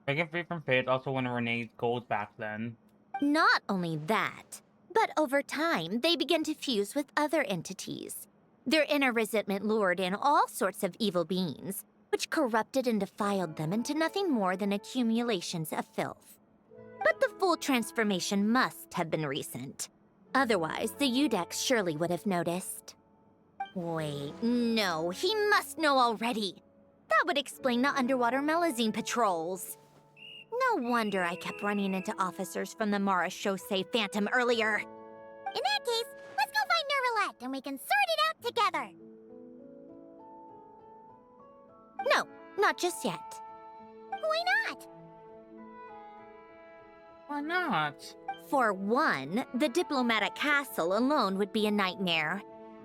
[SPEAKER 1] Breaking free from fate also one of Renee's goals back then.
[SPEAKER 10] Not only that, but over time, they began to fuse with other entities. Their inner resentment lured in all sorts of evil beings, which corrupted and defiled them into nothing more than accumulations of filth. But the full transformation must have been recent. Otherwise, the Udex surely would have noticed. Wait, no, he must know already. That would explain the underwater Melazine patrols. No wonder I kept running into officers from the Mara Chaussee Phantom earlier.
[SPEAKER 3] In that case, let's go find Nervalette and we can sort it out together.
[SPEAKER 10] No, not just yet.
[SPEAKER 3] Why not?
[SPEAKER 1] Why not?
[SPEAKER 10] For one, the diplomatic castle alone would be a nightmare.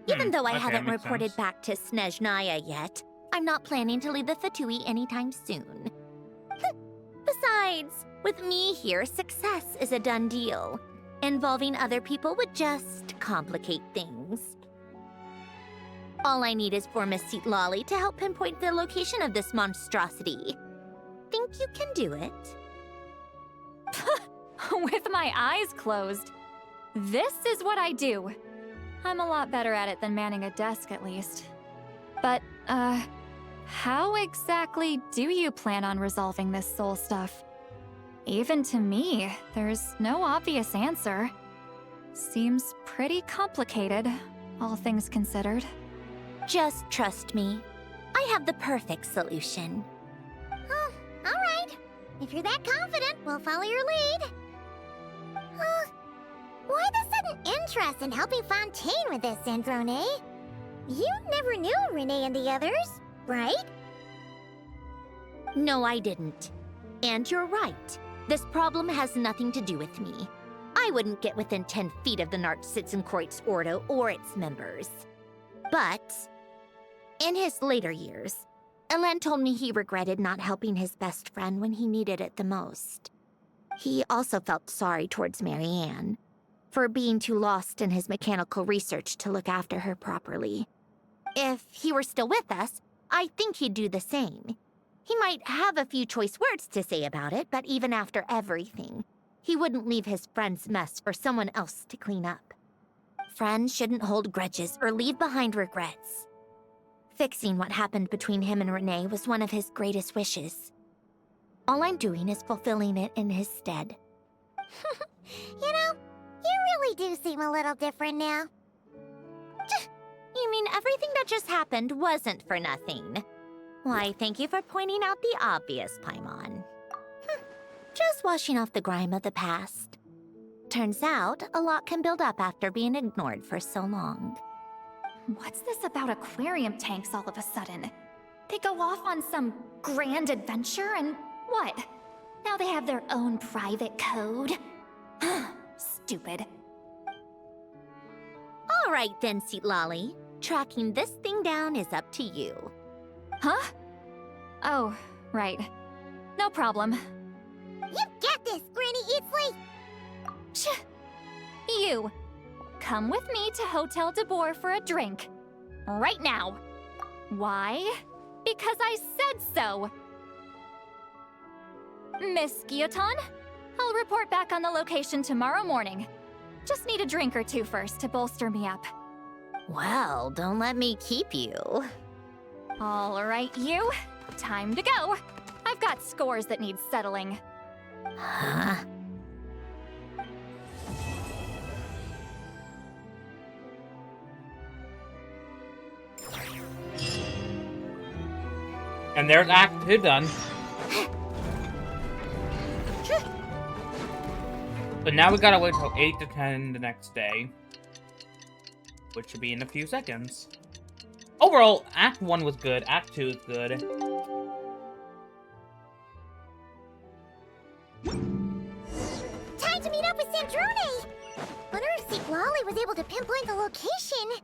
[SPEAKER 10] Even though I haven't reported back to Snezhnaya yet, I'm not planning to leave the Fatui anytime soon. Besides, with me here, success is a done deal. Involving other people would just complicate things. All I need is for Miss Lolly to help pinpoint the location of this monstrosity. Think you can do it?
[SPEAKER 9] With my eyes closed. This is what I do. I'm a lot better at it than manning a desk, at least. But, how exactly do you plan on resolving this soul stuff? Even to me, there's no obvious answer. Seems pretty complicated, all things considered.
[SPEAKER 10] Just trust me. I have the perfect solution.
[SPEAKER 3] Oh, all right. If you're that confident, we'll follow your lead. Why the sudden interest in helping Fontaine with this, Sandrone? You never knew Renee and the others, right?
[SPEAKER 10] No, I didn't. And you're right. This problem has nothing to do with me. I wouldn't get within 10 feet of the Nartsitzenkreuz Ordo or its members. But, in his later years, Elen told me he regretted not helping his best friend when he needed it the most. He also felt sorry towards Marianne for being too lost in his mechanical research to look after her properly. If he were still with us, I think he'd do the same. He might have a few choice words to say about it, but even after everything, he wouldn't leave his friend's mess for someone else to clean up. Friends shouldn't hold grudges or leave behind regrets. Fixing what happened between him and Renee was one of his greatest wishes. All I'm doing is fulfilling it in his stead.
[SPEAKER 3] You know, you really do seem a little different now.
[SPEAKER 10] You mean everything that just happened wasn't for nothing? Why, thank you for pointing out the obvious, Paimon. Just washing off the grime of the past. Turns out, a lot can build up after being ignored for so long.
[SPEAKER 9] What's this about aquarium tanks all of a sudden? They go off on some grand adventure and what? Now they have their own private code? Stupid.
[SPEAKER 10] All right then, Seatlolly. Tracking this thing down is up to you.
[SPEAKER 9] Huh? Oh, right. No problem.
[SPEAKER 3] You got this, Granny Eatsley!
[SPEAKER 9] You! Come with me to Hotel de Boer for a drink. Right now. Why? Because I said so! Miss Guillotin, I'll report back on the location tomorrow morning. Just need a drink or two first to bolster me up.
[SPEAKER 10] Well, don't let me keep you.
[SPEAKER 9] All right, you. Time to go. I've got scores that need settling.
[SPEAKER 10] Huh?
[SPEAKER 1] And there's Act 2 done. But now we gotta wait till 8 to 10 the next day. Which should be in a few seconds. Overall, Act 1 was good, Act 2 is good.
[SPEAKER 3] Time to meet up with Sandrone! Wonder if Seatlolly was able to pinpoint the location.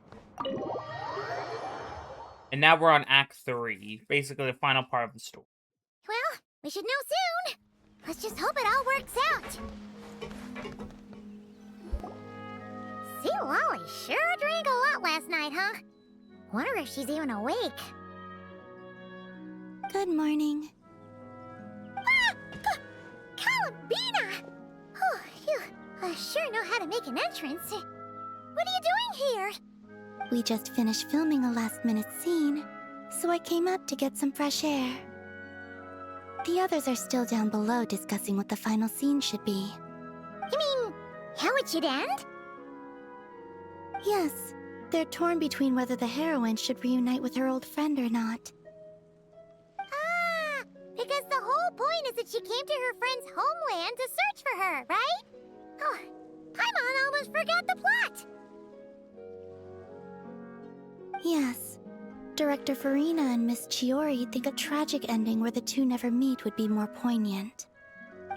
[SPEAKER 1] And now we're on Act 3, basically the final part of the story.
[SPEAKER 3] Well, we should know soon. Let's just hope it all works out. Seatlolly sure drank a lot last night, huh? Wonder if she's even awake.
[SPEAKER 6] Good morning.
[SPEAKER 3] Ah! Columbina! Oh, you sure know how to make an entrance. What are you doing here?
[SPEAKER 6] We just finished filming a last-minute scene, so I came up to get some fresh air. The others are still down below discussing what the final scene should be.
[SPEAKER 3] You mean, how it should end?
[SPEAKER 6] Yes, they're torn between whether the heroine should reunite with her old friend or not.
[SPEAKER 3] Ah, because the whole point is that she came to her friend's homeland to search for her, right? Oh, Paimon almost forgot the plot!
[SPEAKER 6] Yes. Director Farina and Miss Chiori think a tragic ending where the two never meet would be more poignant.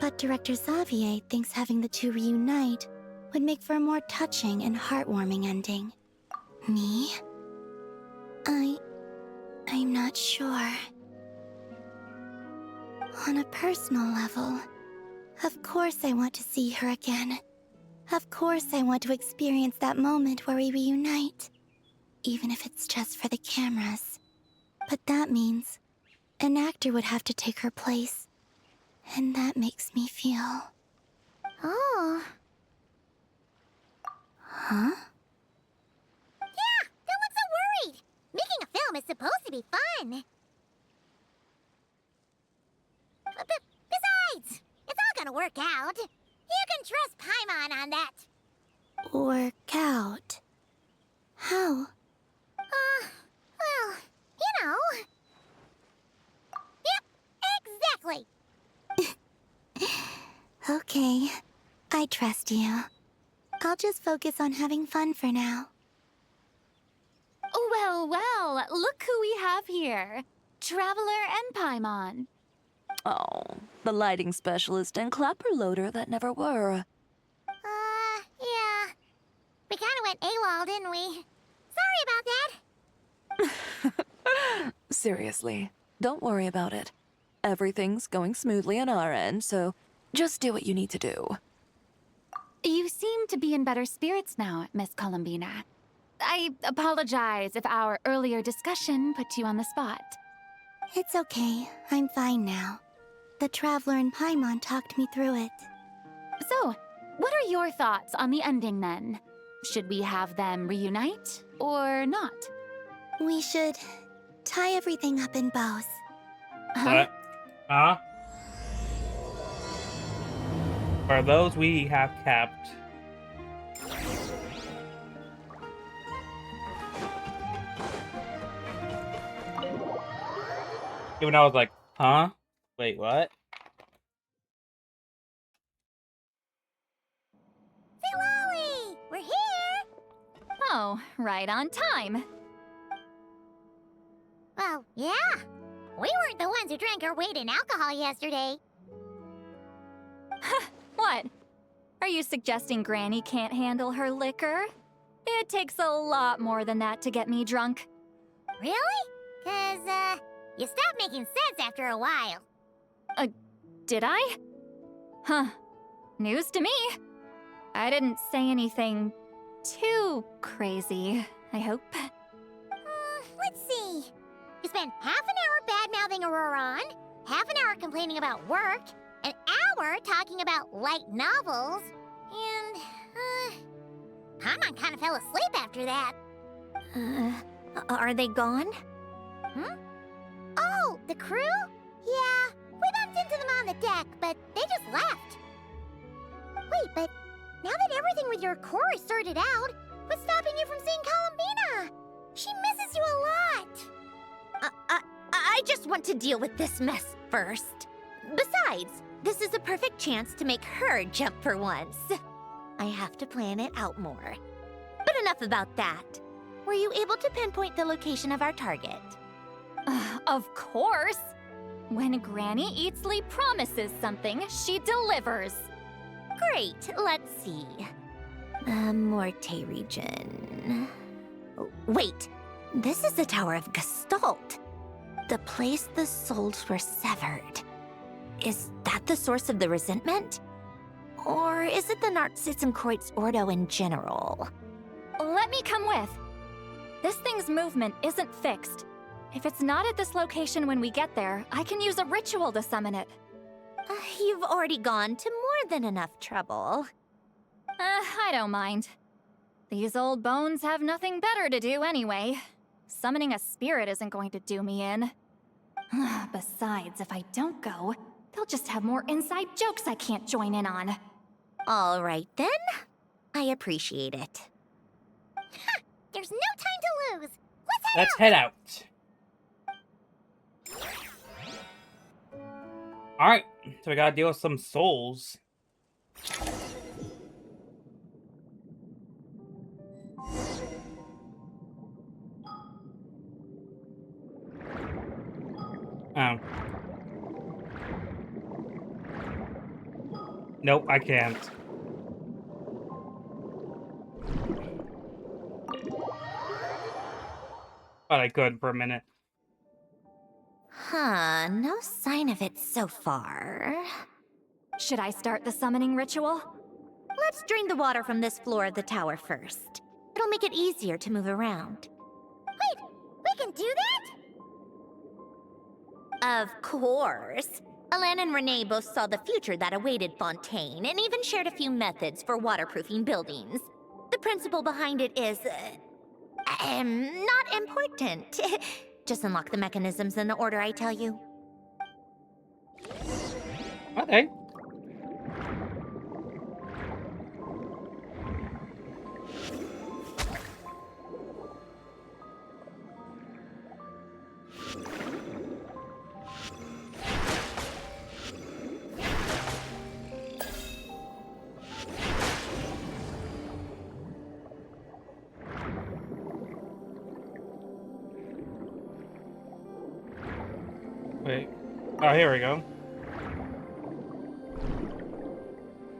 [SPEAKER 6] But Director Xavier thinks having the two reunite would make for a more touching and heartwarming ending. Me? I'm not sure. On a personal level, of course I want to see her again. Of course I want to experience that moment where we reunite. Even if it's just for the cameras. But that means an actor would have to take her place. And that makes me feel...
[SPEAKER 3] Oh.
[SPEAKER 6] Huh?
[SPEAKER 3] Yeah, don't look so worried. Making a film is supposed to be fun. Besides, it's all gonna work out. You can trust Paimon on that.
[SPEAKER 6] Work out? How?
[SPEAKER 3] Well, you know. Yep, exactly.
[SPEAKER 6] Okay, I trust you. I'll just focus on having fun for now.
[SPEAKER 9] Oh,
[SPEAKER 5] Well, well, look who we have here. Traveler and Paimon.
[SPEAKER 2] Oh, the lighting specialist and clapper loader that never were.
[SPEAKER 3] Yeah. We kinda went AWOL, didn't we? Sorry about that.
[SPEAKER 2] Seriously, don't worry about it. Everything's going smoothly on our end, so just do what you need to do.
[SPEAKER 5] You seem to be in better spirits now, Miss Columbina. I apologize if our earlier discussion put you on the spot.
[SPEAKER 6] It's okay. I'm fine now. The Traveler and Paimon talked me through it.
[SPEAKER 5] So, what are your thoughts on the ending then? Should we have them reunite or not?
[SPEAKER 6] We should tie everything up in bows.
[SPEAKER 1] What? Huh? For those we have kept. Even I was like, huh? Wait, what?
[SPEAKER 3] Lolly, we're here!
[SPEAKER 9] Oh, right on time.
[SPEAKER 3] Well, yeah. We weren't the ones who drank our weight in alcohol yesterday.
[SPEAKER 9] What? Are you suggesting Granny can't handle her liquor? It takes a lot more than that to get me drunk.
[SPEAKER 3] Really? 'Cause, you stopped making sense after a while.
[SPEAKER 9] Did I? Huh. News to me. I didn't say anything too crazy, I hope.
[SPEAKER 3] Let's see. You spent half an hour bad-mouthing Auroron, half an hour complaining about work, an hour talking about light novels, and, Paimon kind of fell asleep after that.
[SPEAKER 10] Are they gone?
[SPEAKER 3] Oh, the crew? Yeah, we bumped into them on the deck, but they just left. Wait, but now that everything with your core is sorted out, what's stopping you from seeing Columbina? She misses you a lot.
[SPEAKER 10] I just want to deal with this mess first. Besides, this is a perfect chance to make her jump for once. I have to plan it out more. But enough about that. Were you able to pinpoint the location of our target?
[SPEAKER 9] Of course! When Granny Eatsley promises something, she delivers.
[SPEAKER 10] Great, let's see. Morte region. Wait, this is the Tower of Gestalt. The place the souls were severed. Is that the source of the resentment? Or is it the Narcissism Ordo in general?
[SPEAKER 9] Let me come with. This thing's movement isn't fixed. If it's not at this location when we get there, I can use a ritual to summon it.
[SPEAKER 10] You've already gone to more than enough trouble.
[SPEAKER 9] I don't mind. These old bones have nothing better to do anyway. Summoning a spirit isn't going to do me in. Besides, if I don't go, they'll just have more inside jokes I can't join in on.
[SPEAKER 10] All right then. I appreciate it.
[SPEAKER 3] There's no time to lose.
[SPEAKER 1] Let's head out. Alright, so we gotta deal with some souls. Oh. Nope, I can't. Thought I could for a minute.
[SPEAKER 10] Huh, no sign of it so far.
[SPEAKER 9] Should I start the summoning ritual?
[SPEAKER 10] Let's drain the water from this floor of the tower first. It'll make it easier to move around.
[SPEAKER 3] Wait, we can do that?
[SPEAKER 10] Of course. Alan and Renee both saw the future that awaited Fontaine, and even shared a few methods for waterproofing buildings. The principle behind it is... not important. Just unlock the mechanisms in the order I tell you.
[SPEAKER 1] Okay. Wait. Oh, here we go.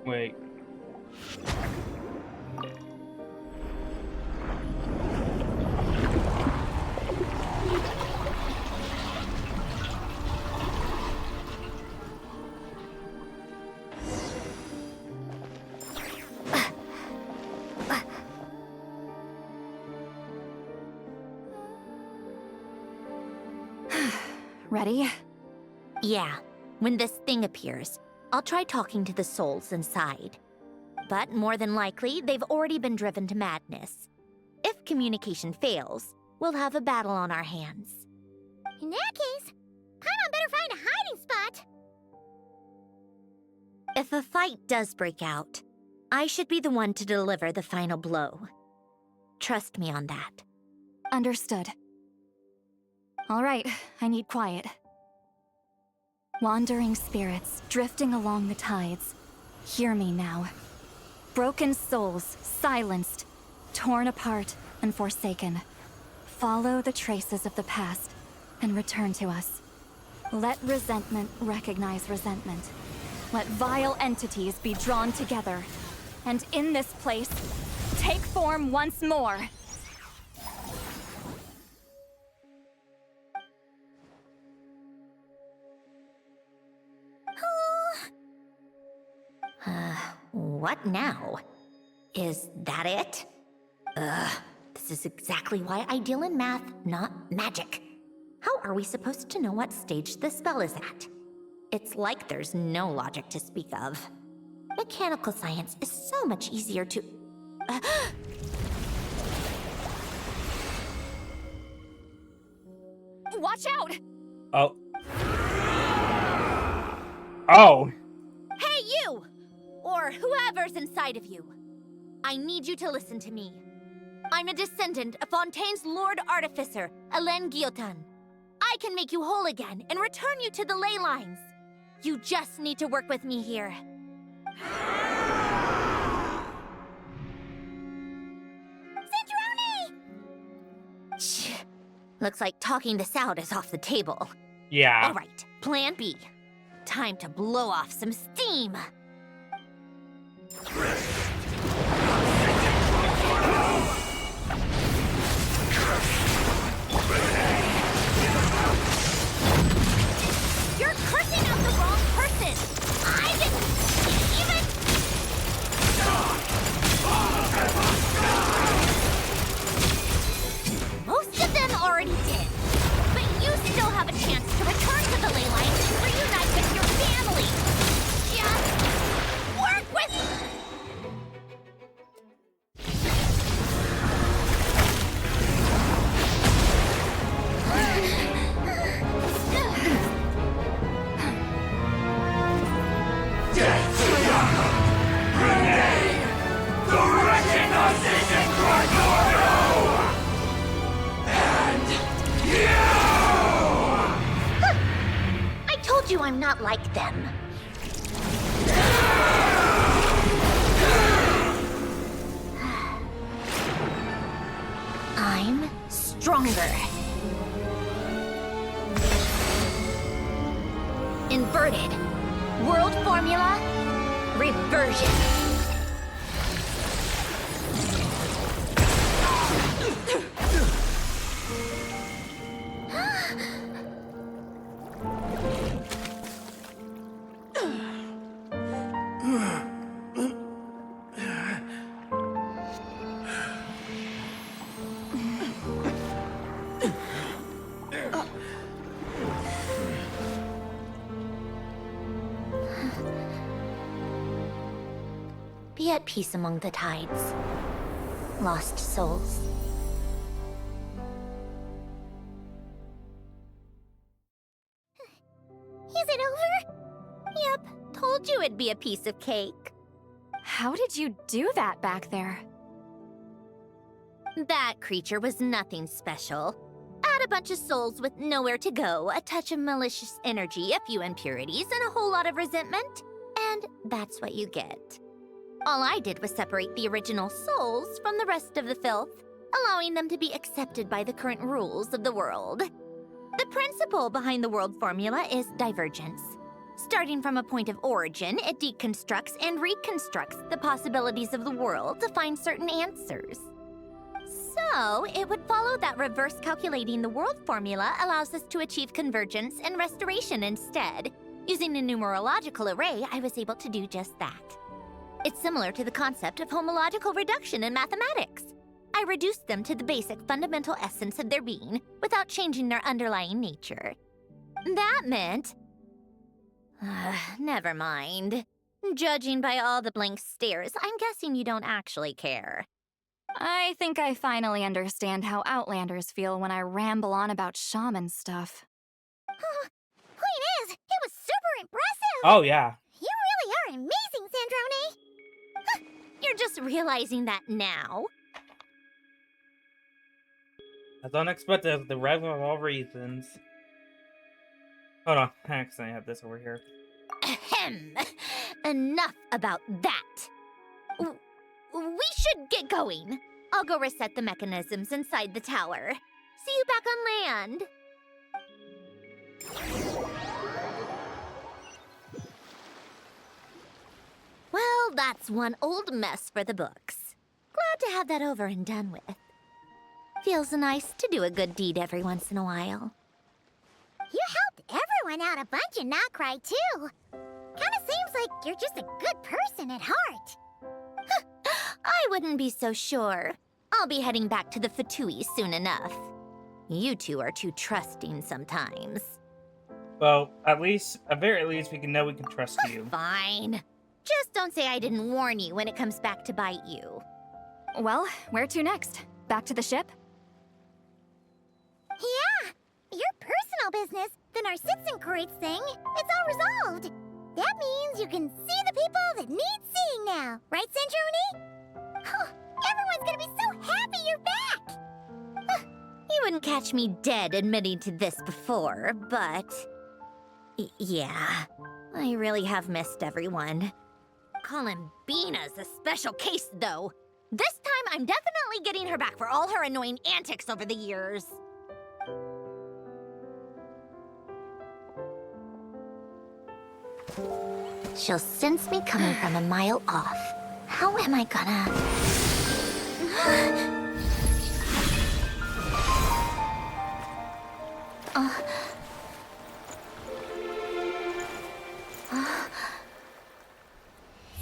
[SPEAKER 1] Wait.
[SPEAKER 9] Ready?
[SPEAKER 10] Yeah. When this thing appears, I'll try talking to the souls inside. But more than likely, they've already been driven to madness. If communication fails, we'll have a battle on our hands.
[SPEAKER 3] In that case, Paimon better find a hiding spot.
[SPEAKER 10] If a fight does break out, I should be the one to deliver the final blow. Trust me on that.
[SPEAKER 9] Understood. All right, I need quiet. Wandering spirits, drifting along the tides. Hear me now. Broken souls, silenced, torn apart, and forsaken. Follow the traces of the past, and return to us. Let resentment recognize resentment. Let vile entities be drawn together. And in this place, take form once more.
[SPEAKER 10] What now? Is that it? This is exactly why I deal in math, not magic. How are we supposed to know what stage the spell is at? It's like there's no logic to speak of. Mechanical science is so much easier to...
[SPEAKER 9] Watch out!
[SPEAKER 1] Oh. Oh!
[SPEAKER 10] Hey, you! Or whoever's inside of you. I need you to listen to me. I'm a descendant of Fontaine's Lord Artificer, Hélène Guillotin. I can make you whole again and return you to the ley lines. You just need to work with me here.
[SPEAKER 3] Sandrone!
[SPEAKER 10] Shh. Looks like talking this out is off the table.
[SPEAKER 1] Yeah.
[SPEAKER 10] All right, plan B. Time to blow off some steam.
[SPEAKER 3] You're cursing out the wrong person! I didn't even...
[SPEAKER 10] Most of them already did. But you still have a chance to return to the ley lines and reunite with your family. Just work with... I told you I'm not like them. I'm stronger. Inverted. World formula. Reversion. Be at peace among the tides. Lost souls.
[SPEAKER 3] Is it over?
[SPEAKER 10] Yep, told you it'd be a piece of cake.
[SPEAKER 9] How did you do that back there?
[SPEAKER 10] That creature was nothing special. Add a bunch of souls with nowhere to go, a touch of malicious energy, a few impurities, and a whole lot of resentment. And that's what you get. All I did was separate the original souls from the rest of the filth, allowing them to be accepted by the current rules of the world. The principle behind the world formula is divergence. Starting from a point of origin, it deconstructs and reconstructs the possibilities of the world to find certain answers. So, it would follow that reverse calculating the world formula allows us to achieve convergence and restoration instead. Using a numerological array, I was able to do just that. It's similar to the concept of homological reduction in mathematics. I reduced them to the basic fundamental essence of their being without changing their underlying nature. That meant... never mind. Judging by all the blank stares, I'm guessing you don't actually care.
[SPEAKER 9] I think I finally understand how Outlanders feel when I ramble on about shaman stuff.
[SPEAKER 3] Point is, it was super impressive!
[SPEAKER 1] Oh, yeah.
[SPEAKER 3] You really are amazing, Sandrone!
[SPEAKER 10] You're just realizing that now?
[SPEAKER 1] As unexpected as the rest of all reasons. Hold on, actually, I have this over here.
[SPEAKER 10] Ahem. Enough about that. We should get going. I'll go reset the mechanisms inside the tower. See you back on land. Well, that's one old mess for the books. Glad to have that over and done with. Feels nice to do a good deed every once in a while.
[SPEAKER 3] You helped everyone out a bunch and not cry, too. Kinda seems like you're just a good person at heart.
[SPEAKER 10] I wouldn't be so sure. I'll be heading back to the Fatui soon enough. You two are too trusting sometimes.
[SPEAKER 1] Well, at very least, we can know we can trust you.
[SPEAKER 10] Fine. Just don't say I didn't warn you when it comes back to bite you.
[SPEAKER 9] Well, where to next? Back to the ship?
[SPEAKER 3] Yeah! Your personal business, the Narcitsan thing, it's all resolved. That means you can see the people that need seeing now, right, Sandrone? Oh, everyone's gonna be so happy you're back!
[SPEAKER 10] You wouldn't catch me dead admitting to this before, but... yeah, I really have missed everyone. Columbina's a special case, though. This time, I'm definitely getting her back for all her annoying antics over the years. She'll sense me coming from a mile off. How am I gonna...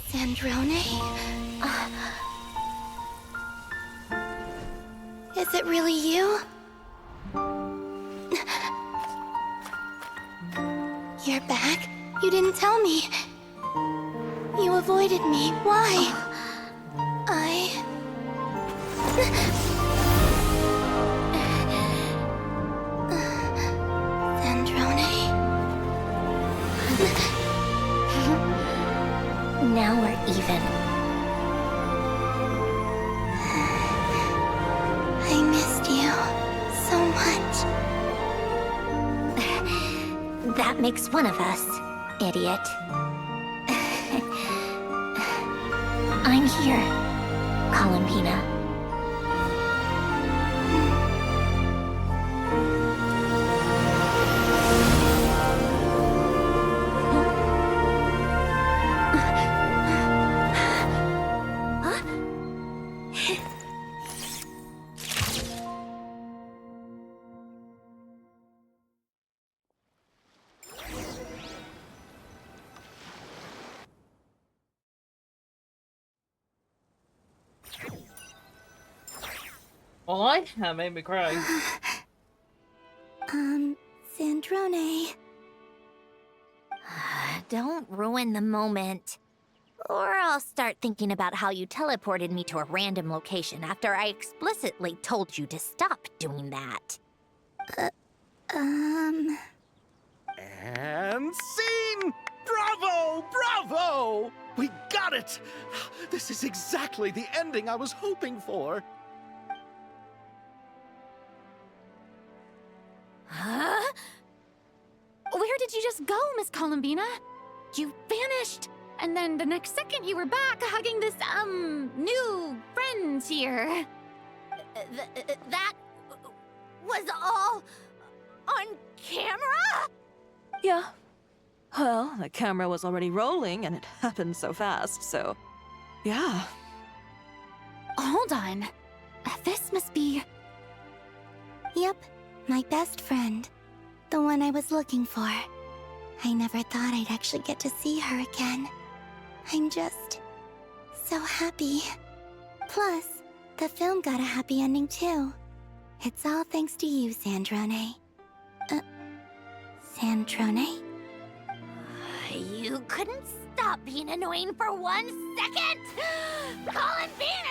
[SPEAKER 6] Sandrone? Is it really you? You're back? You didn't tell me. You avoided me. Why? Sandrone?
[SPEAKER 10] Now we're even.
[SPEAKER 6] I missed you so much.
[SPEAKER 10] That makes one of us, idiot. I'm here, Columbina.
[SPEAKER 1] Oh, that made me cry.
[SPEAKER 6] Sandrone.
[SPEAKER 10] Don't ruin the moment. Or I'll start thinking about how you teleported me to a random location after I explicitly told you to stop doing that.
[SPEAKER 4] And scene! Bravo! Bravo! We got it! This is exactly the ending I was hoping for.
[SPEAKER 9] Huh? Where did you just go, Miss Columbina? You vanished, and then the next second you were back hugging this, new friends here.
[SPEAKER 10] That was all On camera?
[SPEAKER 2] Yeah. Well, the camera was already rolling and it happened so fast, so yeah.
[SPEAKER 5] Hold on. This must be...
[SPEAKER 6] Yep, my best friend. The one I was looking for. I never thought I'd actually get to see her again. I'm just so happy. Plus, the film got a happy ending too. It's all thanks to you, Sandrone. Sandrone?
[SPEAKER 10] You couldn't stop being annoying for 1 second! Columbina!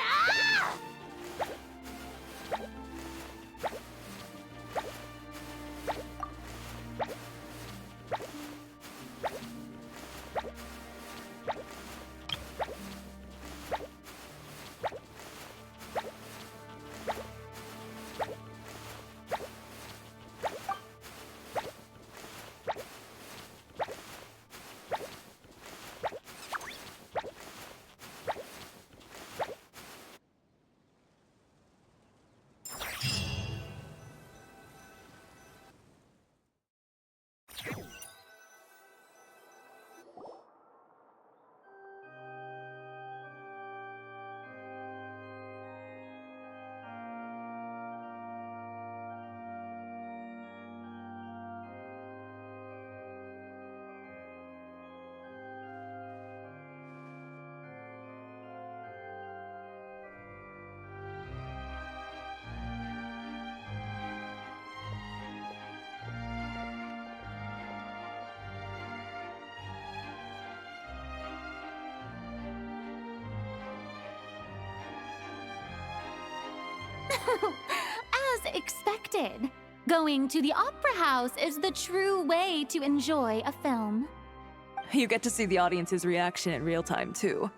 [SPEAKER 5] As expected, going to the opera house is the true way to enjoy a film.
[SPEAKER 2] You get to see the audience's reaction in real time, too.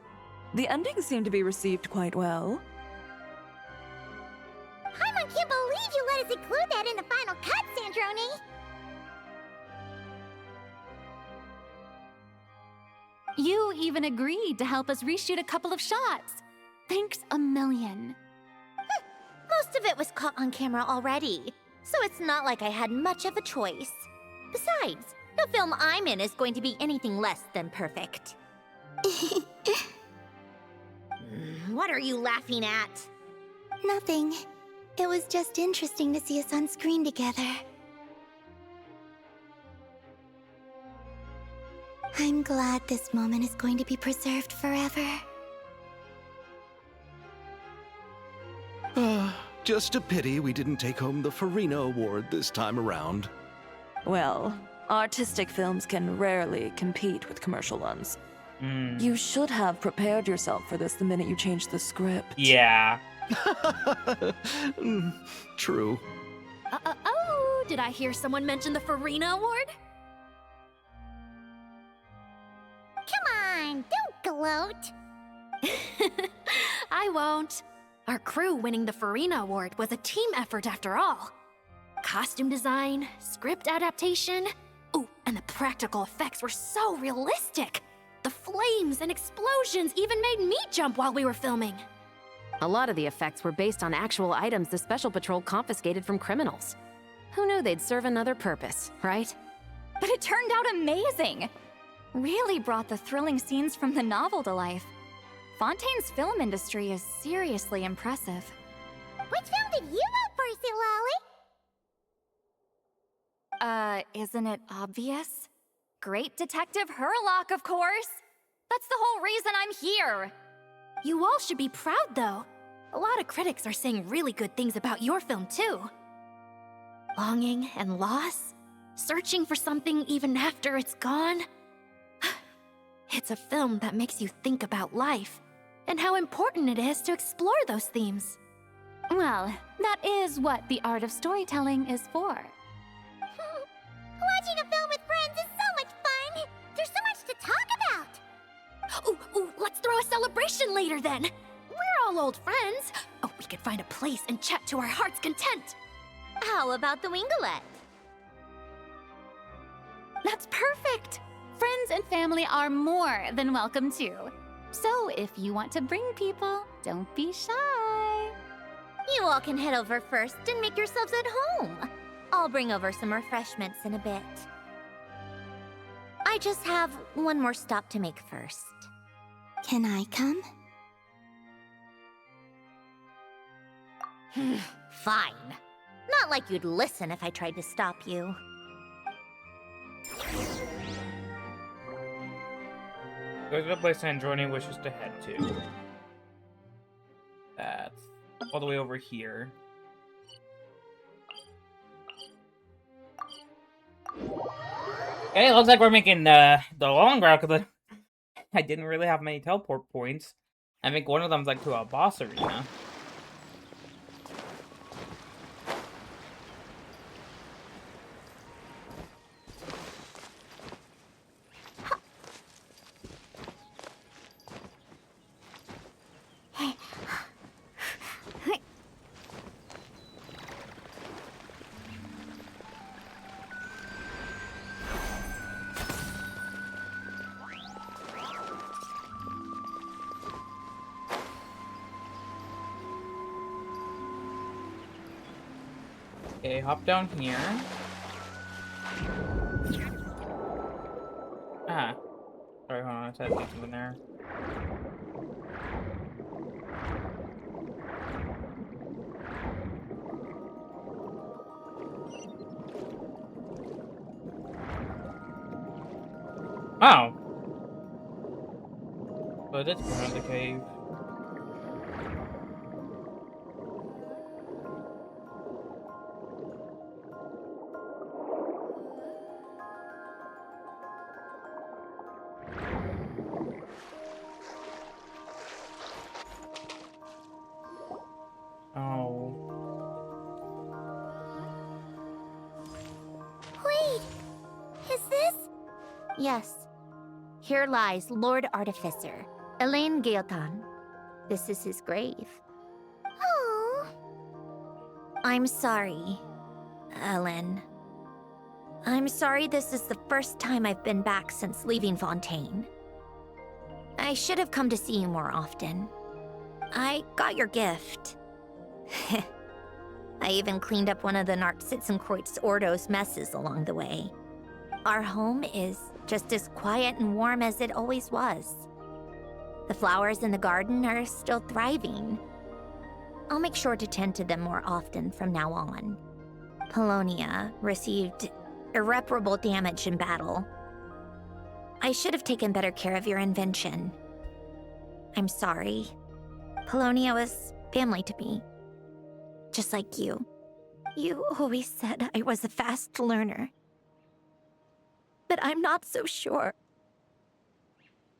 [SPEAKER 2] The ending seemed to be received quite well.
[SPEAKER 3] Paimon can't believe you let us include that in the final cut, Sandrone!
[SPEAKER 5] You even agreed to help us reshoot a couple of shots. Thanks a million.
[SPEAKER 10] Most of it was caught on camera already, so it's not like I had much of a choice. Besides, the film I'm in is going to be anything less than perfect. What are you laughing at?
[SPEAKER 6] Nothing. It was just interesting to see us on screen together. I'm glad this moment is going to be preserved forever.
[SPEAKER 4] Just a pity we didn't take home the Farina Award this time around.
[SPEAKER 2] Well, artistic films can rarely compete with commercial ones. You should have prepared yourself for this the minute you changed the script.
[SPEAKER 1] Yeah.
[SPEAKER 4] True.
[SPEAKER 10] Oh, did I hear someone mention the Farina Award?
[SPEAKER 3] Come on, don't gloat!
[SPEAKER 10] I won't. Our crew winning the Farina Award was a team effort after all. Costume design, script adaptation. Ooh, and the practical effects were so realistic. The flames and explosions even made me jump while we were filming.
[SPEAKER 7] A lot of the effects were based on actual items the Special Patrol confiscated from criminals. Who knew they'd serve another purpose, right?
[SPEAKER 9] But it turned out amazing! Really brought the thrilling scenes from the novel to life. Fontaine's film industry is seriously impressive.
[SPEAKER 3] Which film did you vote for, Silali?
[SPEAKER 9] Isn't it obvious? Great Detective Herlock, of course! That's the whole reason I'm here!
[SPEAKER 10] You all should be proud, though. A lot of critics are saying really good things about your film, too. Longing and loss, searching for something even after it's gone. It's a film that makes you think about life and how important it is to explore those themes.
[SPEAKER 5] Well, that is what the art of storytelling is for.
[SPEAKER 3] Watching a film with friends is so much fun! There's so much to talk about!
[SPEAKER 10] Ooh, let's throw a celebration later then! We're all old friends. Oh, we could find a place and chat to our heart's content. How about the Winglet?
[SPEAKER 5] That's perfect! Friends and family are more than welcome too. So if you want to bring people, don't be shy.
[SPEAKER 10] You all can head over first and make yourselves at home. I'll bring over some refreshments in a bit. I just have one more stop to make first.
[SPEAKER 6] Can I come?
[SPEAKER 10] Fine. Not like you'd listen if I tried to stop you.
[SPEAKER 1] Go to the place Sandrone wishes to head to. That's all the way over here. Okay, looks like we're making the long route because I didn't really have many teleport points. I think one of them's like to a boss arena. Okay, hop down here. Ah. Sorry, hold on. I just had to do something there. Oh. So it is going to the cave.
[SPEAKER 10] Yes. Here lies Lord Artificer, Elaine Gaeltan. This is his grave.
[SPEAKER 3] Oh.
[SPEAKER 10] I'm sorry, Ellen. I'm sorry this is the first time I've been back since leaving Fontaine. I should have come to see you more often. I got your gift. I even cleaned up one of the Nartsitzenkreuz Ordo's messes along the way. Our home is just as quiet and warm as it always was. The flowers in the garden are still thriving. I'll make sure to tend to them more often from now on. Polonia received irreparable damage in battle. I should have taken better care of your invention. I'm sorry. Polonia was family to me. Just like you. You always said I was a fast learner. But I'm not so sure.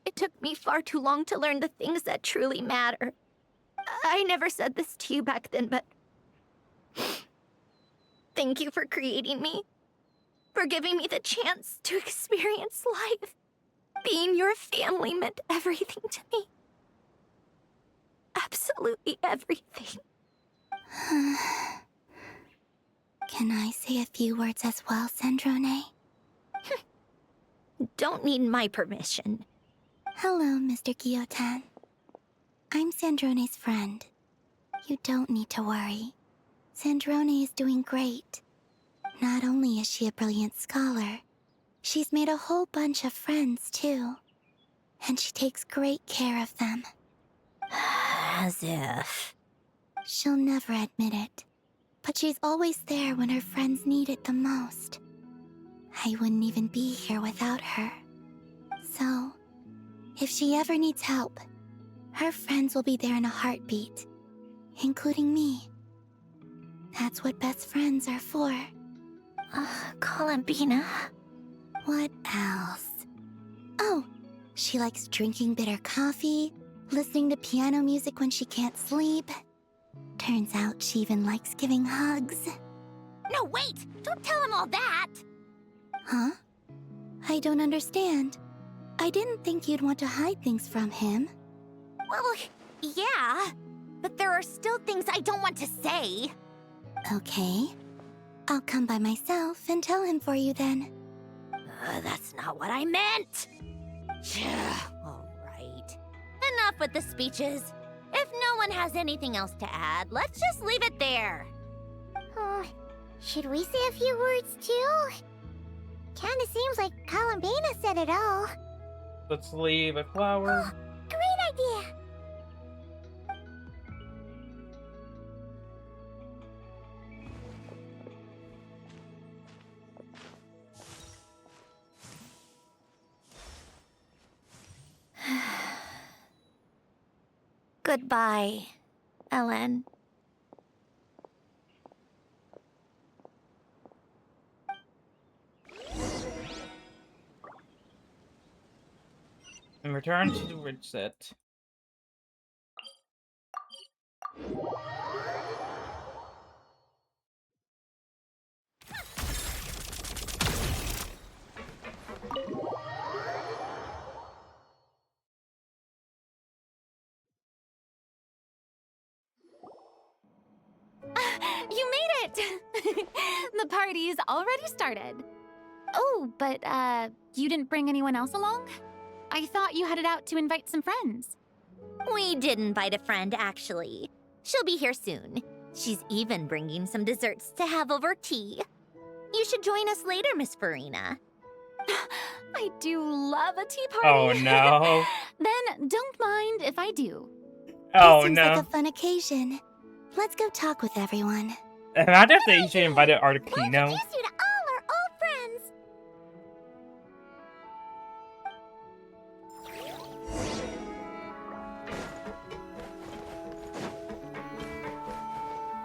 [SPEAKER 10] It took me far too long to learn the things that truly matter. I never said this to you back then, but thank you for creating me. For giving me the chance to experience life. Being your family meant everything to me. Absolutely everything.
[SPEAKER 6] Can I say a few words as well, Sandrone?
[SPEAKER 10] Don't need my permission.
[SPEAKER 6] Hello, Mr. Gaeltan. I'm Sandrone's friend. You don't need to worry. Sandrone is doing great. Not only is she a brilliant scholar, she's made a whole bunch of friends, too. And she takes great care of them.
[SPEAKER 10] As if.
[SPEAKER 6] She'll never admit it, but she's always there when her friends need it the most. I wouldn't even be here without her. So, if she ever needs help, her friends will be there in a heartbeat, including me. That's what best friends are for.
[SPEAKER 10] Columbina.
[SPEAKER 6] What else? Oh, she likes drinking bitter coffee, listening to piano music when she can't sleep. Turns out she even likes giving hugs.
[SPEAKER 10] No, wait! Don't tell him all that!
[SPEAKER 6] Huh? I don't understand. I didn't think you'd want to hide things from him.
[SPEAKER 10] Well, yeah. But there are still things I don't want to say.
[SPEAKER 6] Okay. I'll come by myself and tell him for you then.
[SPEAKER 10] That's not what I meant! All right. Enough with the speeches. If no one has anything else to add, let's just leave it there.
[SPEAKER 3] Should we say a few words too? Kinda seems like Columbina said it all.
[SPEAKER 1] Let's leave a flower.
[SPEAKER 3] Great idea!
[SPEAKER 10] Goodbye, Ellen.
[SPEAKER 1] And return to the ridge set.
[SPEAKER 5] You made it! The party's already started. Oh, but, you didn't bring anyone else along? I thought you headed out to invite some friends.
[SPEAKER 10] We did invite a friend, actually. She'll be here soon. She's even bringing some desserts to have over tea. You should join us later, Miss Farina.
[SPEAKER 5] I do love a tea party.
[SPEAKER 1] Oh no.
[SPEAKER 5] Then don't mind if I do.
[SPEAKER 1] Oh
[SPEAKER 6] Seems
[SPEAKER 1] no.
[SPEAKER 6] like a fun occasion. Let's go talk with everyone.
[SPEAKER 1] Imagine if they actually invited Arlecchino.
[SPEAKER 3] Introduce you to all our old friends.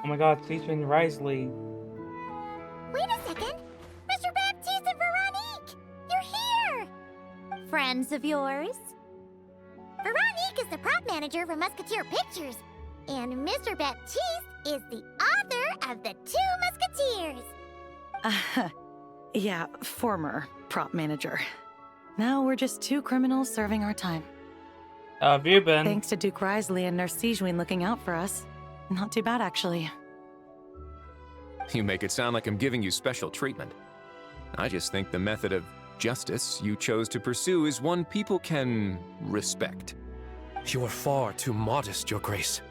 [SPEAKER 1] Oh my god, featuring Risley.
[SPEAKER 3] Wait a second. Mr. Baptiste and Veronique! You're here!
[SPEAKER 10] Friends of yours?
[SPEAKER 3] Veronique is the prop manager for Musketeer Pictures. And Mr. Baptiste is the author of The Two Musketeers.
[SPEAKER 16] Yeah, former prop manager. Now we're just two criminals serving our time.
[SPEAKER 1] How have you been?
[SPEAKER 16] Thanks to Duke Risley and Nurse Sejuin looking out for us. Not too bad, actually.
[SPEAKER 8] You make it sound like I'm giving you special treatment. I just think the method of justice you chose to pursue is one people can respect.
[SPEAKER 17] You are far too modest, Your Grace.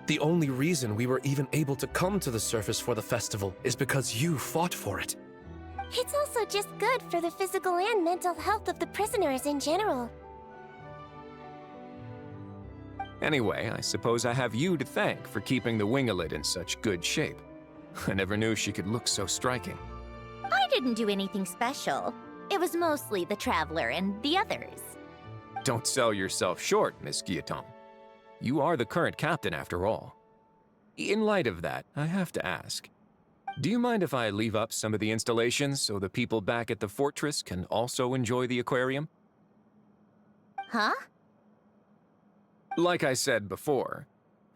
[SPEAKER 17] The only reason we were even able to come to the surface for the festival is because you fought for it.
[SPEAKER 3] It's also just good for the physical and mental health of the prisoners in general.
[SPEAKER 8] Anyway, I suppose I have you to thank for keeping the Winglet in such good shape. I never knew she could look so striking.
[SPEAKER 10] I didn't do anything special. It was mostly the Traveler and the others.
[SPEAKER 8] Don't sell yourself short, Miss Guillotin. You are the current captain, after all. In light of that, I have to ask, do you mind if I leave up some of the installations so the people back at the fortress can also enjoy the aquarium?
[SPEAKER 10] Huh?
[SPEAKER 8] Like I said before,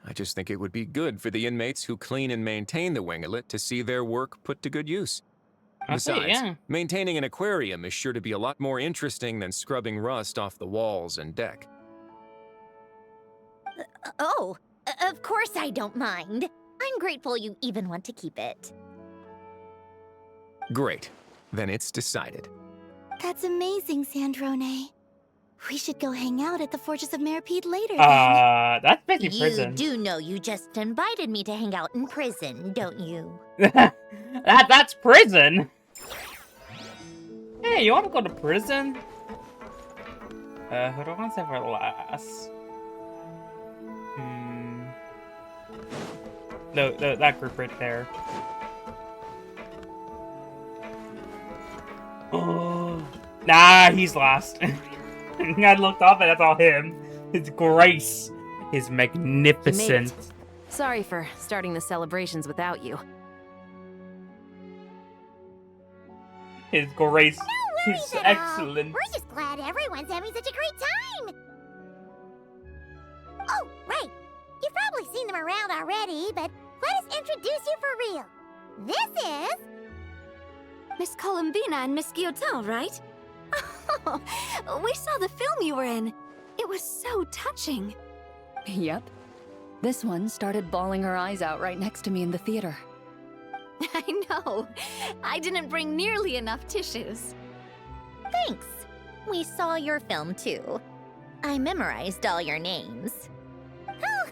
[SPEAKER 8] I just think it would be good for the inmates who clean and maintain the Winglet to see their work put to good use. Besides, maintaining an aquarium is sure to be a lot more interesting than scrubbing rust off the walls and deck.
[SPEAKER 10] Of course I don't mind. I'm grateful you even want to keep it.
[SPEAKER 8] Great. Then it's decided.
[SPEAKER 6] That's amazing, Sandrone. We should go hang out at the Fortress of Meripede later,
[SPEAKER 1] that's basically prison.
[SPEAKER 10] You do know you just invited me to hang out in prison, don't you?
[SPEAKER 1] That's prison? Hey, you wanna go to prison? Who do I want to say for last? No, that group right there. Oh, nah, he's last. I looked up and that's all him. His grace. His magnificent.
[SPEAKER 7] Sorry for starting the celebrations without you.
[SPEAKER 1] His grace.
[SPEAKER 3] No worries
[SPEAKER 1] His
[SPEAKER 3] at
[SPEAKER 1] excellence.
[SPEAKER 3] all. We're just glad everyone's having such a great time. Oh, right. You've probably seen them around already, but let us introduce you for real. This is...
[SPEAKER 2] Miss Columbina and Miss Guillotin, right? We saw the film you were in. It was so touching.
[SPEAKER 18] Yep. This one started bawling her eyes out right next to me in the theater.
[SPEAKER 9] I know. I didn't bring nearly enough tissues.
[SPEAKER 10] Thanks. We saw your film too. I memorized all your names.
[SPEAKER 3] Oh,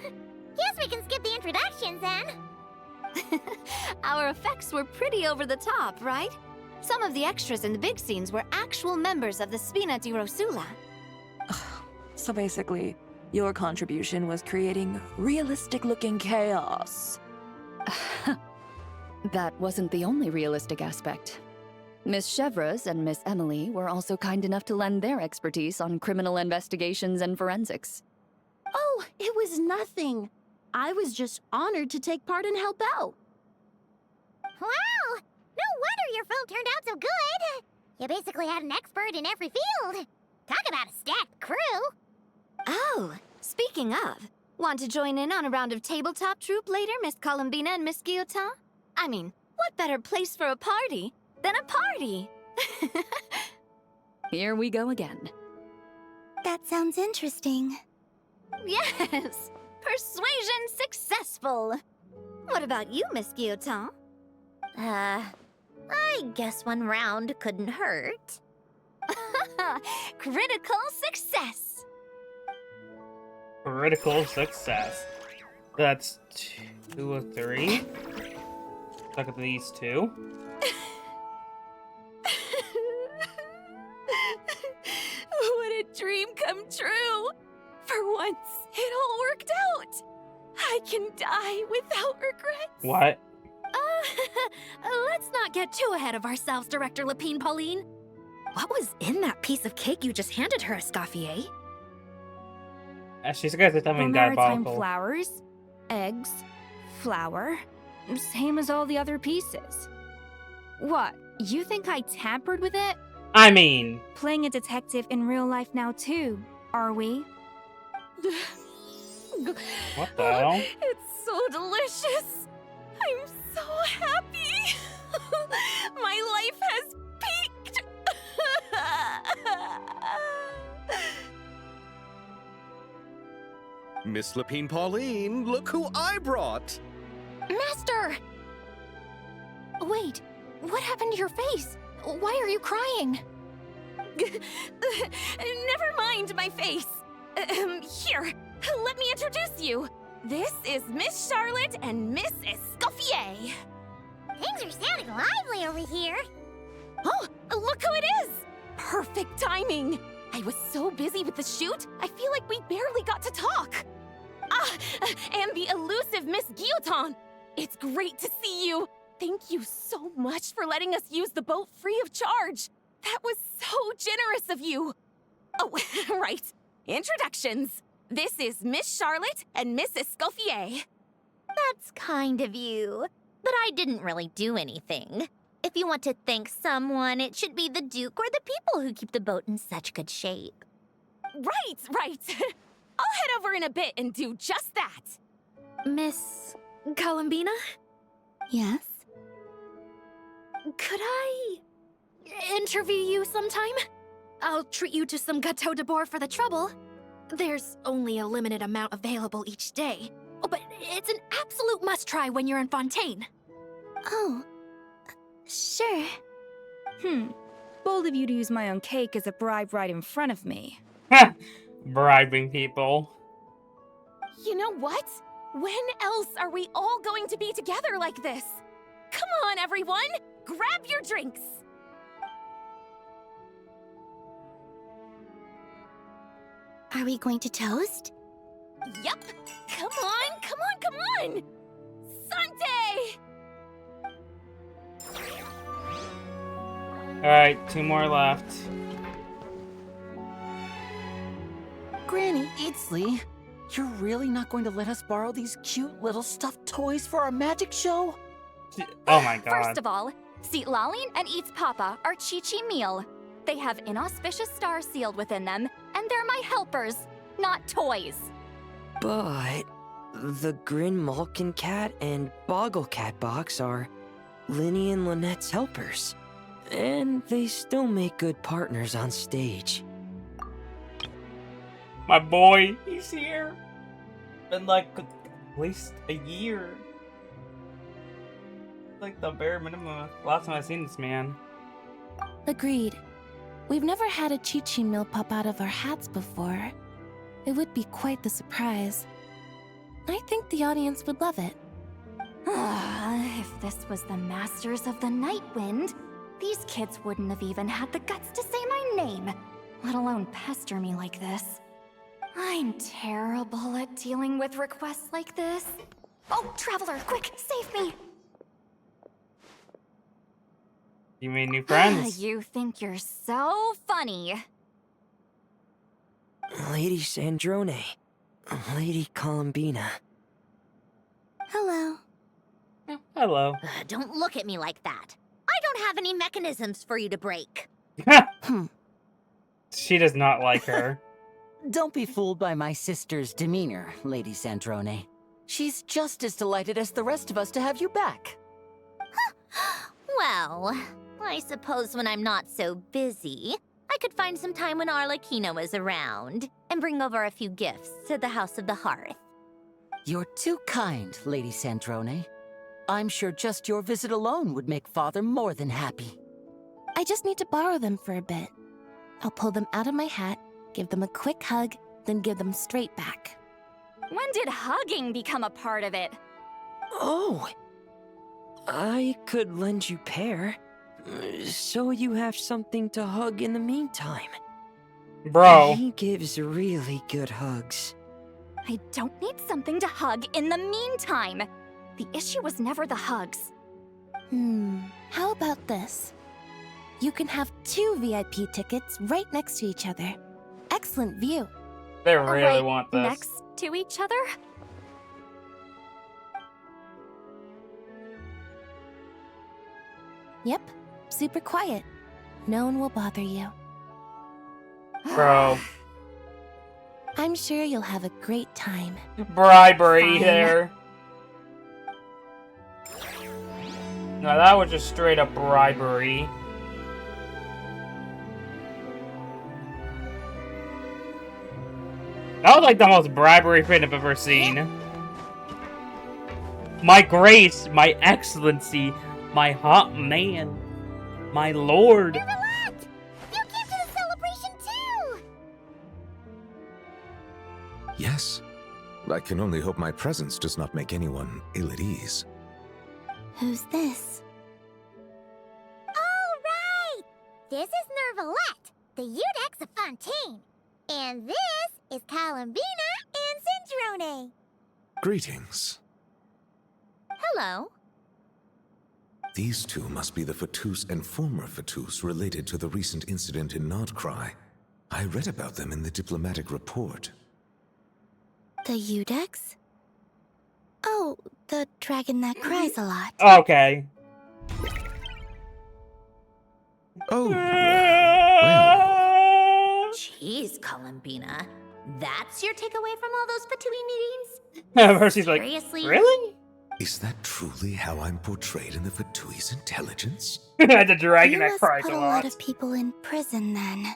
[SPEAKER 3] guess we can skip the introductions then.
[SPEAKER 19] Our effects were pretty over the top, right? Some of the extras in the big scenes were actual members of the Spina di Rosula.
[SPEAKER 2] So basically, your contribution was creating realistic-looking chaos.
[SPEAKER 18] That wasn't the only realistic aspect. Miss Chevres and Miss Emily were also kind enough to lend their expertise on criminal investigations and forensics.
[SPEAKER 12] Oh, it was nothing. I was just honored to take part and help out.
[SPEAKER 3] Wow! No wonder your film turned out so good! You basically had an expert in every field. Talk about a stacked crew!
[SPEAKER 9] Oh, speaking of, want to join in on a round of tabletop troupe later, Miss Columbina and Miss Guillotin? I mean, what better place for a party than a party?
[SPEAKER 18] Here we go again.
[SPEAKER 6] That sounds interesting.
[SPEAKER 9] Yes! Persuasion successful! What about you, Miss Guillotin?
[SPEAKER 10] I guess one round couldn't hurt.
[SPEAKER 9] Critical success!
[SPEAKER 1] Critical success. That's 2 of 3. Look at these two.
[SPEAKER 2] What a dream come true! For once, it all worked out! I can die without regrets!
[SPEAKER 1] What?
[SPEAKER 9] Let's not get too ahead of ourselves, Director Lapine Pauline. What was in that piece of cake you just handed her, Escoffier?
[SPEAKER 1] She's gonna say something
[SPEAKER 9] Maritime
[SPEAKER 1] diabolical.
[SPEAKER 9] flowers, eggs, flour, same as all the other pieces. What, you think I tampered with it?
[SPEAKER 1] I mean...
[SPEAKER 9] Playing a detective in real life now too, are we?
[SPEAKER 1] What the hell?
[SPEAKER 2] It's so delicious! I'm so happy! My life has peaked!
[SPEAKER 4] Miss Lapine Pauline, look who I brought!
[SPEAKER 9] Master! Wait, what happened to your face? Why are you crying?
[SPEAKER 2] Never mind my face. Here, let me introduce you. This is Miss Charlotte and Miss Escoffier.
[SPEAKER 3] Things are sounding lively over here.
[SPEAKER 2] Oh, look who it is! Perfect timing. I was so busy with the shoot, I feel like we barely got to talk. And the elusive Miss Guillotin. It's great to see you. Thank you so much for letting us use the boat free of charge. That was so generous of you. Oh, right. Introductions. This is Miss Charlotte and Miss Escoffier.
[SPEAKER 10] That's kind of you. But I didn't really do anything. If you want to thank someone, it should be the Duke or the people who keep the boat in such good shape.
[SPEAKER 2] Right. I'll head over in a bit and do just that.
[SPEAKER 9] Miss Columbina?
[SPEAKER 6] Yes?
[SPEAKER 9] Could I interview you sometime? I'll treat you to some gâteau de bord for the trouble. There's only a limited amount available each day. Oh, but it's an absolute must-try when you're in Fontaine.
[SPEAKER 6] Oh, sure.
[SPEAKER 9] Bold of you to use my own cake as a bribe right in front of me.
[SPEAKER 1] Bribing people.
[SPEAKER 2] You know what? When else are we all going to be together like this? Come on, everyone! Grab your drinks!
[SPEAKER 6] Are we going to toast?
[SPEAKER 2] Yup! Come on! Sante!
[SPEAKER 1] Alright, 2 more left.
[SPEAKER 20] Granny Eatsley, you're really not going to let us borrow these cute little stuffed toys for our magic show?
[SPEAKER 1] Oh my god.
[SPEAKER 9] First of all, Seat Lalin and Eats Papa are Chi-Chi meal. They have inauspicious stars sealed within them, and they're my helpers, not toys.
[SPEAKER 21] But the Grin Malkin Cat and Boggle Cat box are Linny and Lynette's helpers. And they still make good partners on stage.
[SPEAKER 1] My boy, he's here. Been like at least a year. Like the bare minimum. Last time I seen this man.
[SPEAKER 6] Agreed. We've never had a Chi-Chi meal pop out of our hats before. It would be quite the surprise. I think the audience would love it.
[SPEAKER 9] If this was the Masters of the Night Wind, these kids wouldn't have even had the guts to say my name, let alone pester me like this. I'm terrible at dealing with requests like this. Oh, Traveler, quick, save me!
[SPEAKER 1] You made new friends.
[SPEAKER 9] You think you're so funny.
[SPEAKER 21] Lady Sandrone. Lady Columbina.
[SPEAKER 6] Hello.
[SPEAKER 1] Hello.
[SPEAKER 10] Don't look at me like that. I don't have any mechanisms for you to break.
[SPEAKER 1] She does not like her.
[SPEAKER 20] Don't be fooled by my sister's demeanor, Lady Sandrone. She's just as delighted as the rest of us to have you back.
[SPEAKER 10] Well, I suppose when I'm not so busy, I could find some time when Arlecchino is around and bring over a few gifts to the House of the Hearth.
[SPEAKER 20] You're too kind, Lady Sandrone. I'm sure just your visit alone would make Father more than happy.
[SPEAKER 11] I just need to borrow them for a bit. I'll pull them out of my hat, give them a quick hug, then give them straight back.
[SPEAKER 9] When did hugging become a part of it?
[SPEAKER 21] Oh! I could lend you pair, so you have something to hug in the meantime.
[SPEAKER 1] Bro.
[SPEAKER 21] He gives really good hugs.
[SPEAKER 9] I don't need something to hug in the meantime. The issue was never the hugs.
[SPEAKER 11] How about this? You can have 2 VIP tickets right next to each other. Excellent view.
[SPEAKER 1] They really
[SPEAKER 9] Right
[SPEAKER 1] want this.
[SPEAKER 9] next to each other?
[SPEAKER 11] Yep, super quiet. No one will bother you.
[SPEAKER 1] Bro.
[SPEAKER 11] I'm sure you'll have a great time.
[SPEAKER 1] Bribery
[SPEAKER 11] Fine.
[SPEAKER 1] there. No, that was just straight up bribery. That was like the most bribery thing I've ever seen. My grace, my excellency, my hot man, my lord.
[SPEAKER 3] Neverland! You came to the celebration too!
[SPEAKER 22] Yes. I can only hope my presence does not make anyone ill at ease.
[SPEAKER 6] Who's this?
[SPEAKER 3] All right! This is Nervalette, the Eudex of Fontaine. And this is Columbina and Sandrone.
[SPEAKER 22] Greetings.
[SPEAKER 10] Hello.
[SPEAKER 22] These two must be the Fatus and former Fatus related to the recent incident in Nordcry. I read about them in the diplomatic report.
[SPEAKER 6] The Eudex? Oh, the dragon that cries a lot.
[SPEAKER 1] Okay.
[SPEAKER 22] Oh,
[SPEAKER 10] Jeez, Columbina. That's your takeaway from all those Fatui meetings?
[SPEAKER 1] Mercy's like,
[SPEAKER 10] Seriously?
[SPEAKER 1] really?
[SPEAKER 22] Is that truly how I'm portrayed in the Fatui's intelligence?
[SPEAKER 1] The dragon
[SPEAKER 6] You
[SPEAKER 1] that
[SPEAKER 6] must
[SPEAKER 1] cries
[SPEAKER 6] put
[SPEAKER 1] a
[SPEAKER 6] a
[SPEAKER 1] lot.
[SPEAKER 6] lot of people in prison then.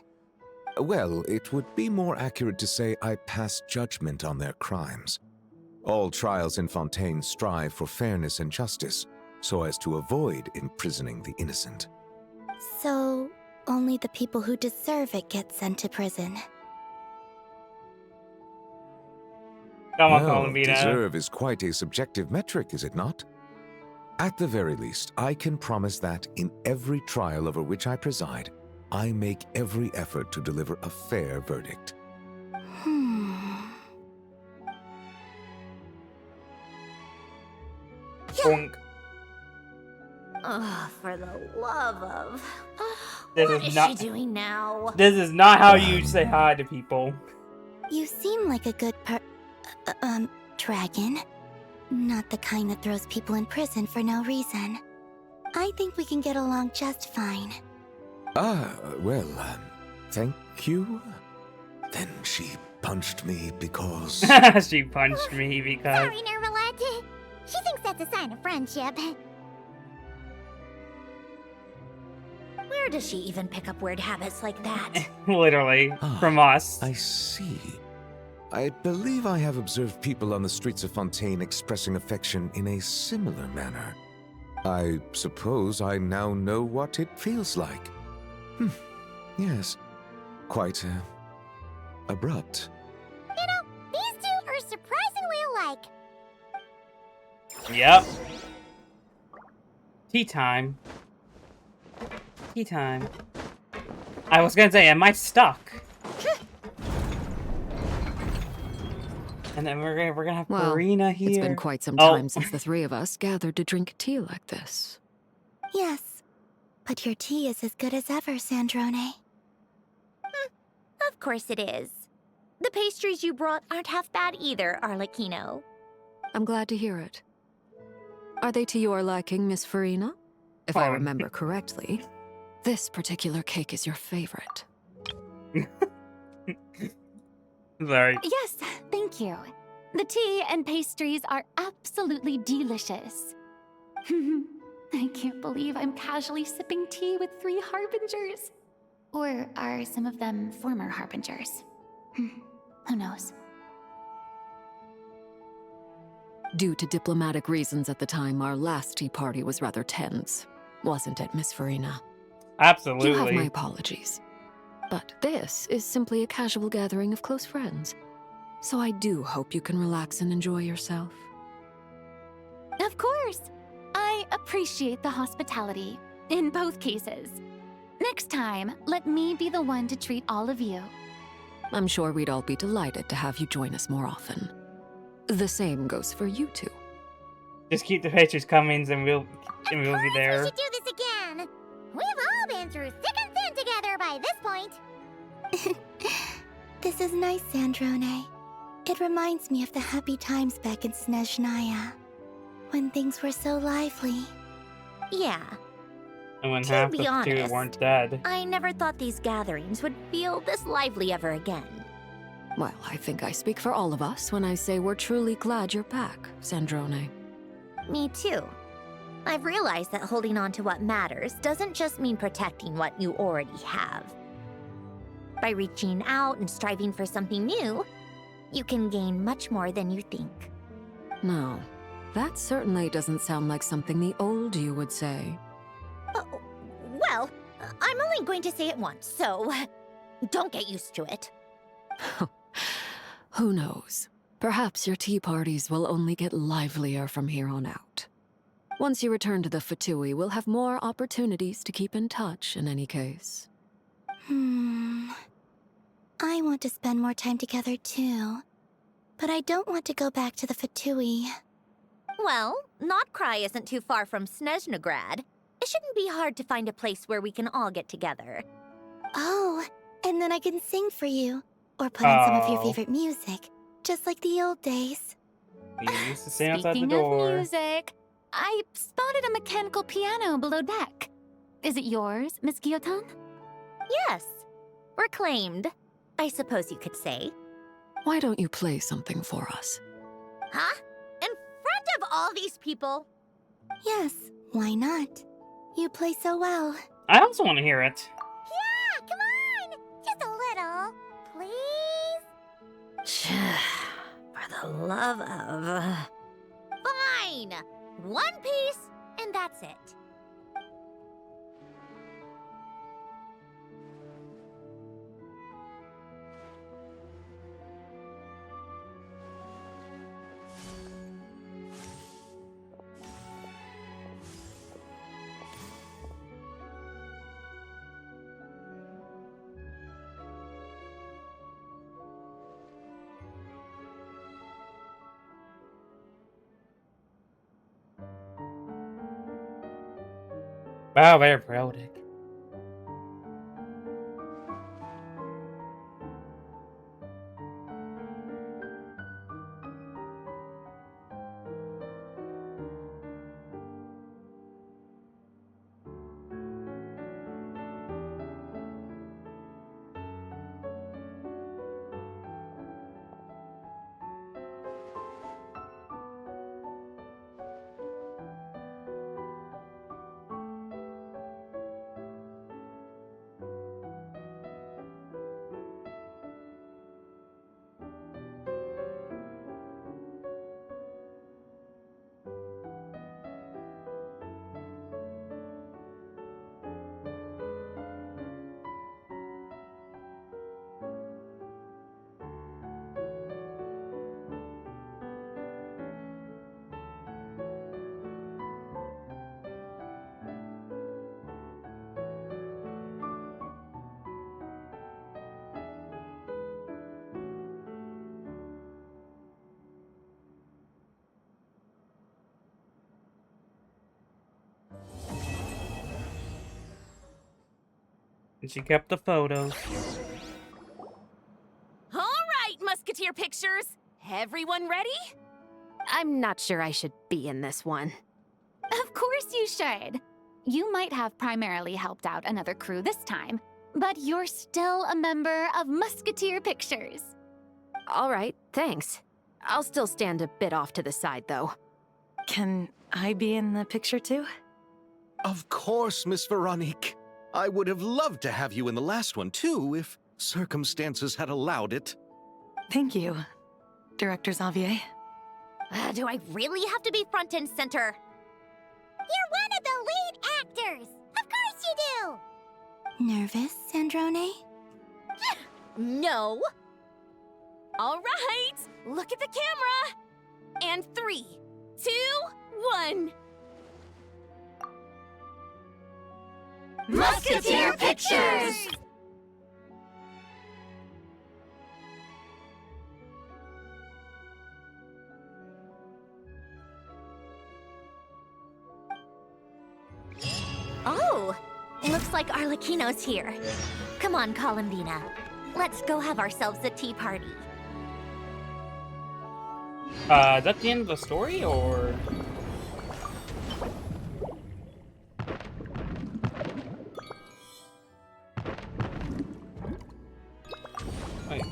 [SPEAKER 22] Well, it would be more accurate to say I pass judgment on their crimes. All trials in Fontaine strive for fairness and justice, so as to avoid imprisoning the innocent.
[SPEAKER 6] So, only the people who deserve it get sent to prison.
[SPEAKER 1] Come on,
[SPEAKER 22] Well,
[SPEAKER 1] Columbina.
[SPEAKER 22] deserve is quite a subjective metric, is it not? At the very least, I can promise that in every trial over which I preside, I make every effort to deliver a fair verdict.
[SPEAKER 1] Boink.
[SPEAKER 10] Oh, for the love of...
[SPEAKER 1] This
[SPEAKER 10] What
[SPEAKER 1] is
[SPEAKER 10] is
[SPEAKER 1] not-
[SPEAKER 10] she doing now?
[SPEAKER 1] This is not how you say hi to people.
[SPEAKER 6] You seem like a good dragon. Not the kind that throws people in prison for no reason. I think we can get along just fine.
[SPEAKER 22] Well, thank you? Then she punched me because...
[SPEAKER 1] She punched me because...
[SPEAKER 3] Sorry, Nervalette. She thinks that's a sign of friendship.
[SPEAKER 10] Where does she even pick up weird habits like that?
[SPEAKER 1] Literally, from us.
[SPEAKER 22] I see. I believe I have observed people on the streets of Fontaine expressing affection in a similar manner. I suppose I now know what it feels like. Yes. Quite, abrupt.
[SPEAKER 3] You know, these two are surprisingly alike.
[SPEAKER 1] Yep. Tea time. Tea time. I was gonna say, am I stuck? And then we're gonna have Karina here.
[SPEAKER 15] It's been quite some time since the three of us gathered to drink tea like this.
[SPEAKER 6] Yes, but your tea is as good as ever, Sandrone.
[SPEAKER 10] Of course it is. The pastries you brought aren't half bad either, Arlecchino.
[SPEAKER 15] I'm glad to hear it. Are they to your liking, Miss Farina? If I remember correctly, this particular cake is your favorite.
[SPEAKER 1] Sorry.
[SPEAKER 5] Yes, thank you. The tea and pastries are absolutely delicious. I can't believe I'm casually sipping tea with 3 harbingers. Or are some of them former harbingers? Who knows?
[SPEAKER 15] Due to diplomatic reasons at the time, our last tea party was rather tense. Wasn't it, Miss Farina?
[SPEAKER 1] Absolutely.
[SPEAKER 15] You have my apologies. But this is simply a casual gathering of close friends. So I do hope you can relax and enjoy yourself.
[SPEAKER 5] Of course! I appreciate the hospitality, in both cases. Next time, let me be the one to treat all of you.
[SPEAKER 15] I'm sure we'd all be delighted to have you join us more often. The same goes for you two.
[SPEAKER 1] Just keep the pastries coming and we'll be there.
[SPEAKER 3] We should do this again. We've all been through thick and thin together by this point.
[SPEAKER 6] This is nice, Sandrone. It reminds me of the happy times back in Snezhnaya, when things were so lively.
[SPEAKER 10] Yeah.
[SPEAKER 1] And when
[SPEAKER 10] To
[SPEAKER 1] half
[SPEAKER 10] be
[SPEAKER 1] the two
[SPEAKER 10] honest,
[SPEAKER 1] weren't dead.
[SPEAKER 10] I never thought these gatherings would feel this lively ever again.
[SPEAKER 15] Well, I think I speak for all of us when I say we're truly glad you're back, Sandrone.
[SPEAKER 10] Me too. I've realized that holding on to what matters doesn't just mean protecting what you already have. By reaching out and striving for something new, you can gain much more than you think.
[SPEAKER 15] No, that certainly doesn't sound like something the old you would say.
[SPEAKER 10] Well, I'm only going to say it once, so don't get used to it.
[SPEAKER 15] Who knows? Perhaps your tea parties will only get livelier from here on out. Once you return to the Fatui, we'll have more opportunities to keep in touch in any case.
[SPEAKER 6] I want to spend more time together too. But I don't want to go back to the Fatui.
[SPEAKER 10] Well, Notcry isn't too far from Snezhnograd. It shouldn't be hard to find a place where we can all get together.
[SPEAKER 6] Oh, and then I can sing for you. Or put on some of your favorite music. Just like the old days.
[SPEAKER 1] You used to stay outside the
[SPEAKER 5] Speaking
[SPEAKER 1] door.
[SPEAKER 5] of music, I spotted a mechanical piano below deck. Is it yours, Miss Guillotin?
[SPEAKER 10] Yes. Reclaimed, I suppose you could say.
[SPEAKER 15] Why don't you play something for us?
[SPEAKER 10] Huh? In front of all these people?
[SPEAKER 6] Yes, why not? You play so well.
[SPEAKER 1] I also want to hear it.
[SPEAKER 3] Yeah, come on! Just a little, please?
[SPEAKER 10] For the love of... Fine! One piece, and that's it.
[SPEAKER 1] Wow, very chaotic. And she kept the photos.
[SPEAKER 7] All right, Musketeer Pictures. Everyone ready? I'm not sure I should be in this one.
[SPEAKER 5] Of course you should. You might have primarily helped out another crew this time, but you're still a member of Musketeer Pictures.
[SPEAKER 7] All right, thanks. I'll still stand a bit off to the side, though.
[SPEAKER 16] Can I be in the picture too?
[SPEAKER 4] Of course, Miss Veronique. I would have loved to have you in the last one, too, if circumstances had allowed it.
[SPEAKER 16] Thank you, Director Xavier.
[SPEAKER 10] Do I really have to be front and center?
[SPEAKER 3] You're one of the lead actors! Of course you do!
[SPEAKER 6] Nervous, Sandrone?
[SPEAKER 10] No. All right, look at the camera. And 3, 2, 1.
[SPEAKER 19] Musketeer Pictures!
[SPEAKER 10] Oh, looks like Arlecchino's here. Come on, Columbina. Let's go have ourselves a tea party.
[SPEAKER 1] Is that the end of the story, or...? Wait.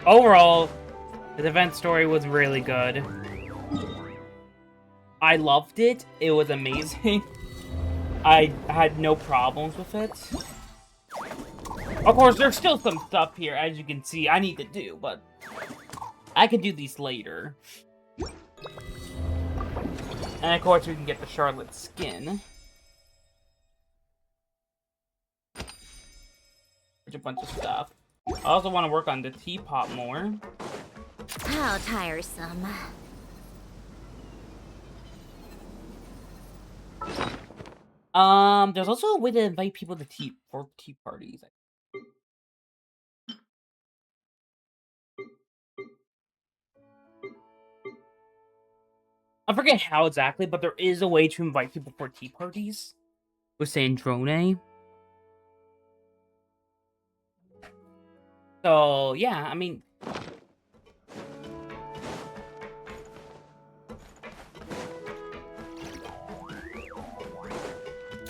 [SPEAKER 1] Overall, the event story was really good. I loved it. It was amazing. I had no problems with it. Of course, there's still some stuff here, as you can see, I need to do, but I can do these later. And of course, we can get the Charlotte skin. There's a bunch of stuff. I also want to work on the teapot more.
[SPEAKER 10] How tiresome.
[SPEAKER 1] There's also a way to invite people to tea parties. I forget how exactly, but there is a way to invite people for tea parties with Sandrone. So, yeah, I mean...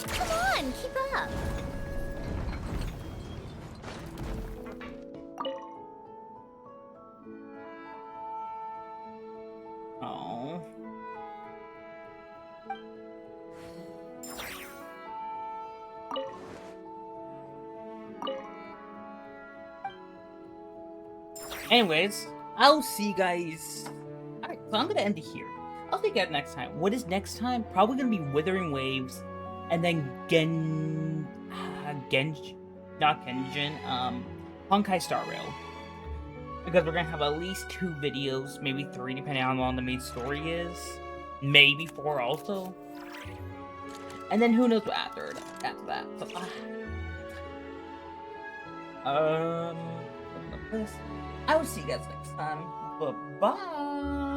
[SPEAKER 10] Come on, keep up.
[SPEAKER 1] Oh. Anyways, I'll see you guys. Alright, so I'm gonna end it here. I'll see you guys next time. What is next time? Probably gonna be Withering Waves, and then Honkai Star Rail. Because we're gonna have at least 2 videos, maybe 3, depending on how long the main story is. Maybe 4 also. And then who knows what after that. So, I will see you guys next time. Bye-bye.